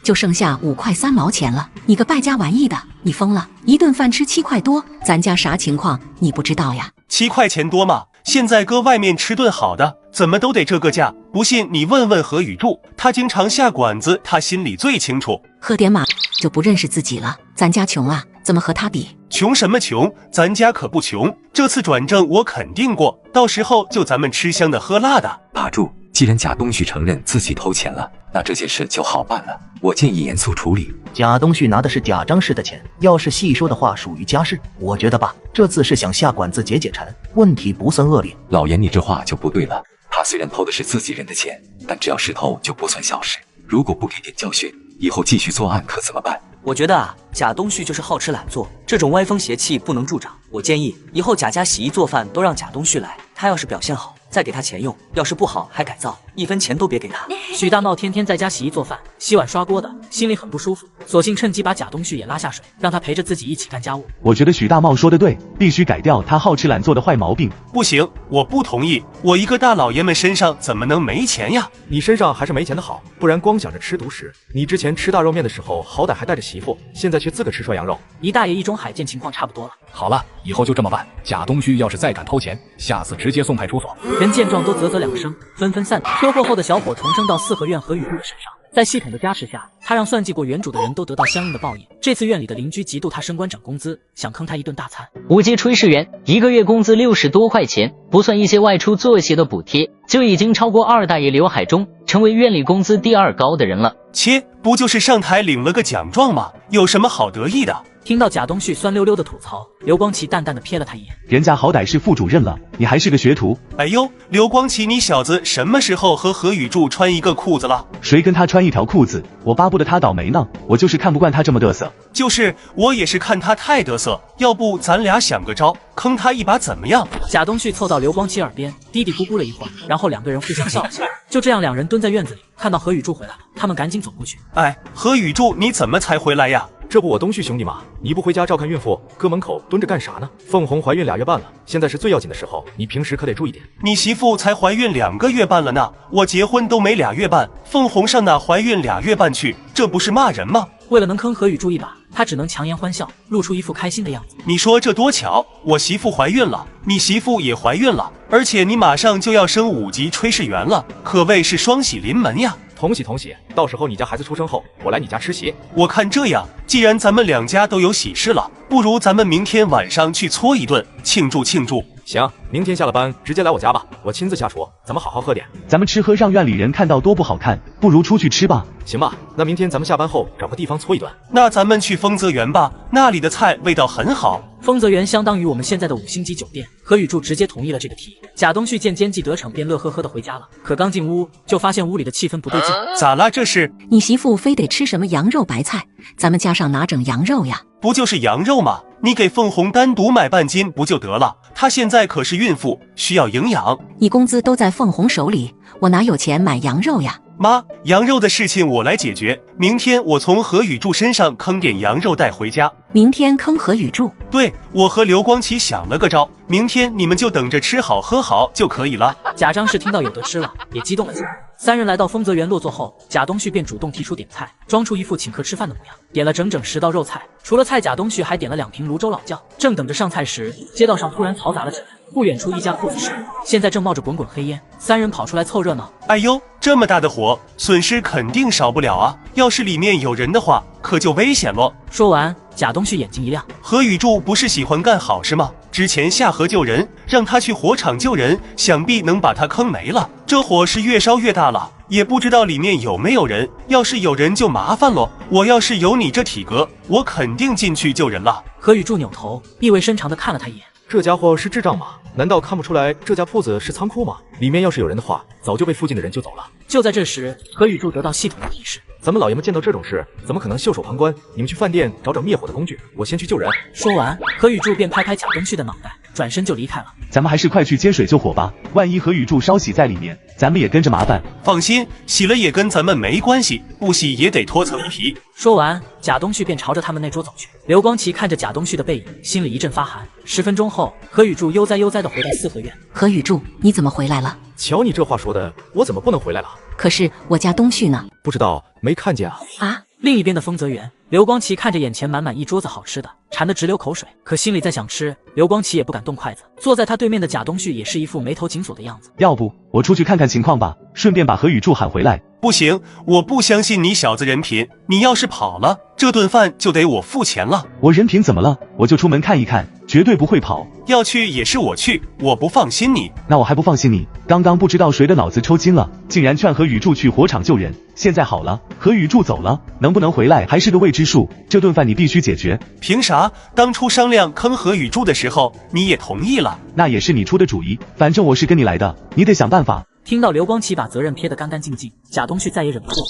就剩下5块3毛钱了。你个败家玩意的，你疯了？一顿饭吃7块多，咱家啥情况你不知道呀？7块钱多吗？现在搁外面吃顿好的，怎么都得这个价？不信你问问何雨柱，他经常下馆子，他心里最清楚。喝点马就不认识自己了，咱家穷啊，怎么和他比？穷什么穷？咱家可不穷，这次转正我肯定过，到时候就咱们吃香的喝辣的。打住！既然贾东旭承认自己偷钱了，那这件事就好办了。我建议严肃处理。贾东旭拿的是贾张氏的钱，要是细说的话，属于家事。我觉得吧，这次是想下馆子解解馋，问题不算恶劣。老严，你这话就不对了。他虽然偷的是自己人的钱，但只要是偷就不算小事。如果不给点教训，以后继续作案可怎么办？我觉得啊，贾东旭就是好吃懒做，这种歪风邪气不能助长。我建议以后贾家洗衣做饭都让贾东旭来，他要是表现好，再给他钱用；要是不好，还改造，1分钱都别给他。许大茂天天在家洗衣做饭、洗碗刷锅的，心里很不舒服，索性趁机把贾东旭也拉下水，让他陪着自己一起干家务。我觉得许大茂说的对，必须改掉他好吃懒做的坏毛病。不行，我不同意，我一个大老爷们身上怎么能没钱呀？你身上还是没钱的好，不然光想着吃独食。你之前吃大肉面的时候，好歹还带着媳妇，现在却自个吃涮羊肉。一大爷一中海见情况差不多了。好了，以后就这么办。贾东旭要是再敢偷钱，下次直接送派出所。人见状都啧啧两声，纷纷散退。车祸后的小伙重生到4合院何雨柱的身上，在系统的加持下，他让算计过原主的人都得到相应的报应。这次院里的邻居嫉妒他升官涨工资，想坑他一顿大餐。5级炊事员1个月工资60多块钱，不算一些外出做鞋的补贴，就已经超过二大爷刘海中，成为院里工资第2高的人了。切，不就是上台领了个奖状吗？有什么好得意的？听到贾东旭酸溜溜的吐槽，刘光奇淡淡的瞥了他一眼。人家好歹是副主任了，你还是个学徒。哎呦，刘光奇，你小子什么时候和何雨柱穿一个裤子了？谁跟他穿一条裤子？我巴不得他倒霉呢，我就是看不惯他这么嘚瑟。就是，我也是看他太嘚瑟，要不咱俩想个招，坑他一把怎么样？贾东旭凑到刘光奇耳边嘀嘀咕咕了一会儿，然后2个人互相笑了笑。就这样，2人蹲在院子里，看到何雨柱回来了，他们赶紧走过去。哎，何雨柱，你怎么才回来呀？这不我东旭兄弟吗？你不回家照看孕妇，搁门口蹲着干啥呢？凤红怀孕2月半了，现在是最要紧的时候，你平时可得注意点。你媳妇才怀孕2个月半了呢，我结婚都没2月半，凤红上哪怀孕2月半去？这不是骂人吗？为了能坑何雨柱一把，他只能强颜欢笑，露出一副开心的样子。你说这多巧，我媳妇怀孕了，你媳妇也怀孕了，而且你马上就要升5级炊事员了，可谓是双喜临门呀！同喜同喜，到时候你家孩子出生后，我来你家吃席。我看这样，既然咱们2家都有喜事了，不如咱们明天晚上去搓一顿，庆祝庆祝。行，明天下了班直接来我家吧，我亲自下厨，咱们好好喝点。咱们吃喝让院里人看到多不好看，不如出去吃吧。行吧，那明天咱们下班后找个地方搓一顿。那咱们去丰泽园吧，那里的菜味道很好。丰泽园相当于我们现在的5星级酒店，何雨柱直接同意了这个提议。贾东旭见奸计得逞，便乐呵呵的回家了。可刚进屋，就发现屋里的气氛不对劲。咋啦？这是你媳妇非得吃什么羊肉白菜？咱们家上哪整羊肉呀？不就是羊肉吗？你给凤红单独买半斤不就得了？她现在可是孕妇，需要营养。你工资都在凤红手里，我哪有钱买羊肉呀？妈，羊肉的事情我来解决。明天我从何雨柱身上坑点羊肉带回家。明天坑何雨柱？对，我和刘光奇想了个招，明天你们就等着吃好喝好就可以了。贾张氏听到有得吃了，也激动了起来。3人来到丰泽园落座后，贾东旭便主动提出点菜，装出一副请客吃饭的模样，点了整整10道肉菜。除了菜，贾东旭还点了2瓶泸州老窖。正等着上菜时，街道上突然嘈杂了起来。不远处一家裤子市，现在正冒着滚滚黑烟，3人跑出来凑热闹。哎呦，这么大的火，损失肯定少不了啊！要是里面有人的话，可就危险了。说完，贾东旭眼睛一亮，何雨柱不是喜欢干好事吗？之前下河救人，让他去火场救人，想必能把他坑没了。这火是越烧越大了，也不知道里面有没有人。要是有人就麻烦咯。我要是有你这体格，我肯定进去救人了。何雨柱扭头，意味深长地看了他一眼。这家伙是智障吗？难道看不出来这家铺子是仓库吗？里面要是有人的话，早就被附近的人救走了。就在这时，何雨柱得到系统的提示。咱们老爷们见到这种事，怎么可能袖手旁观？你们去饭店找灭火的工具，我先去救人。说完，何雨柱便拍拍贾东旭的脑袋，转身就离开了。咱们还是快去接水救火吧，万一何雨柱烧洗在里面，咱们也跟着麻烦。放心，洗了也跟咱们没关系，不洗也得脱层皮。说完，贾东旭便朝着他们那桌走去。刘光奇看着贾东旭的背影，心里一阵发寒。10分钟后，何雨柱悠哉悠哉地回到四合院。何雨柱，你怎么回来了？瞧你这话说的，我怎么不能回来了？可是我家东旭呢？不知道，没看见啊。啊！另一边的丰泽园，刘光奇看着眼前满满一桌子好吃的，馋得直流口水，可心里在想吃，刘光奇也不敢动筷子。坐在他对面的贾东旭也是一副眉头紧锁的样子。要不我出去看看情况吧，顺便把何雨柱喊回来。不行，我不相信你小子人品，你要是跑了，这顿饭就得我付钱了。我人品怎么了？我就出门看一看，绝对不会跑。要去也是我去，我不放心你。那我还不放心你？刚刚不知道谁的脑子抽筋了，竟然劝何雨柱去火场救人。现在好了，何雨柱走了，能不能回来还是个未知数。这顿饭你必须解决。凭啥？当初商量坑何雨柱的时候，你也同意了？那也是你出的主意，反正我是跟你来的，你得想办法。听到刘光奇把责任撇得干干净净，贾东旭再也忍不住。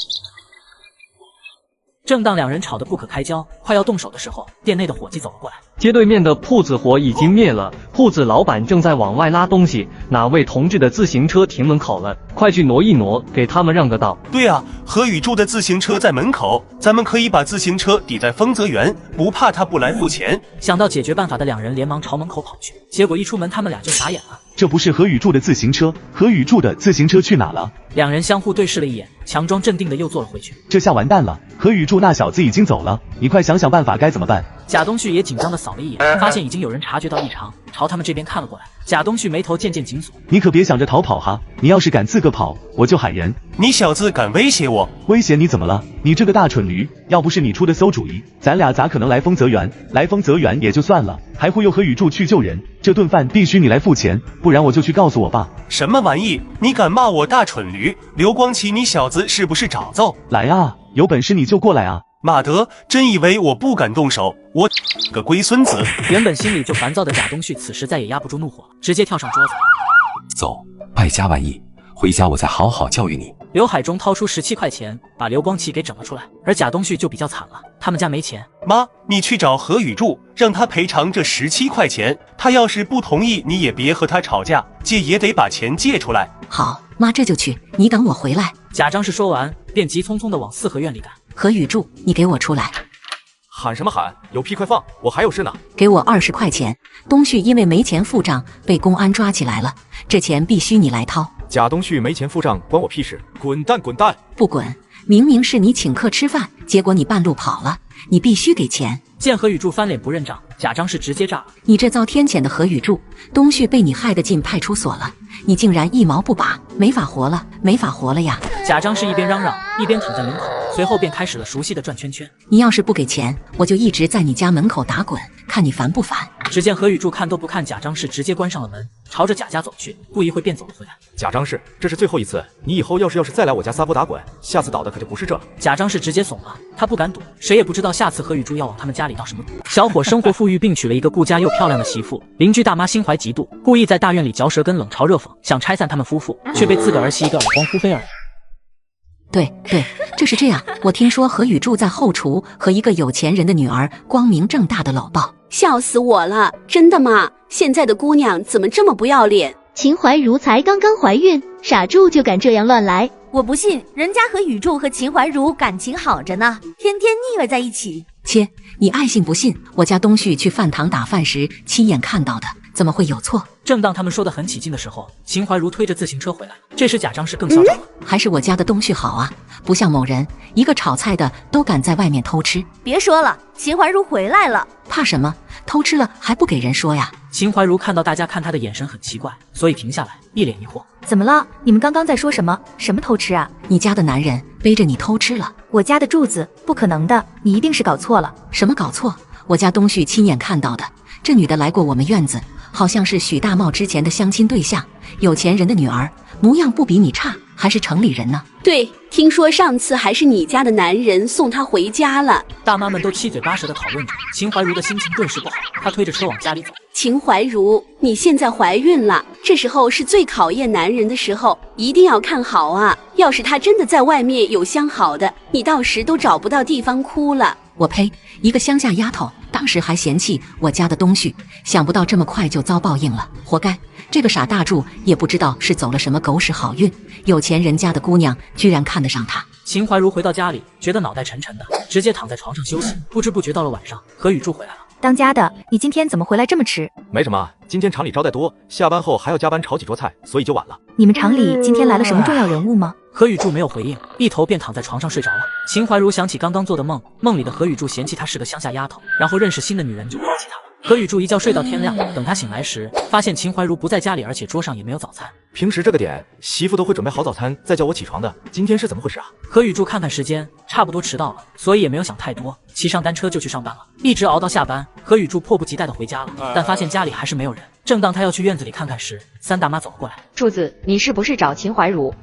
正当两人吵得不可开交，快要动手的时候，店内的伙计走了过来。街对面的铺子火已经灭了，铺子老板正在往外拉东西，哪位同志的自行车停门口了，快去挪一挪，给他们让个道。对啊，何雨柱的自行车在门口，咱们可以把自行车抵在丰泽园，不怕他不来付钱。想到解决办法的两人连忙朝门口跑去，结果一出门他们俩就傻眼了。这不是何雨柱的自行车，何雨柱的自行车去哪了？两人相互对视了一眼，强装镇定的又坐了回去。这下完蛋了，何雨柱那小子已经走了，你快想想办法该怎么办。贾东旭也紧张的扫了一眼，发现已经有人察觉到异常，朝他们这边看了过来。贾东旭眉头渐渐紧锁，你可别想着逃跑哈，你要是敢自个跑，我就喊人。你小子敢威胁我？威胁你怎么了？你这个大蠢驴，要不是你出的馊主意，咱俩咋可能来丰泽园？来丰泽园也就算了，还忽悠何雨柱去救人，这顿饭必须你来付钱，不然我就去告诉我爸。什么玩意？你敢骂我大蠢驴？刘光奇，你小子是不是长揍？来啊，有本事你就过来啊！马德，真以为我不敢动手？我个龟孙子！原本心里就烦躁的贾东旭，此时再也压不住怒火了，直接跳上桌子。走，败家玩意，回家我再好好教育你。刘海中掏出17块钱，把刘光奇给整了出来，而贾东旭就比较惨了，他们家没钱。妈，你去找何雨柱，让他赔偿这17块钱。他要是不同意，你也别和他吵架，借也得把钱借出来。好，妈这就去，你等我回来。贾张氏说完，便急匆匆地往四合院里赶。何雨柱，你给我出来！喊什么喊？有屁快放，我还有事呢。给我20块钱。东旭因为没钱付账，被公安抓起来了，这钱必须你来掏。贾东旭没钱付账，关我屁事！滚蛋滚蛋！不滚！明明是你请客吃饭，结果你半路跑了，你必须给钱。见何雨柱翻脸不认账，贾张氏直接炸了。你这遭天谴的何雨柱，东旭被你害得进派出所了，你竟然一毛不拔，没法活了，没法活了呀！贾张氏一边嚷嚷，一边躺在门口，随后便开始了熟悉的转圈圈。你要是不给钱，我就一直在你家门口打滚，看你烦不烦？只见何雨柱看都不看贾张氏，直接关上了门，朝着贾家走去，不一会便走了回来。贾张氏，这是最后一次，你以后要是再来我家撒泼打滚，下次倒的可就不是这了。贾张氏直接怂了，他不敢赌，谁也不知道下次何雨柱要往他们家里倒什么赌。小伙生活富裕，并娶了一个顾家又漂亮的媳妇，邻居大妈心怀嫉妒，故意在大院里嚼舌根冷嘲热讽，想拆散他们夫妇，却被自个儿媳一个耳光呼飞而已。对，就是这样。我听说何雨柱在后厨和一个有钱人的女儿光明正大的搂抱，笑死我了！真的吗？现在的姑娘怎么这么不要脸？秦怀茹才刚刚怀孕，傻柱就敢这样乱来。我不信，人家何雨柱和秦怀茹感情好着呢，天天腻歪在一起。切，你爱信不信，我家东旭去饭堂打饭时亲眼看到的，怎么会有错？正当他们说得很起劲的时候，秦怀茹推着自行车回来，这时贾张氏更嚣张了。还是我家的东旭好啊，不像某人，一个炒菜的都敢在外面偷吃。别说了，秦怀茹回来了。怕什么？偷吃了还不给人说呀？秦怀茹看到大家看她的眼神很奇怪，所以停下来，一脸疑惑。怎么了？你们刚刚在说什么？什么偷吃啊？你家的男人背着你偷吃了。我家的柱子，不可能的，你一定是搞错了。什么搞错？我家东旭亲眼看到的，这女的来过我们院子，好像是许大茂之前的相亲对象，有钱人的女儿，模样不比你差，还是城里人呢。对，听说上次还是你家的男人送她回家了。大妈们都七嘴八舌的讨论着，秦怀茹的心情顿时不好，她推着车往家里走。秦怀茹，你现在怀孕了，这时候是最考验男人的时候，一定要看好啊！要是他真的在外面有相好的，你到时都找不到地方哭了。我呸！一个乡下丫头，当时还嫌弃我家的东婿，想不到这么快就遭报应了，活该！这个傻大柱也不知道是走了什么狗屎好运，有钱人家的姑娘居然看得上他。秦怀茹回到家里，觉得脑袋沉沉的，直接躺在床上休息。不知不觉到了晚上，何雨柱回来了。当家的，你今天怎么回来这么迟？没什么，今天厂里招待多，下班后还要加班炒几桌菜，所以就晚了。你们厂里今天来了什么重要人物吗？何雨柱没有回应，一头便躺在床上睡着了。秦怀茹想起刚刚做的梦，梦里的何雨柱嫌弃她是个乡下丫头，然后认识新的女人就抛弃她了。何雨柱一觉睡到天亮，等他醒来时，发现秦怀茹不在家里，而且桌上也没有早餐。平时这个点，媳妇都会准备好早餐再叫我起床的，今天是怎么回事啊？何雨柱看看时间，差不多迟到了，所以也没有想太多，骑上单车就去上班了。一直熬到下班，何雨柱迫不及待的回家了，但发现家里还是没有人。正当他要去院子里看看时，三大妈走了过来。柱子，你是不是找秦怀茹？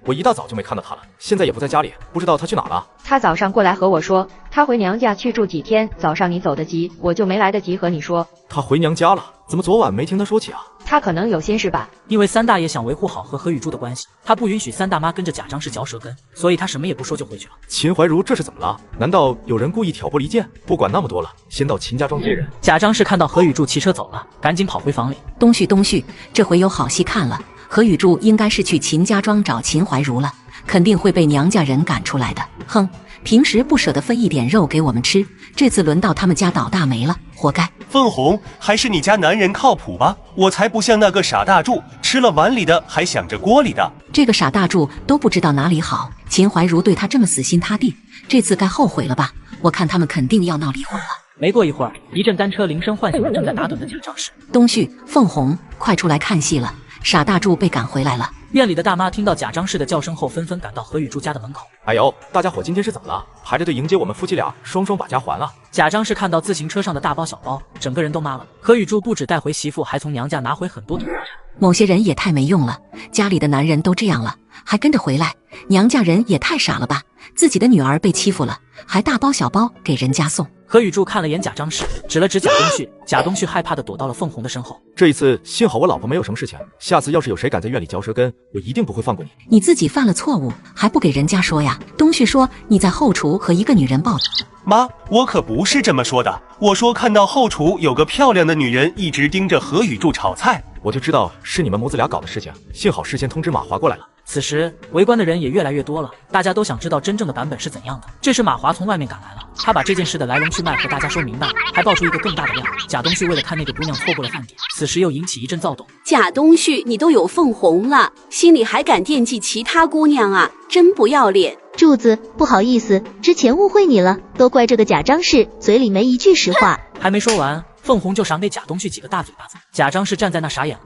我一大早就没看到她了，现在也不在家里，不知道她去哪了。她早上过来和我说，她回娘家去住几天，早上你走得急，我就没来得及和你说。她回娘家了？怎么昨晚没听她说起啊？她可能有心事吧。因为三大爷想维护好和何雨柱的关系，他不允许三大妈跟着贾张氏嚼舌根，所以他什么也不说就回去了。秦怀茹这是怎么了？难道有人故意挑拨离间？不管那么多了，先到秦家庄接人。贾张氏看到何雨柱骑车走了，赶紧跑回房里。东旭，这回有好戏看了。何雨柱应该是去秦家庄找秦怀茹了，肯定会被娘家人赶出来的。哼，平时不舍得分一点肉给我们吃，这次轮到他们家倒大霉了，活该。凤红，还是你家男人靠谱吧？我才不像那个傻大柱，吃了碗里的还想着锅里的。这个傻大柱都不知道哪里好，秦怀茹对他这么死心塌地，这次该后悔了吧？我看他们肯定要闹离婚了。没过一会儿，一阵单车铃声唤醒了正在打盹的贾张氏。东旭、凤红，快出来看戏了！傻大柱被赶回来了。院里的大妈听到贾张氏的叫声后，纷纷赶到何雨柱家的门口。哎呦，大家伙今天是怎么了？排着队迎接我们夫妻俩，双把家还了。贾张氏看到自行车上的大包小包，整个人都麻了。何雨柱不止带回媳妇，还从娘家拿回很多土特产。某些人也太没用了，家里的男人都这样了，还跟着回来，娘家人也太傻了吧！自己的女儿被欺负了，还大包小包给人家送。何雨柱看了眼贾张氏，指了指贾东旭，贾东旭害怕的躲到了凤红的身后。这一次幸好我老婆没有什么事情，下次要是有谁敢在院里嚼舌根，我一定不会放过你。你自己犯了错误，还不给人家说呀？东旭说你在后厨和一个女人抱着。妈，我可不是这么说的，我说看到后厨有个漂亮的女人一直盯着何雨柱炒菜，我就知道是你们母子俩搞的事情，幸好事先通知马华过来了。此时围观的人也越来越多了，大家都想知道真正的版本是怎样的。这时马华从外面赶来了，他把这件事的来龙去脉和大家说明白，还爆出一个更大的料。贾东旭为了看那个姑娘错过了饭点，此时又引起一阵躁动。贾东旭，你都有凤红了，心里还敢惦记其他姑娘啊，真不要脸。柱子，不好意思，之前误会你了，都怪这个贾张氏，嘴里没一句实话。还没说完，凤红就赏给贾东旭几个大嘴巴子。贾张氏站在那傻眼了。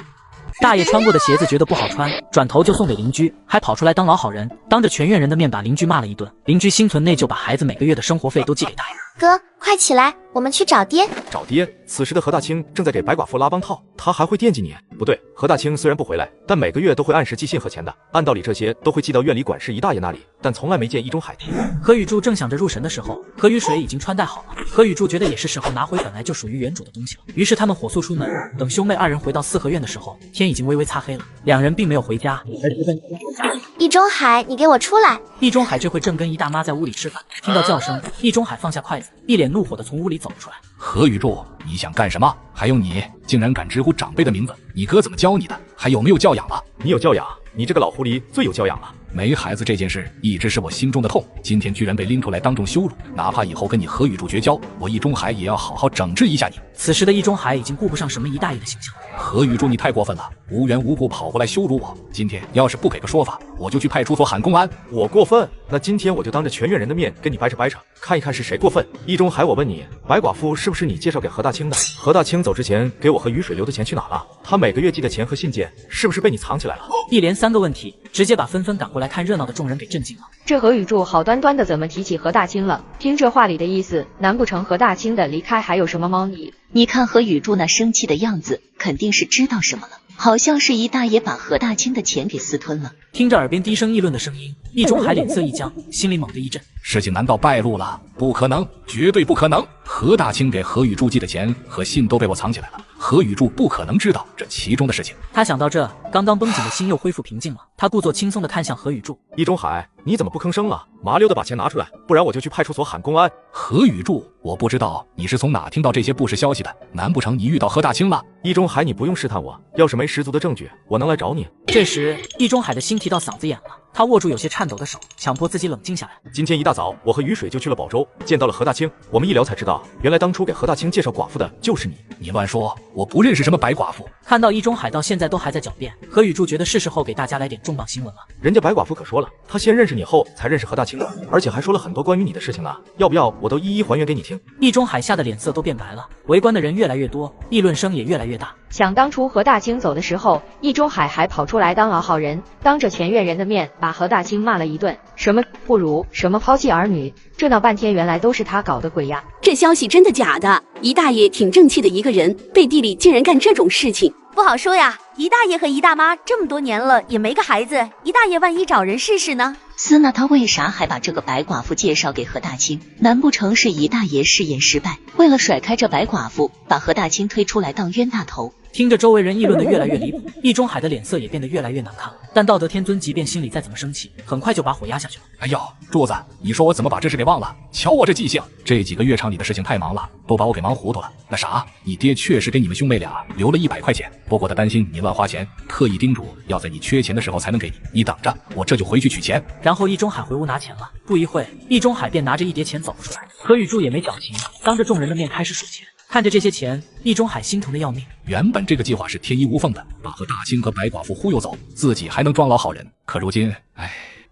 大爷穿过的鞋子觉得不好穿，转头就送给邻居，还跑出来当老好人，当着全院人的面把邻居骂了一顿。邻居心存内疚，把孩子每个月的生活费都寄给大爷。哥，快起来，我们去找爹。找爹？此时的何大清正在给白寡妇拉帮套，他还会惦记你？不对，何大清虽然不回来，但每个月都会按时寄信和钱的。按道理这些都会寄到院里管事姨大爷那里，但从来没见易中海提。何雨柱正想着入神的时候，何雨水已经穿戴好了。何雨柱觉得也是时候拿回本来就属于原主的东西了，于是他们火速出门。等兄妹二人回到四合院的时候，天已经微微擦黑了，两人并没有回家，而直奔易中海，你给我出来！易中海这会正跟一大妈在屋里吃饭，听到叫声，易中海放下筷子，一脸怒火的从屋里走了出来。何雨柱，你想干什么？还有你竟然敢直呼长辈的名字，你哥怎么教你的？还有没有教养了？你有教养，你这个老狐狸最有教养了。没孩子这件事一直是我心中的痛，今天居然被拎出来当众羞辱，哪怕以后跟你何雨柱绝交，我易中海也要好好整治一下你。此时的易中海已经顾不上什么姨大爷的形象。何雨柱，你太过分了，无缘无故跑过来羞辱我，今天要是不给个说法，我就去派出所喊公安。我过分？那今天我就当着全院人的面跟你掰扯，看一看是谁过分。易中海，我问你，白寡妇是不是你介绍给何大清的？何大清走之前给我和雨水留的钱去哪了？他每个月寄的钱和信件是不是被你藏起来了？一连3个问题，直接把纷纷赶过来来看热闹的众人给震惊了。这何雨柱好端端的怎么提起何大清了？听这话里的意思，难不成何大清的离开还有什么猫腻？你看何雨柱那生气的样子，肯定是知道什么了，好像是姨大爷把何大清的钱给私吞了。听着耳边低声议论的声音，易中海脸色一僵，心里猛地一震。事情难道败露了？不可能，绝对不可能！何大清给何雨柱寄的钱和信都被我藏起来了，何雨柱不可能知道这其中的事情。他想到这，刚刚绷紧的心又恢复平静了。他故作轻松地看向何雨柱：“易中海，你怎么不吭声了？麻溜的把钱拿出来，不然我就去派出所喊公安。”何雨柱，我不知道你是从哪听到这些不实消息的，难不成你遇到何大清了？易中海，你不用试探我，要是没十足的证据，我能来找你。这时，易中海的心提到嗓子眼了，他握住有些颤抖的手，强迫自己冷静下来。今天一大早，我和雨水就去了宝州，见到了何大清。我们一聊才知道，原来当初给何大清介绍寡妇的就是你。你乱说，我不认识什么白寡妇。看到易中海到现在都还在狡辩，何雨柱觉得是时候给大家来点重磅新闻了。人家白寡妇可说了，她先认识你后才认识何大清的，而且还说了很多关于你的事情呢。要不要我都一一还原给你听？易中海吓得脸色都变白了，围观的人越来越多，议论声也越来越大。想当初何大清走的时候，易中海还跑出来当老好人，当着前院人的面把何大清骂了一顿，什么不如，什么抛弃儿女，这闹半天原来都是他搞的鬼呀！这消息真的假的？姨大爷挺正气的一个人，背地里竟然干这种事情，不好说呀。姨大爷和姨大妈这么多年了也没个孩子，姨大爷万一找人试试呢？那他为啥还把这个白寡妇介绍给何大清？难不成是姨大爷试验失败，为了甩开这白寡妇，把何大清推出来当冤大头？听着周围人议论的越来越离谱，易中海的脸色也变得越来越难看了。但道德天尊即便心里再怎么生气，很快就把火压下去了。哎呦，柱子，你说我怎么把这事给忘了？瞧我这记性，这几个月厂里的事情太忙了，都把我给忙糊涂了。那啥，你爹确实给你们兄妹俩留了100块钱，不过他担心你乱花钱，特意叮嘱要在你缺钱的时候才能给你。你等着，我这就回去取钱。然后易中海回屋拿钱了。不一会，易中海便拿着一叠钱走了出来。何雨柱也没矫情，当着众人的面开始数钱。看着这些钱，易中海心疼的要命。原本这个计划是天衣无缝的，把何大清和白寡妇忽悠走，自己还能装老好人。可如今，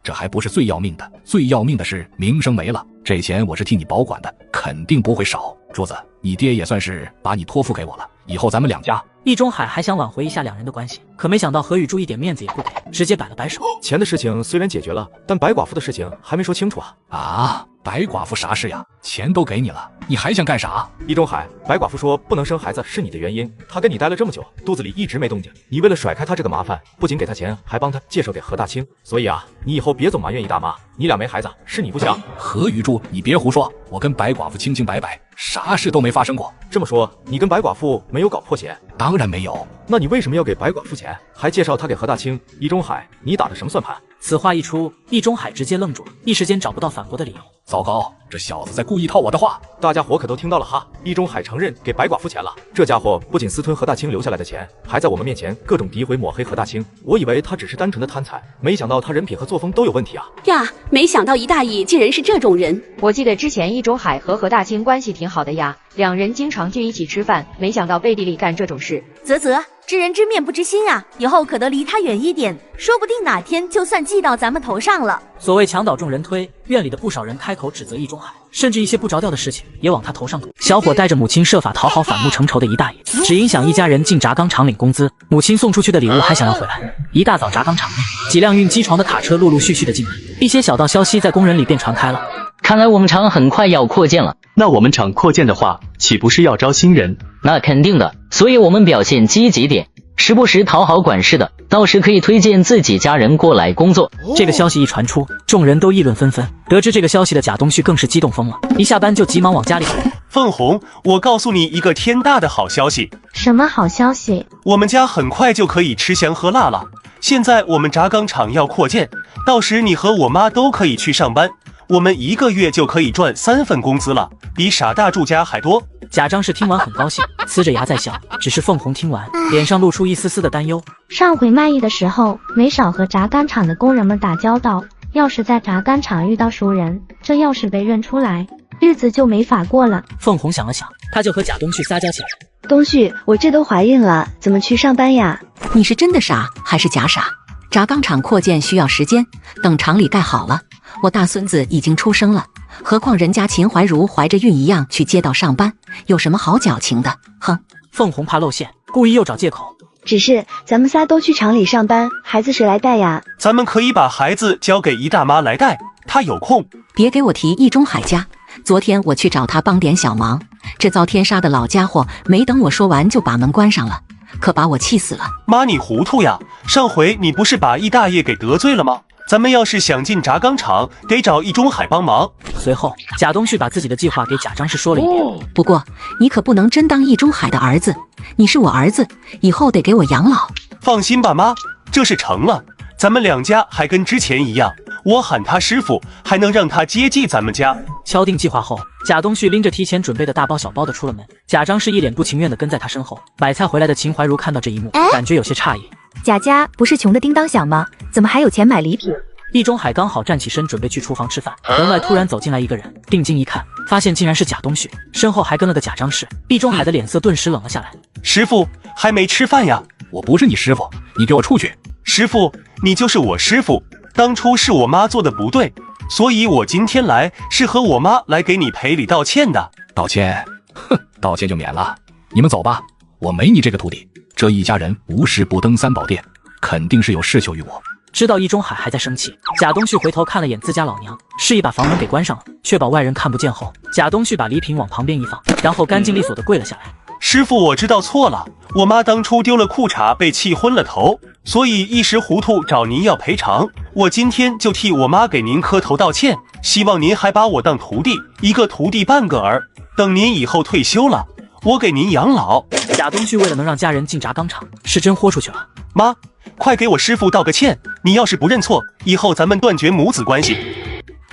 这还不是最要命的，最要命的是名声没了。这钱我是替你保管的，肯定不会少。柱子，你爹也算是把你托付给我了，以后咱们两家。易中海还想挽回一下两人的关系，可没想到何雨柱一点面子也不给，直接摆了摆手。钱的事情虽然解决了，但白寡妇的事情还没说清楚啊！啊，白寡妇啥事呀？钱都给你了，你还想干啥？易中海，白寡妇说不能生孩子是你的原因，她跟你待了这么久，肚子里一直没动静。你为了甩开她这个麻烦，不仅给她钱，还帮她介绍给何大清。所以啊，你以后别总埋怨易大妈，你俩没孩子是你不想。何雨柱，你别胡说，我跟白寡妇清清白白，啥事都没发生过。这么说，你跟白寡妇没有搞破钱？当然没有。那你为什么要给白寡妇钱，还介绍她给何大清？易中海，你打的什么算盘？此话一出，易中海直接愣住了，一时间找不到反驳的理由。糟糕，这小子在故意套我的话。大家伙可都听到了哈，易中海承认给白寡妇钱了。这家伙不仅私吞何大清留下来的钱，还在我们面前各种诋毁抹黑何大清。我以为他只是单纯的贪财，没想到他人品和作风都有问题啊！呀，没想到姨大爷竟然是这种人。我记得之前易中海和何大清关系挺好的呀，两人经常聚一起吃饭，没想到背地里干这种事。啧，知人知面不知心啊，以后可得离他远一点，说不定哪天就算记到咱们头上了。所谓墙倒众人推，院里的不少人开口指责易中海，甚至一些不着调的事情也往他头上拱。小伙带着母亲设法讨好反目成仇的姨大爷，只影响一家人进轧钢厂领工资，母亲送出去的礼物还想要回来。一大早轧钢厂内，几辆运机床的卡车陆陆续续的进来，一些小道消息在工人里便传开了。看来我们厂很快要扩建了。那我们厂扩建的话，岂不是要招新人？那肯定的，所以我们表现积极点，时不时讨好管事的，到时可以推荐自己家人过来工作。这个消息一传出，众人都议论纷纷。得知这个消息的贾东旭更是激动疯了，一下班就急忙往家里跑。凤红，我告诉你一个天大的好消息。什么好消息？我们家很快就可以吃香喝辣了。现在我们轧钢厂要扩建，到时你和我妈都可以去上班。我们1个月就可以赚3份工资了，比傻大住家还多。贾张氏听完很高兴，呲着牙在笑。只是凤红听完，脸上露出一丝丝的担忧。上回卖艺的时候，没少和轧钢厂的工人们打交道，要是在轧钢厂遇到熟人，这要是被认出来，日子就没法过了。凤红想了想，她就和贾东旭撒娇起来。东旭，我这都怀孕了，怎么去上班呀？你是真的傻还是假傻？轧钢厂扩建需要时间，等厂里盖好了，我大孙子已经出生了，何况人家秦怀茹怀着孕一样去街道上班，有什么好矫情的？哼！凤红怕露馅，故意又找借口。只是咱们仨都去厂里上班，孩子谁来带呀？咱们可以把孩子交给姨大妈来带，她有空。别给我提易中海家，昨天我去找他帮点小忙，这遭天杀的老家伙没等我说完就把门关上了，可把我气死了。妈，你糊涂呀！上回你不是把易大爷给得罪了吗？咱们要是想进轧钢厂，得找易中海帮忙。随后，贾东旭把自己的计划给贾张氏说了一遍。不过，你可不能真当易中海的儿子，你是我儿子，以后得给我养老。放心吧，妈，这事成了，咱们两家还跟之前一样，我喊他师傅，还能让他接济咱们家。敲定计划后，贾东旭拎着提前准备的大包小包的出了门，贾张氏一脸不情愿的跟在他身后。买菜回来的秦怀茹看到这一幕，感觉有些诧异。贾家不是穷的叮当响吗？怎么还有钱买礼品？易中海刚好站起身准备去厨房吃饭，门外突然走进来一个人，定睛一看，发现竟然是贾东旭，身后还跟了个贾张氏。易中海的脸色顿时冷了下来。师傅还没吃饭呀？我不是你师傅，你给我出去！师傅，你就是我师傅，当初是我妈做的不对，所以我今天来是和我妈来给你赔礼道歉的。道歉？哼，道歉就免了。你们走吧，我没你这个徒弟。这一家人无事不登三宝殿，肯定是有事求于我。知道易中海还在生气，贾东旭回头看了眼自家老娘，示意把房门给关上了，确保外人看不见后，贾东旭把礼品往旁边一放，然后干净利索的跪了下来。师傅，我知道错了，我妈当初丢了裤衩被气昏了头，所以一时糊涂找您要赔偿，我今天就替我妈给您磕头道歉，希望您还把我当徒弟，一个徒弟半个儿，等您以后退休了，我给您养老。贾东旭为了能让家人进轧钢厂，是真豁出去了。妈，快给我师傅道个歉，你要是不认错，以后咱们断绝母子关系。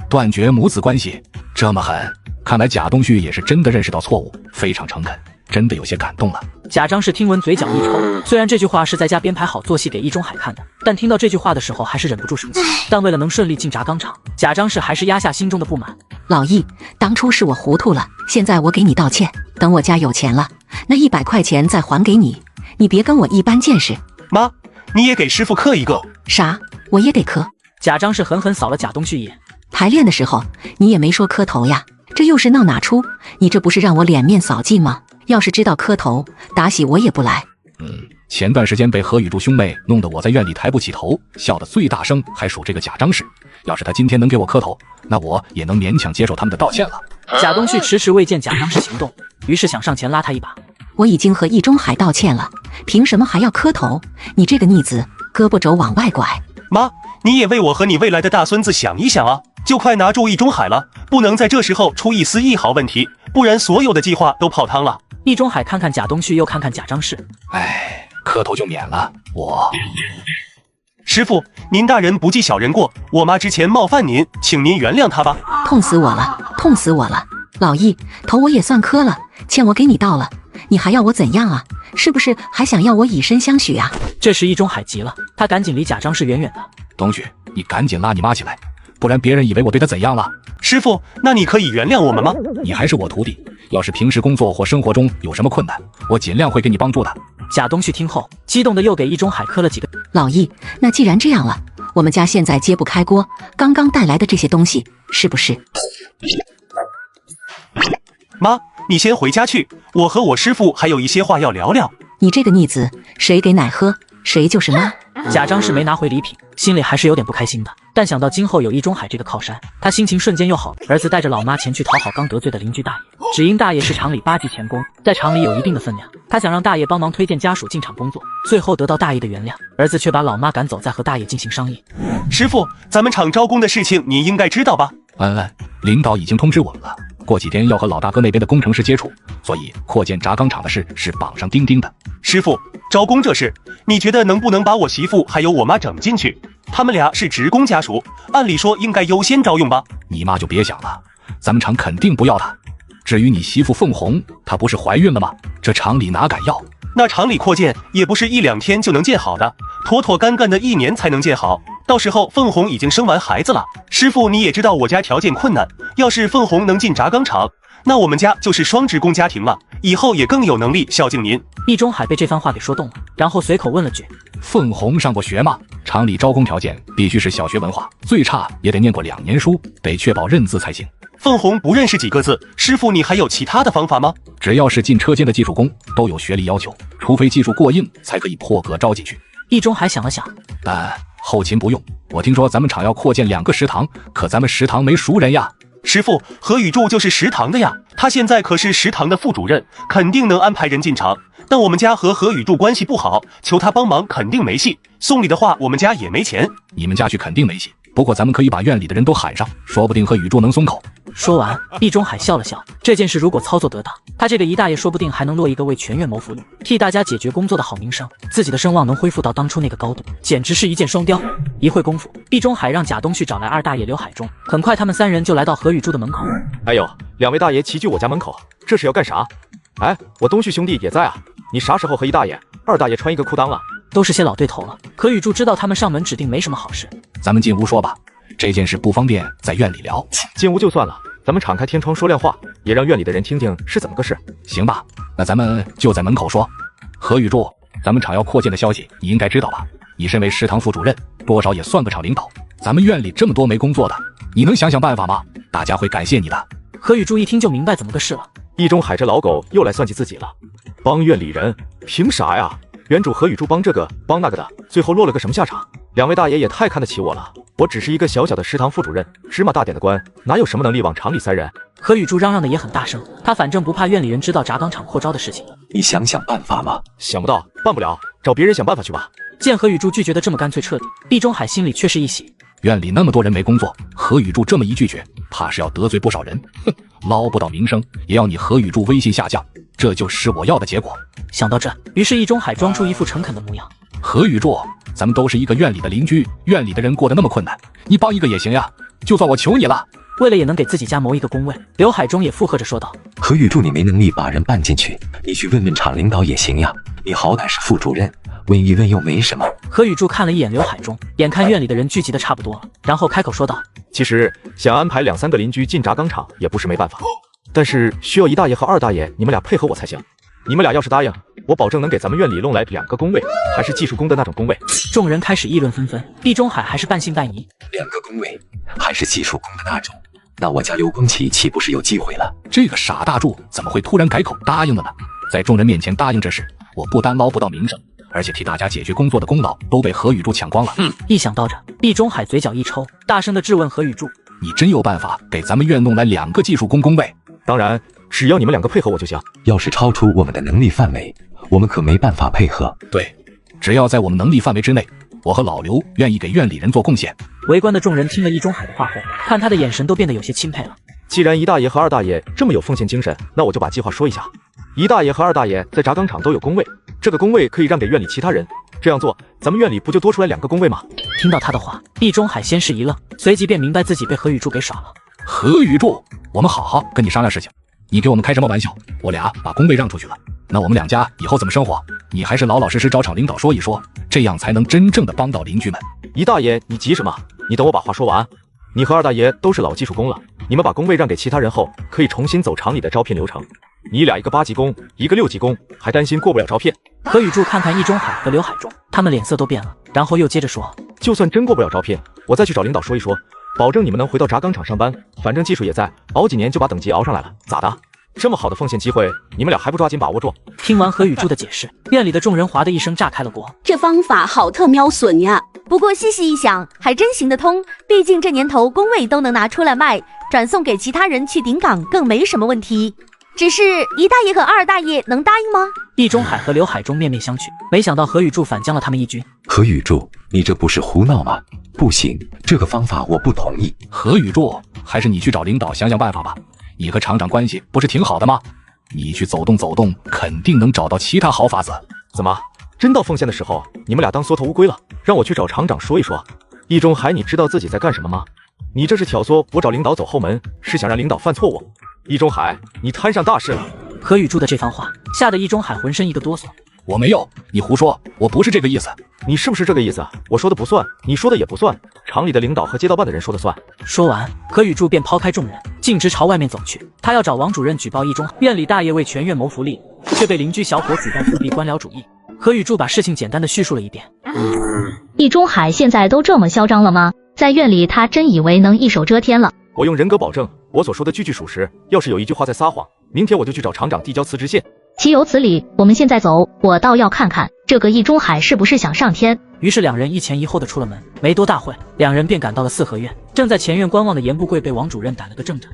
断绝母子关系？这么狠？看来贾东旭也是真的认识到错误，非常诚恳，真的有些感动了。贾张氏听闻嘴角一抽，虽然这句话是在家编排好做戏给易中海看的，但听到这句话的时候还是忍不住生气。但为了能顺利进轧钢厂，贾张氏还是压下心中的不满。老易，当初是我糊涂了，现在我给你道歉，等我家有钱了，那100块钱再还给你，你别跟我一般见识。妈，你也给师傅磕一个。啥？我也得磕？贾张氏狠狠扫了贾东旭一眼。排练的时候你也没说磕头呀，这又是闹哪出？你这不是让我脸面扫尽吗？要是知道磕头，打喜我也不来。前段时间被何雨柱兄妹弄得我在院里抬不起头，笑得最大声还属这个贾张氏。要是他今天能给我磕头，那我也能勉强接受他们的道歉了。贾东旭迟迟未见贾张氏行动，于是想上前拉他一把。我已经和易中海道歉了，凭什么还要磕头？你这个逆子，胳膊肘往外拐。妈，你也为我和你未来的大孙子想一想啊！就快拿住易中海了，不能在这时候出一丝一毫问题，不然所有的计划都泡汤了。易中海看看贾东旭，又看看贾张氏。磕头就免了。我师傅，您大人不计小人过，我妈之前冒犯您，请您原谅她吧。痛死我了，痛死我了！老易，头我也算磕了，欠我给你道了，你还要我怎样啊？是不是还想要我以身相许啊？这时易中海急了，他赶紧离贾张氏远远的。东旭，你赶紧拉你妈起来，不然别人以为我对她怎样了。师傅，那你可以原谅我们吗？你还是我徒弟，要是平时工作或生活中有什么困难，我尽量会给你帮助的。贾东旭听后，激动的又给易中海磕了几个。老易，那既然这样了，我们家现在揭不开锅，刚刚带来的这些东西是不是？妈，你先回家去，我和我师傅还有一些话要聊聊。你这个逆子，谁给奶喝，谁就是妈。贾张氏没拿回礼品，心里还是有点不开心的，但想到今后有易中海这个靠山，他心情瞬间又好了。儿子带着老妈前去讨好刚得罪的邻居大爷，只因大爷是厂里8级钳工，在厂里有一定的分量，他想让大爷帮忙推荐家属进厂工作，最后得到大爷的原谅，儿子却把老妈赶走，再和大爷进行商议。师傅，咱们厂招工的事情你应该知道吧？领导已经通知我们了，过几天要和老大哥那边的工程师接触，所以扩建轧钢厂的事是绑上钉钉的。师傅，招工这事，你觉得能不能把我媳妇还有我妈整进去？他们俩是职工家属，按理说应该优先招用吧？你妈就别想了，咱们厂肯定不要她。至于你媳妇凤红，她不是怀孕了吗？这厂里哪敢要？那厂里扩建也不是1、2天就能建好的，妥妥干干的1年才能建好。到时候凤红已经生完孩子了。师傅，你也知道我家条件困难，要是凤红能进轧钢厂，那我们家就是双职工家庭了，以后也更有能力孝敬您。易中海被这番话给说动了，然后随口问了句：凤红上过学吗？厂里招工条件必须是小学文化，最差也得念过2年书，得确保认字才行。凤红不认识几个字，师傅你还有其他的方法吗？只要是进车间的技术工都有学历要求，除非技术过硬才可以破格招进去。易中海想了想，但后勤不用。我听说咱们厂要扩建2个食堂，可咱们食堂没熟人呀。师傅，何宇柱就是食堂的呀，他现在可是食堂的副主任，肯定能安排人进厂。但我们家和何宇柱关系不好，求他帮忙肯定没戏。送礼的话，我们家也没钱。你们家去肯定没戏，不过咱们可以把院里的人都喊上，说不定何宇柱能松口。说完，易中海笑了笑。这件事如果操作得当，他这个易大爷说不定还能落一个为全院谋福利、替大家解决工作的好名声，自己的声望能恢复到当初那个高度，简直是一箭双雕。一会功夫，易中海让贾东旭找来2大爷刘海中，很快他们3人就来到何宇柱的门口。哎呦，2位大爷齐聚我家门口，这是要干啥？哎，我东旭兄弟也在啊，你啥时候和1大爷、2大爷穿一个裤裆了？都是些老对头了。何宇柱知道他们上门指定没什么好事，咱们进屋说吧，这件事不方便在院里聊。进屋就算了，咱们敞开天窗说亮话，也让院里的人听听是怎么个事。行吧，那咱们就在门口说。何宇柱，咱们厂要扩建的消息你应该知道吧？你身为食堂副主任，多少也算个厂领导。咱们院里这么多没工作的，你能想想办法吗？大家会感谢你的。何宇柱一听就明白怎么个事了。易中海这老狗又来算计自己了，帮院里人，凭啥呀？原主何宇柱帮这个帮那个的，最后落了个什么下场？2位大爷也太看得起我了，我只是一个小小的食堂副主任，芝麻大点的官，哪有什么能力往厂里塞人？何宇柱嚷嚷的也很大声，他反正不怕院里人知道轧钢厂扩招的事情。你想想办法吗？想不到，办不了，找别人想办法去吧。见何宇柱拒绝的这么干脆彻底，易中海心里却是一喜。院里那么多人没工作，何宇柱这么一拒绝，怕是要得罪不少人。哼，捞不到名声，也要你何宇柱威信下降，这就是我要的结果。想到这，于是易中海装出一副诚恳的模样。何宇柱，咱们都是一个院里的邻居，院里的人过得那么困难，你帮一个也行呀，就算我求你了。为了也能给自己家谋一个工位，刘海中也附和着说道：何宇柱，你没能力把人办进去，你去问问厂领导也行呀，你好歹是副主任，问一问又没什么。何宇柱看了一眼刘海中，眼看院里的人聚集的差不多了，然后开口说道：其实想安排2、3个邻居进轧钢厂也不是没办法，但是需要1大爷和2大爷你们俩配合我才行。你们俩要是答应，我保证能给咱们院里弄来2个工位，还是技术工的那种工位。众人开始议论纷纷，易中海还是半信半疑。2个工位，还是技术工的那种，那我家刘光启岂不是有机会了？这个傻大柱怎么会突然改口答应了呢？在众人面前答应这事，我不单捞不到名声，而且替大家解决工作的功劳都被何宇柱抢光了。一想到这，易中海嘴角一抽，大声地质问何宇柱：你真有办法给咱们院弄来2个技术工工位？当然，只要你们2个配合我就行。要是超出我们的能力范围，我们可没办法配合。对，只要在我们能力范围之内，我和老刘愿意给院里人做贡献。围观的众人听了易中海的话后，看他的眼神都变得有些钦佩了。既然1大爷和2大爷这么有奉献精神，那我就把计划说一下。1大爷和2大爷在轧钢厂都有工位，这个工位可以让给院里其他人，这样做咱们院里不就多出来2个工位吗？听到他的话，易中海先是一愣，随即便明白自己被何宇柱给耍了。何宇柱，我们好好跟你商量事情，你给我们开什么玩笑？我俩把工位让出去了，那我们2家以后怎么生活？你还是老老实实找厂领导说一说，这样才能真正的帮到邻居们。1大爷，你急什么？你等我把话说完。你和2大爷都是老技术工了，你们把工位让给其他人后，可以重新走厂里的招聘流程。你俩一个8级工，一个6级工，还担心过不了招聘？何宇柱看看易中海和刘海中，他们脸色都变了，然后又接着说：就算真过不了招聘，我再去找领导说一说，保证你们能回到轧钢厂上班，反正技术也在，熬几年就把等级熬上来了，咋的？这么好的奉献机会，你们俩还不抓紧把握住？听完何宇柱的解释，院里的众人哗的一声炸开了锅。这方法好特喵损呀！不过细细一想，还真行得通。毕竟这年头工位都能拿出来卖，转送给其他人去顶岗更没什么问题。只是1大爷和2大爷能答应吗？易中海和刘海中面面相觑，没想到何宇柱反将了他们一军。何宇柱，你这不是胡闹吗？不行，这个方法我不同意。何宇柱，还是你去找领导想想办法吧。你和厂长关系不是挺好的吗？你去走动走动，肯定能找到其他好法子。怎么，真到奉献的时候，你们俩当缩头乌龟了？让我去找厂长说一说。易中海，你知道自己在干什么吗？你这是挑唆我找领导走后门，是想让领导犯错误。易中海，你摊上大事了。何宇柱的这番话吓得易中海浑身一个哆嗦。我没有，你胡说，我不是这个意思。你是不是这个意思？我说的不算，你说的也不算，厂里的领导和街道办的人说的算。说完，何宇柱便抛开众人，径直朝外面走去。他要找王主任举报易中海院里大爷为全院谋福利，却被邻居小伙举报复辟官僚主义。何宇柱把事情简单的叙述了一遍。易中海现在都这么嚣张了吗？在院里他真以为能一手遮天了？我用人格保证，我所说的句句属实。要是有一句话在撒谎，明天我就去找厂长递交辞职信。岂有此理！我们现在走，我倒要看看这个易中海是不是想上天。于是两人一前一后的出了门，没多大会，两人便赶到了四合院。正在前院观望的严不贵被王主任逮了个正着。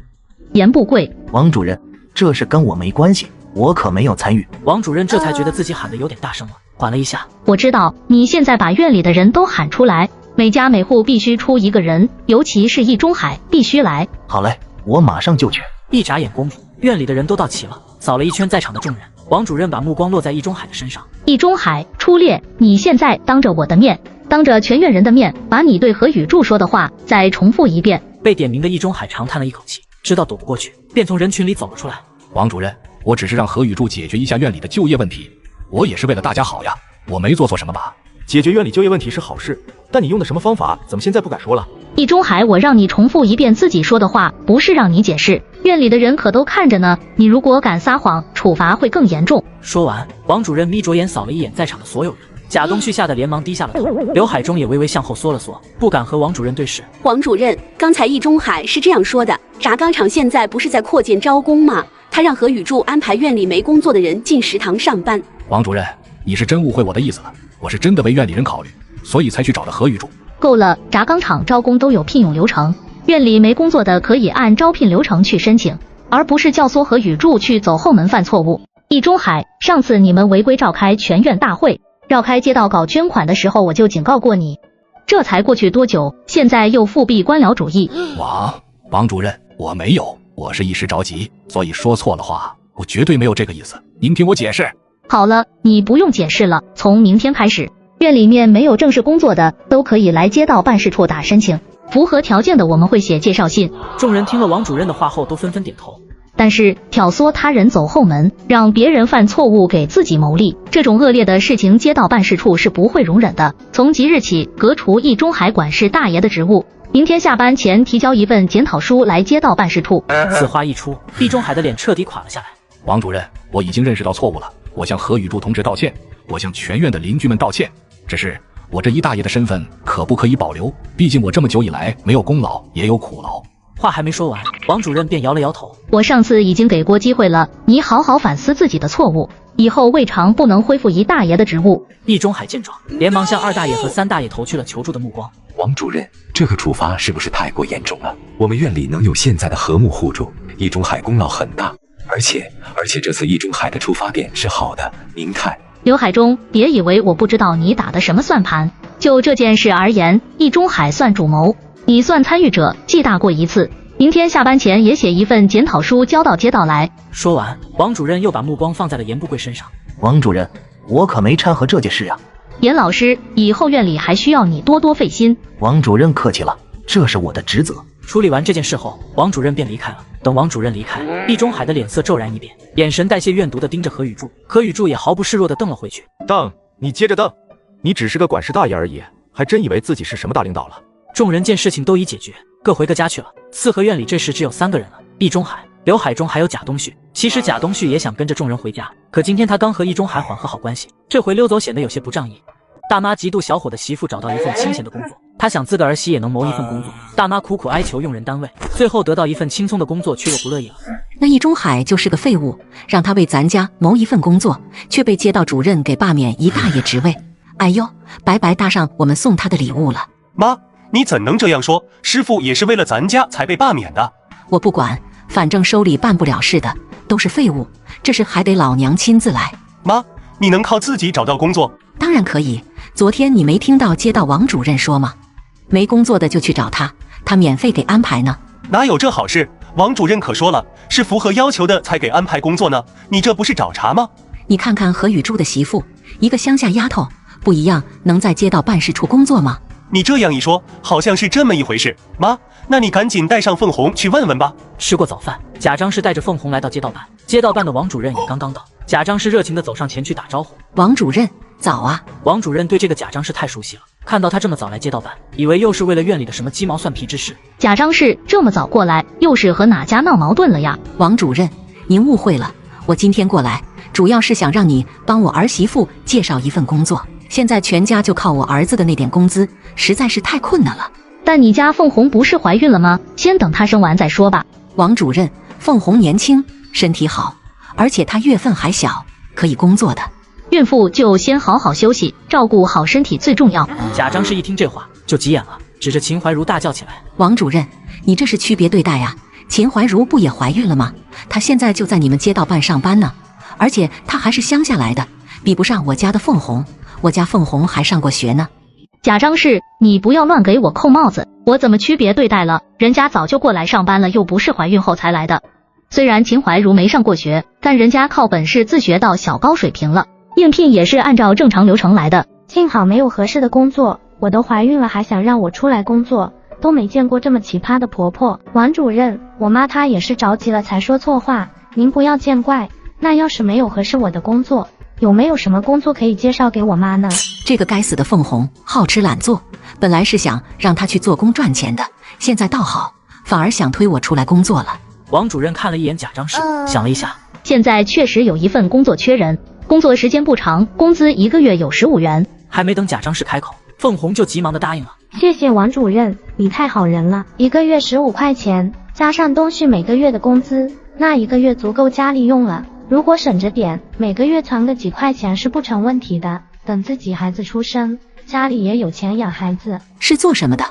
严不贵，王主任，这事跟我没关系，我可没有参与。王主任这才觉得自己喊得有点大声了，缓了一下。我知道，你现在把院里的人都喊出来，每家每户必须出一个人，尤其是易中海必须来。好嘞，我马上就去。一眨眼功夫，院里的人都到齐了，扫了一圈在场的众人。王主任把目光落在易中海的身上。易中海，出列！你现在当着我的面，当着全院人的面，把你对何雨柱说的话再重复一遍。被点名的易中海长叹了一口气，知道躲不过去，便从人群里走了出来。王主任，我只是让何雨柱解决一下院里的就业问题，我也是为了大家好呀，我没做错什么吧？解决院里就业问题是好事，但你用的什么方法，怎么现在不敢说了？易中海，我让你重复一遍自己说的话，不是让你解释。院里的人可都看着呢，你如果敢撒谎，处罚会更严重。说完，王主任眯着眼扫了一眼在场的所有人。贾东旭吓得连忙低下了头，刘海中也微微向后缩了缩，不敢和王主任对视。王主任，刚才易中海是这样说的，轧钢厂现在不是在扩建招工吗？他让何雨柱安排院里没工作的人进食堂上班。王主任，你是真误会我的意思了，我是真的为院里人考虑，所以才去找的何雨柱。够了，轧钢厂招工都有聘用流程，院里没工作的可以按招聘流程去申请，而不是教唆何雨柱去走后门犯错误。易中海，上次你们违规召开全院大会，绕开街道搞捐款的时候，我就警告过你，这才过去多久，现在又复辟官僚主义。王主任，我没有，我是一时着急，所以说错了话，我绝对没有这个意思，您听我解释。好了，你不用解释了，从明天开始，院里面没有正式工作的都可以来街道办事处打申请，符合条件的我们会写介绍信。众人听了王主任的话后都纷纷点头。但是挑唆他人走后门，让别人犯错误给自己谋利，这种恶劣的事情街道办事处是不会容忍的。从即日起革除易中海管事大爷的职务，明天下班前提交一份检讨书来街道办事处。此话一出，易中海的脸彻底垮了下来。王主任，我已经认识到错误了，我向何雨柱同志道歉，我向全院的邻居们道歉。只是我这一大爷的身份可不可以保留？毕竟我这么久以来没有功劳也有苦劳。话还没说完，王主任便摇了摇头。我上次已经给过机会了，你好好反思自己的错误，以后未尝不能恢复一大爷的职务。易中海见状，连忙向二大爷和三大爷投去了求助的目光。王主任，这个处罚是不是太过严重了？我们院里能有现在的和睦互助，易中海功劳很大，而且这次易中海的出发点是好的，您看。刘海中，别以为我不知道你打的什么算盘。就这件事而言，易中海算主谋，你算参与者，记大过一次。明天下班前也写一份检讨书交到街道来。说完，王主任又把目光放在了严不贵身上。王主任，我可没掺和这件事啊。严老师，以后院里还需要你多多费心。王主任客气了，这是我的职责。处理完这件事后，王主任便离开了。等王主任离开，易中海的脸色骤然一变，眼神带些怨毒的盯着何雨柱。何雨柱也毫不示弱的瞪了回去。瞪，你接着瞪，你只是个管事大爷而已，还真以为自己是什么大领导了？众人见事情都已解决，各回个家去了。四合院里这时只有3个人了，易中海、刘海中还有贾东旭。其实贾东旭也想跟着众人回家，可今天他刚和易中海缓和好关系，这回溜走显得有些不仗义。大妈嫉妒小伙的媳妇找到一份清闲的工作，她想自个儿媳也能谋一份工作。大妈苦苦哀求用人单位，最后得到一份轻松的工作，却又不乐意了。那易中海就是个废物，让他为咱家谋一份工作，却被街道主任给罢免一大爷职位。哎呦，白白搭上我们送他的礼物了。妈，你怎能这样说？师傅也是为了咱家才被罢免的。我不管，反正收礼办不了事的都是废物，这事还得老娘亲自来。妈，你能靠自己找到工作？当然可以，昨天你没听到街道王主任说吗？没工作的就去找他，他免费给安排呢。哪有这好事？王主任可说了，是符合要求的才给安排工作呢，你这不是找茬吗？你看看何雨柱的媳妇，一个乡下丫头，不一样能在街道办事处工作吗？你这样一说，好像是这么一回事。妈，那你赶紧带上凤红去问问吧。吃过早饭，贾张氏带着凤红来到街道办，街道办的王主任也刚刚到。贾张氏热情地走上前去打招呼。王主任早啊。王主任对这个贾张氏太熟悉了，看到他这么早来街道办，以为又是为了院里的什么鸡毛蒜皮之事。贾张氏这么早过来，又是和哪家闹矛盾了呀？王主任，您误会了，我今天过来主要是想让你帮我儿媳妇介绍一份工作，现在全家就靠我儿子的那点工资，实在是太困难了。但你家凤红不是怀孕了吗？先等她生完再说吧。王主任，凤红年轻，身体好，而且她月份还小，可以工作的。孕妇就先好好休息，照顾好身体最重要。贾张氏一听这话就急眼了，指着秦怀茹大叫起来：王主任，你这是区别对待呀！秦怀茹不也怀孕了吗？她现在就在你们街道办上班呢，而且她还是乡下来的，比不上我家的凤红，我家凤红还上过学呢。贾张氏，你不要乱给我扣帽子，我怎么区别对待了？人家早就过来上班了，又不是怀孕后才来的。虽然秦怀茹没上过学，但人家靠本事自学到小高水平了，应聘也是按照正常流程来的。幸好没有合适的工作，我都怀孕了还想让我出来工作，都没见过这么奇葩的婆婆。王主任，我妈她也是着急了才说错话，您不要见怪。那要是没有合适我的工作，有没有什么工作可以介绍给我妈呢？这个该死的凤红好吃懒做，本来是想让她去做工赚钱的，现在倒好，反而想推我出来工作了。王主任看了一眼贾张氏，想了一下，现在确实有一份工作缺人，工作时间不长，工资1个月有15元。还没等贾张氏开口，凤红就急忙的答应了。谢谢王主任，你太好人了，1个月15块钱，加上东旭每个月的工资，那1个月足够家里用了。如果省着点，每个月存个几块钱是不成问题的。等自己孩子出生，家里也有钱养孩子。是做什么的？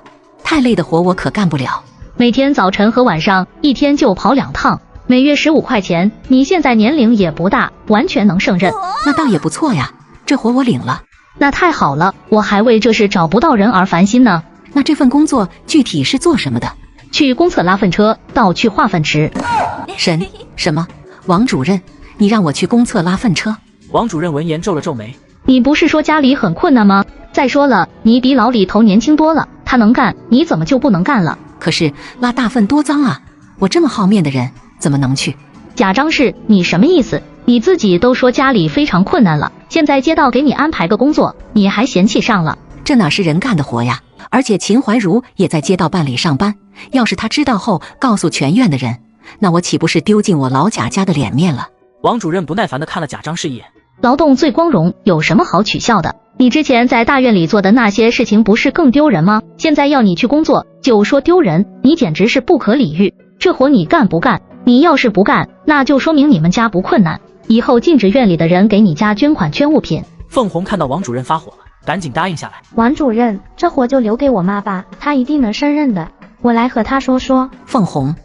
太累的活我可干不了。每天早晨和晚上一天就跑2趟，每月15块钱。你现在年龄也不大，完全能胜任。那倒也不错呀，这活我领了。那太好了，我还为这事找不到人而烦心呢。那这份工作具体是做什么的？去公厕拉粪车，到去化粪池。什么？王主任，你让我去公厕拉粪车？王主任闻言皱了皱眉。你不是说家里很困难吗？再说了，你比老李头年轻多了，他能干，你怎么就不能干了？可是拉大粪多脏啊，我这么好面的人怎么能去？贾张氏，你什么意思？你自己都说家里非常困难了，现在街道给你安排个工作，你还嫌弃上了？这哪是人干的活呀？而且秦怀茹也在街道办里上班，要是她知道后告诉全院的人，那我岂不是丢尽我老贾家的脸面了？王主任不耐烦地看了贾张氏一眼。劳动最光荣，有什么好取笑的？你之前在大院里做的那些事情不是更丢人吗？现在要你去工作，就说丢人，你简直是不可理喻。这活你干不干？你要是不干，那就说明你们家不困难，以后禁止院里的人给你家捐款捐物品。凤红看到王主任发火了，赶紧答应下来。王主任，这活就留给我妈吧，她一定能胜任的，我来和她说说。凤红，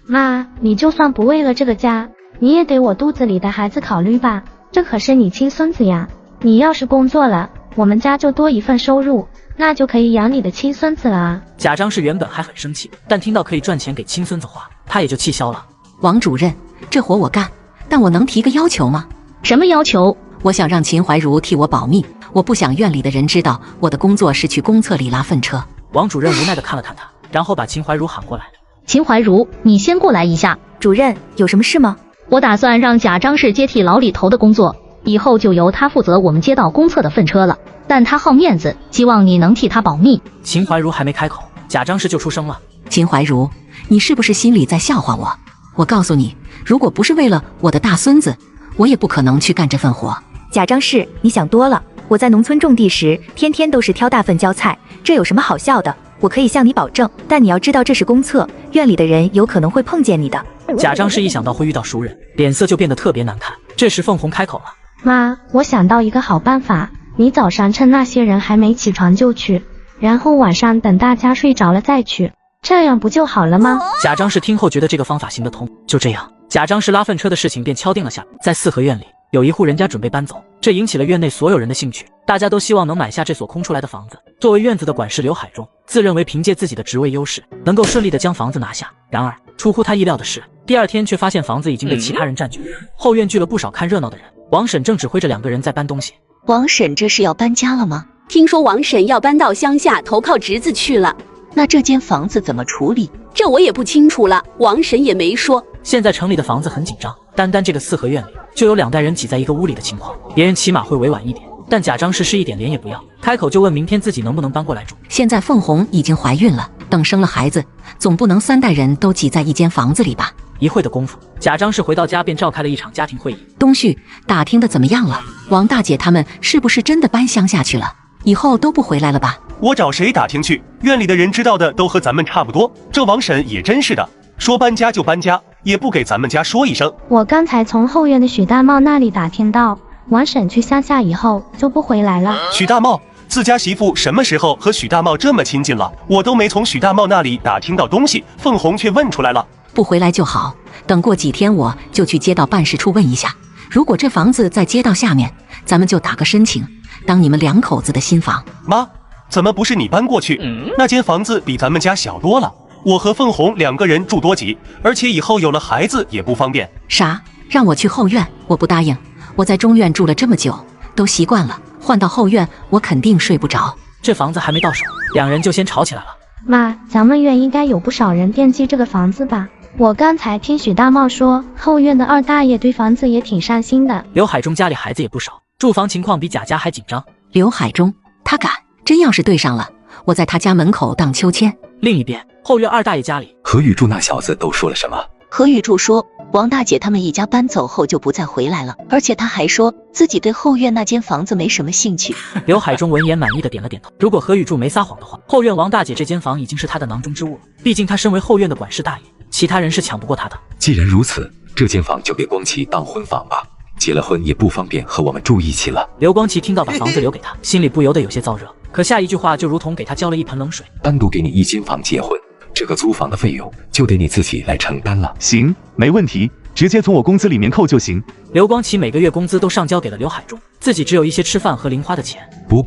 妈，你就算不为了这个家，你也得我肚子里的孩子考虑吧，这可是你亲孙子呀，你要是工作了，我们家就多一份收入，那就可以养你的亲孙子了啊。贾张氏原本还很生气，但听到可以赚钱给亲孙子花，他也就气消了。王主任，这活我干，但我能提个要求吗？什么要求？我想让秦怀茹替我保密，我不想院里的人知道我的工作是去公厕里拉粪车。王主任无奈地看了看他，然后把秦怀茹喊过来。秦怀茹，你先过来一下。主任，有什么事吗？我打算让贾张氏接替老李头的工作，以后就由他负责我们街道公厕的粪车了。但他好面子，希望你能替他保密。秦怀茹还没开口，贾张氏就出声了。秦怀茹，你是不是心里在笑话我？我告诉你，如果不是为了我的大孙子，我也不可能去干这份活。贾张氏，你想多了。我在农村种地时，天天都是挑大粪浇菜，这有什么好笑的？我可以向你保证，但你要知道这是公厕，院里的人有可能会碰见你的。贾张氏一想到会遇到熟人，脸色就变得特别难看。这时凤红开口了。妈，我想到一个好办法，你早上趁那些人还没起床就去，然后晚上等大家睡着了再去，这样不就好了吗？贾张氏听后觉得这个方法行得通。就这样，贾张氏拉粪车的事情便敲定了下来。在四合院里，有一户人家准备搬走，这引起了院内所有人的兴趣，大家都希望能买下这所空出来的房子。作为院子的管事刘海中自认为凭借自己的职位优势，能够顺利的将房子拿下。然而出乎他意料的是，第二天却发现房子已经被其他人占据，后院聚了不少看热闹的人。王婶正指挥着2个人在搬东西。王婶这是要搬家了吗？听说王婶要搬到乡下投靠侄子去了。那这间房子怎么处理？这我也不清楚了，王婶也没说。现在城里的房子很紧张，单单这个四合院里就有2代人挤在一个屋里的情况，别人起码会委婉一点，但贾张氏是一点脸也不要，开口就问明天自己能不能搬过来住。现在凤红已经怀孕了，等生了孩子，总不能3代人都挤在一间房子里吧？一会的功夫，贾张氏回到家便召开了一场家庭会议。东旭，打听的怎么样了？王大姐他们是不是真的搬乡下去了？以后都不回来了吧？我找谁打听去？院里的人知道的都和咱们差不多。这王婶也真是的，说搬家就搬家，也不给咱们家说一声。我刚才从后院的许大茂那里打听到，王婶去乡下以后就不回来了。许大茂，自家媳妇什么时候和许大茂这么亲近了？我都没从许大茂那里打听到东西，凤红却问出来了。不回来就好，等过几天我就去街道办事处问一下，如果这房子在街道下面，咱们就打个申请，当你们两口子的新房。妈，怎么不是你搬过去？那间房子比咱们家小多了，我和凤红2个人住多挤，而且以后有了孩子也不方便。啥？让我去后院？我不答应，我在中院住了这么久，都习惯了，换到后院我肯定睡不着。这房子还没到手，2人就先吵起来了。妈，咱们院应该有不少人惦记这个房子吧？我刚才听许大茂说，后院的2大爷对房子也挺上心的。刘海中家里孩子也不少，住房情况比贾家还紧张。刘海中，他敢？真要是对上了，我在他家门口荡秋千。另一边，后院2大爷家里，何宇柱那小子都说了什么？何宇柱说，王大姐他们一家搬走后就不再回来了，而且他还说自己对后院那间房子没什么兴趣。刘海中闻言满意的点了点头。如果何宇柱没撒谎的话，后院王大姐这间房已经是他的囊中之物了。毕竟他身为后院的管事大爷，其他人是抢不过他的。既然如此，这间房就给光启当婚房吧，结了婚也不方便和我们住一起了。刘光启听到把房子留给他，心里不由得有些燥热，可下一句话就如同给他浇了一盆冷水。单独给你一间房结婚，这个租房的费用就得你自己来承担了。行，没问题，直接从我工资里面扣就行。刘光启每个月工资都上交给了刘海中，自己只有一些吃饭和零花的钱。不，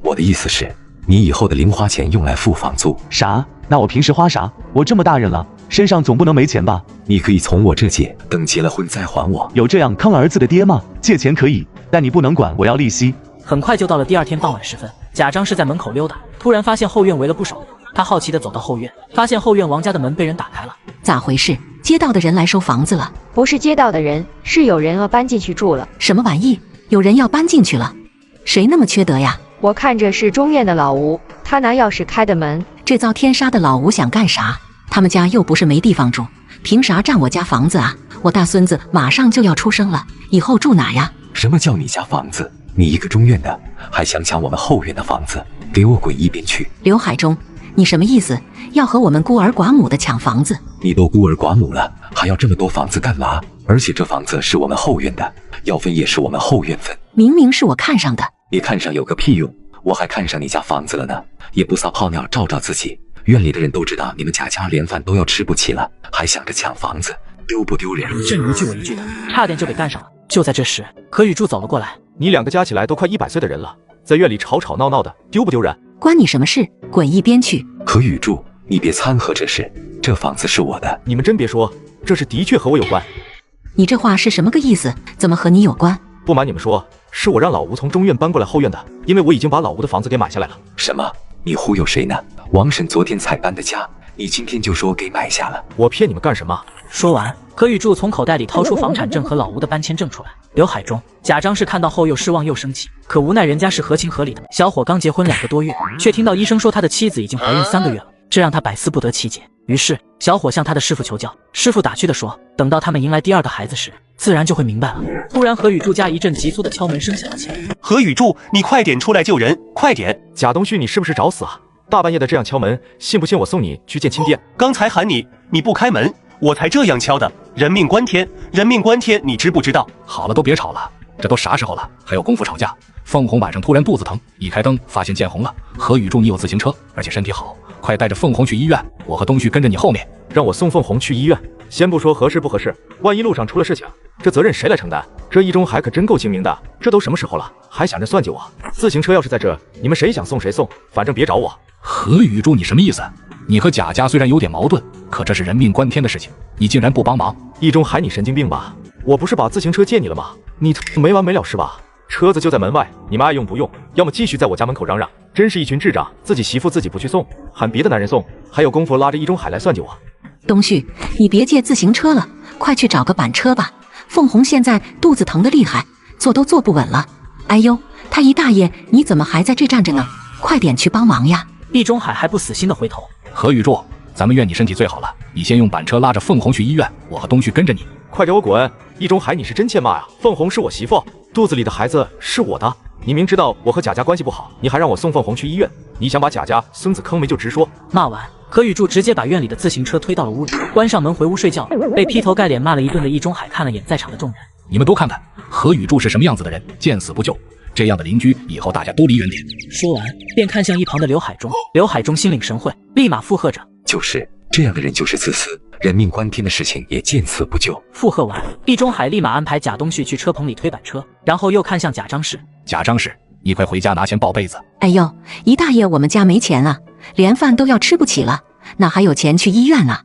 我的意思是，你以后的零花钱用来付房租。啥？那我平时花啥？我这么大人了，身上总不能没钱吧？你可以从我这借，等结了婚再还我。有这样坑儿子的爹吗？借钱可以，但你不能管我要利息。很快就到了第2天傍晚时分，贾张是在门口溜达，突然发现后院围了不少人。他好奇地走到后院，发现后院王家的门被人打开了。咋回事？街道的人来收房子了？不是街道的人，是有人要搬进去住了。什么玩意？有人要搬进去了？谁那么缺德呀？我看着是中院的老吴，他拿钥匙开的门。这遭天杀的老吴想干啥？他们家又不是没地方住，凭啥占我家房子啊？我大孙子马上就要出生了，以后住哪呀？什么叫你家房子？你一个中院的，还想抢我们后院的房子？给我滚一边去！刘海中，你什么意思？要和我们孤儿寡母的抢房子？你都孤儿寡母了，还要这么多房子干嘛？而且这房子是我们后院的，要分也是我们后院分。明明是我看上的。你看上有个屁用？我还看上你家房子了呢，也不撒泡尿照照自己。院里的人都知道你们贾家连饭都要吃不起了，还想着抢房子，丢不丢人？这你一句我一句的，差点就给干上了。就在这时，何宇柱走了过来。你2个加起来都快100岁的人了，在院里吵吵闹闹的，丢不丢人？关你什么事？滚一边去！何宇柱，你别掺和这事，这房子是我的。你们真别说，这事的确和我有关。你这话是什么个意思？怎么和你有关？不瞒你们说，是我让老吴从中院搬过来后院的，因为我已经把老吴的房子给买下来了。什么？你忽悠谁呢？王婶昨天才搬的家，你今天就说给买下了？我骗你们干什么？说完，何宇柱从口袋里掏出房产证和老吴的搬迁证出来。刘海中、贾张是看到后又失望又生气，可无奈人家是合情合理的。小伙刚结婚2个多月，却听到医生说他的妻子已经怀孕3个月了，这让他百思不得其解。于是小伙向他的师傅求教，师傅打趣地说，等到他们迎来第2个孩子时，自然就会明白了。突然何宇柱家一阵急促的敲门声响了起来。何宇柱，你快点出来救人，快点！贾东旭，你是不是找死啊？大半夜的这样敲门，信不信我送你去见亲爹？刚才喊你，你不开门，我才这样敲的。人命关天，人命关天，你知不知道？好了，都别吵了，这都啥时候了，还有功夫吵架？凤红晚上突然肚子疼，一开灯发现见红了。何宇柱，你有自行车，而且身体好，快带着凤红去医院，我和东旭跟着你后面。让我送凤红去医院？先不说合适不合适，万一路上出了事情，这责任谁来承担？这一中还可真够精明的，这都什么时候了，还想着算计我？自行车要是在这，你们谁想送谁送，反正别找我。何宇柱，你什么意思？你和贾家虽然有点矛盾，可这是人命关天的事情，你竟然不帮忙？一中海，你神经病吧？我不是把自行车借你了吗？你没完没了是吧？车子就在门外，你们爱用不用，要么继续在我家门口嚷嚷，真是一群智障，自己媳妇自己不去送，喊别的男人送，还有功夫拉着一中海来算计我。东旭，你别借自行车了，快去找个板车吧。凤红现在肚子疼得厉害，坐都坐不稳了。哎呦，他姨大爷，你怎么还在这站着呢？快点去帮忙呀！易中海还不死心的回头。何宇柱，咱们院你身体最好了，你先用板车拉着凤红去医院，我和东旭跟着你。快给我滚！易中海，你是真欠骂呀！凤红是我媳妇，肚子里的孩子是我的，你明知道我和贾家关系不好，你还让我送凤红去医院，你想把贾家孙子坑没就直说。骂完，何雨柱直接把院里的自行车推到了屋里，关上门回屋睡觉。被劈头盖脸骂了一顿的易中海看了眼在场的众人，你们都看看何雨柱是什么样子的人，见死不救。这样的邻居以后大家都离远点。说完便看向一旁的刘海中，刘海中心领神会，立马附和着：就是这样的人就是自私，人命关天的事情也见死不救。附和完，易中海立马安排贾东旭去车棚里推板车，然后又看向贾张氏：贾张氏，你快回家拿钱报被子。哎呦，姨大爷，我们家没钱了，连饭都要吃不起了，哪还有钱去医院了？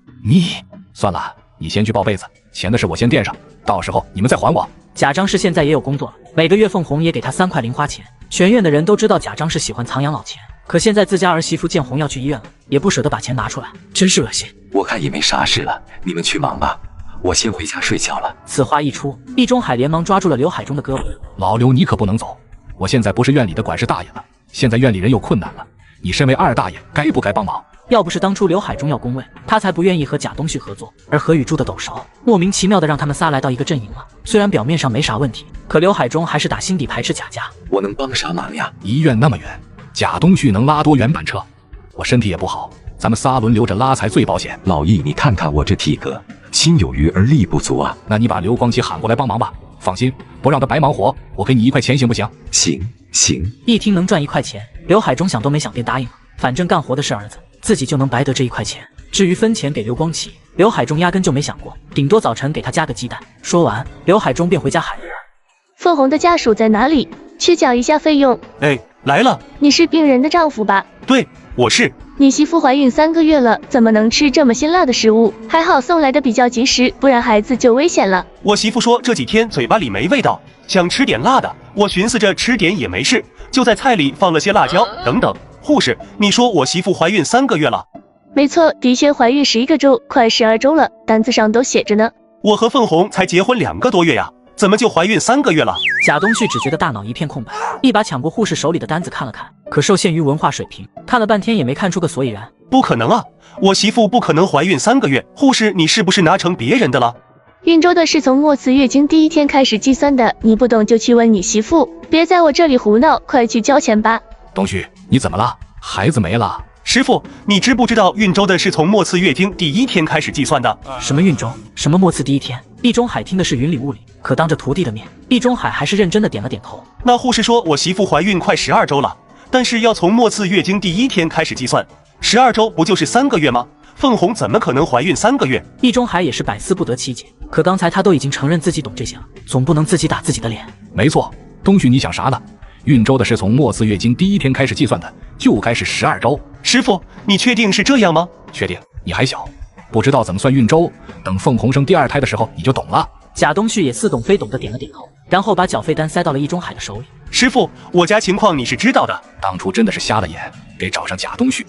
算了，你先去报被子，钱的事我先垫上，到时候你们再还我。贾张氏现在也有工作了，每个月凤红也给他3块零花钱。全院的人都知道贾张氏喜欢藏养老钱，可现在自家儿媳妇见红要去医院了，也不舍得把钱拿出来，真是恶心。我看也没啥事了，你们去忙吧，我先回家睡觉了。此话一出，易中海连忙抓住了刘海中的胳膊：老刘，你可不能走，我现在不是院里的管事大爷了，现在院里人有困难了，你身为二大爷该不该帮忙？要不是当初刘海中要攻位，他才不愿意和贾东旭合作。而何雨柱的抖勺莫名其妙的让他们仨来到一个阵营了。虽然表面上没啥问题，可刘海中还是打心底排斥贾家。我能帮啥忙呀？医院那么远，贾东旭能拉多远板车？我身体也不好，咱们仨轮流着拉才最保险。老易，你看看我这体格，心有余而力不足啊。那你把刘光奇喊过来帮忙吧，放心，不让他白忙活，我给你1块钱行不行？行。一听能赚1块钱，刘海中想都没想便答应了，反正干活的是儿子，自己就能白得这1块钱。至于分钱给刘光奇，刘海中压根就没想过，顶多早晨给他加个鸡蛋。说完，刘海中便回家喊人：凤红的家属在哪里？去缴一下费用。哎，来了。你是病人的丈夫吧？对，我是。你媳妇怀孕3个月了，怎么能吃这么辛辣的食物？还好送来的比较及时，不然孩子就危险了。我媳妇说这几天嘴巴里没味道，想吃点辣的。我寻思着吃点也没事，就在菜里放了些辣椒。等等，护士，你说我媳妇怀孕3个月了？没错，的确怀孕11个周，快12周了，单子上都写着呢。我和凤红才结婚2个多月呀，怎么就怀孕3个月了？贾东旭只觉得大脑一片空白，一把抢过护士手里的单子看了看，可受限于文化水平，看了半天也没看出个所以然。不可能啊，我媳妇不可能怀孕3个月。护士，你是不是拿成别人的了？孕周的是从末次月经第1天开始计算的，你不懂就去问你媳妇，别在我这里胡闹，快去交钱吧。东旭，你怎么了？孩子没了？师傅，你知不知道孕周的是从末次月经第1天开始计算的？什么孕周？什么末次第1天？易中海听的是云里雾里，可当着徒弟的面，易中海还是认真的点了点头。那护士说我媳妇怀孕快12周了，但是要从末次月经第1天开始计算，12周不就是3个月吗？凤红怎么可能怀孕3个月？易中海也是百思不得其解，可刚才他都已经承认自己懂这些了，总不能自己打自己的脸。没错，东旭，你想啥呢？孕周的是从末次月经第1天开始计算的，就该是12周。师傅，你确定是这样吗？确定，你还小，不知道怎么算孕周，等凤红生第2胎的时候你就懂了。贾东旭也似懂非懂的点了点头，然后把缴费单塞到了易中海的手里。师傅，我家情况你是知道的，当初真的是瞎了眼，给找上贾东旭。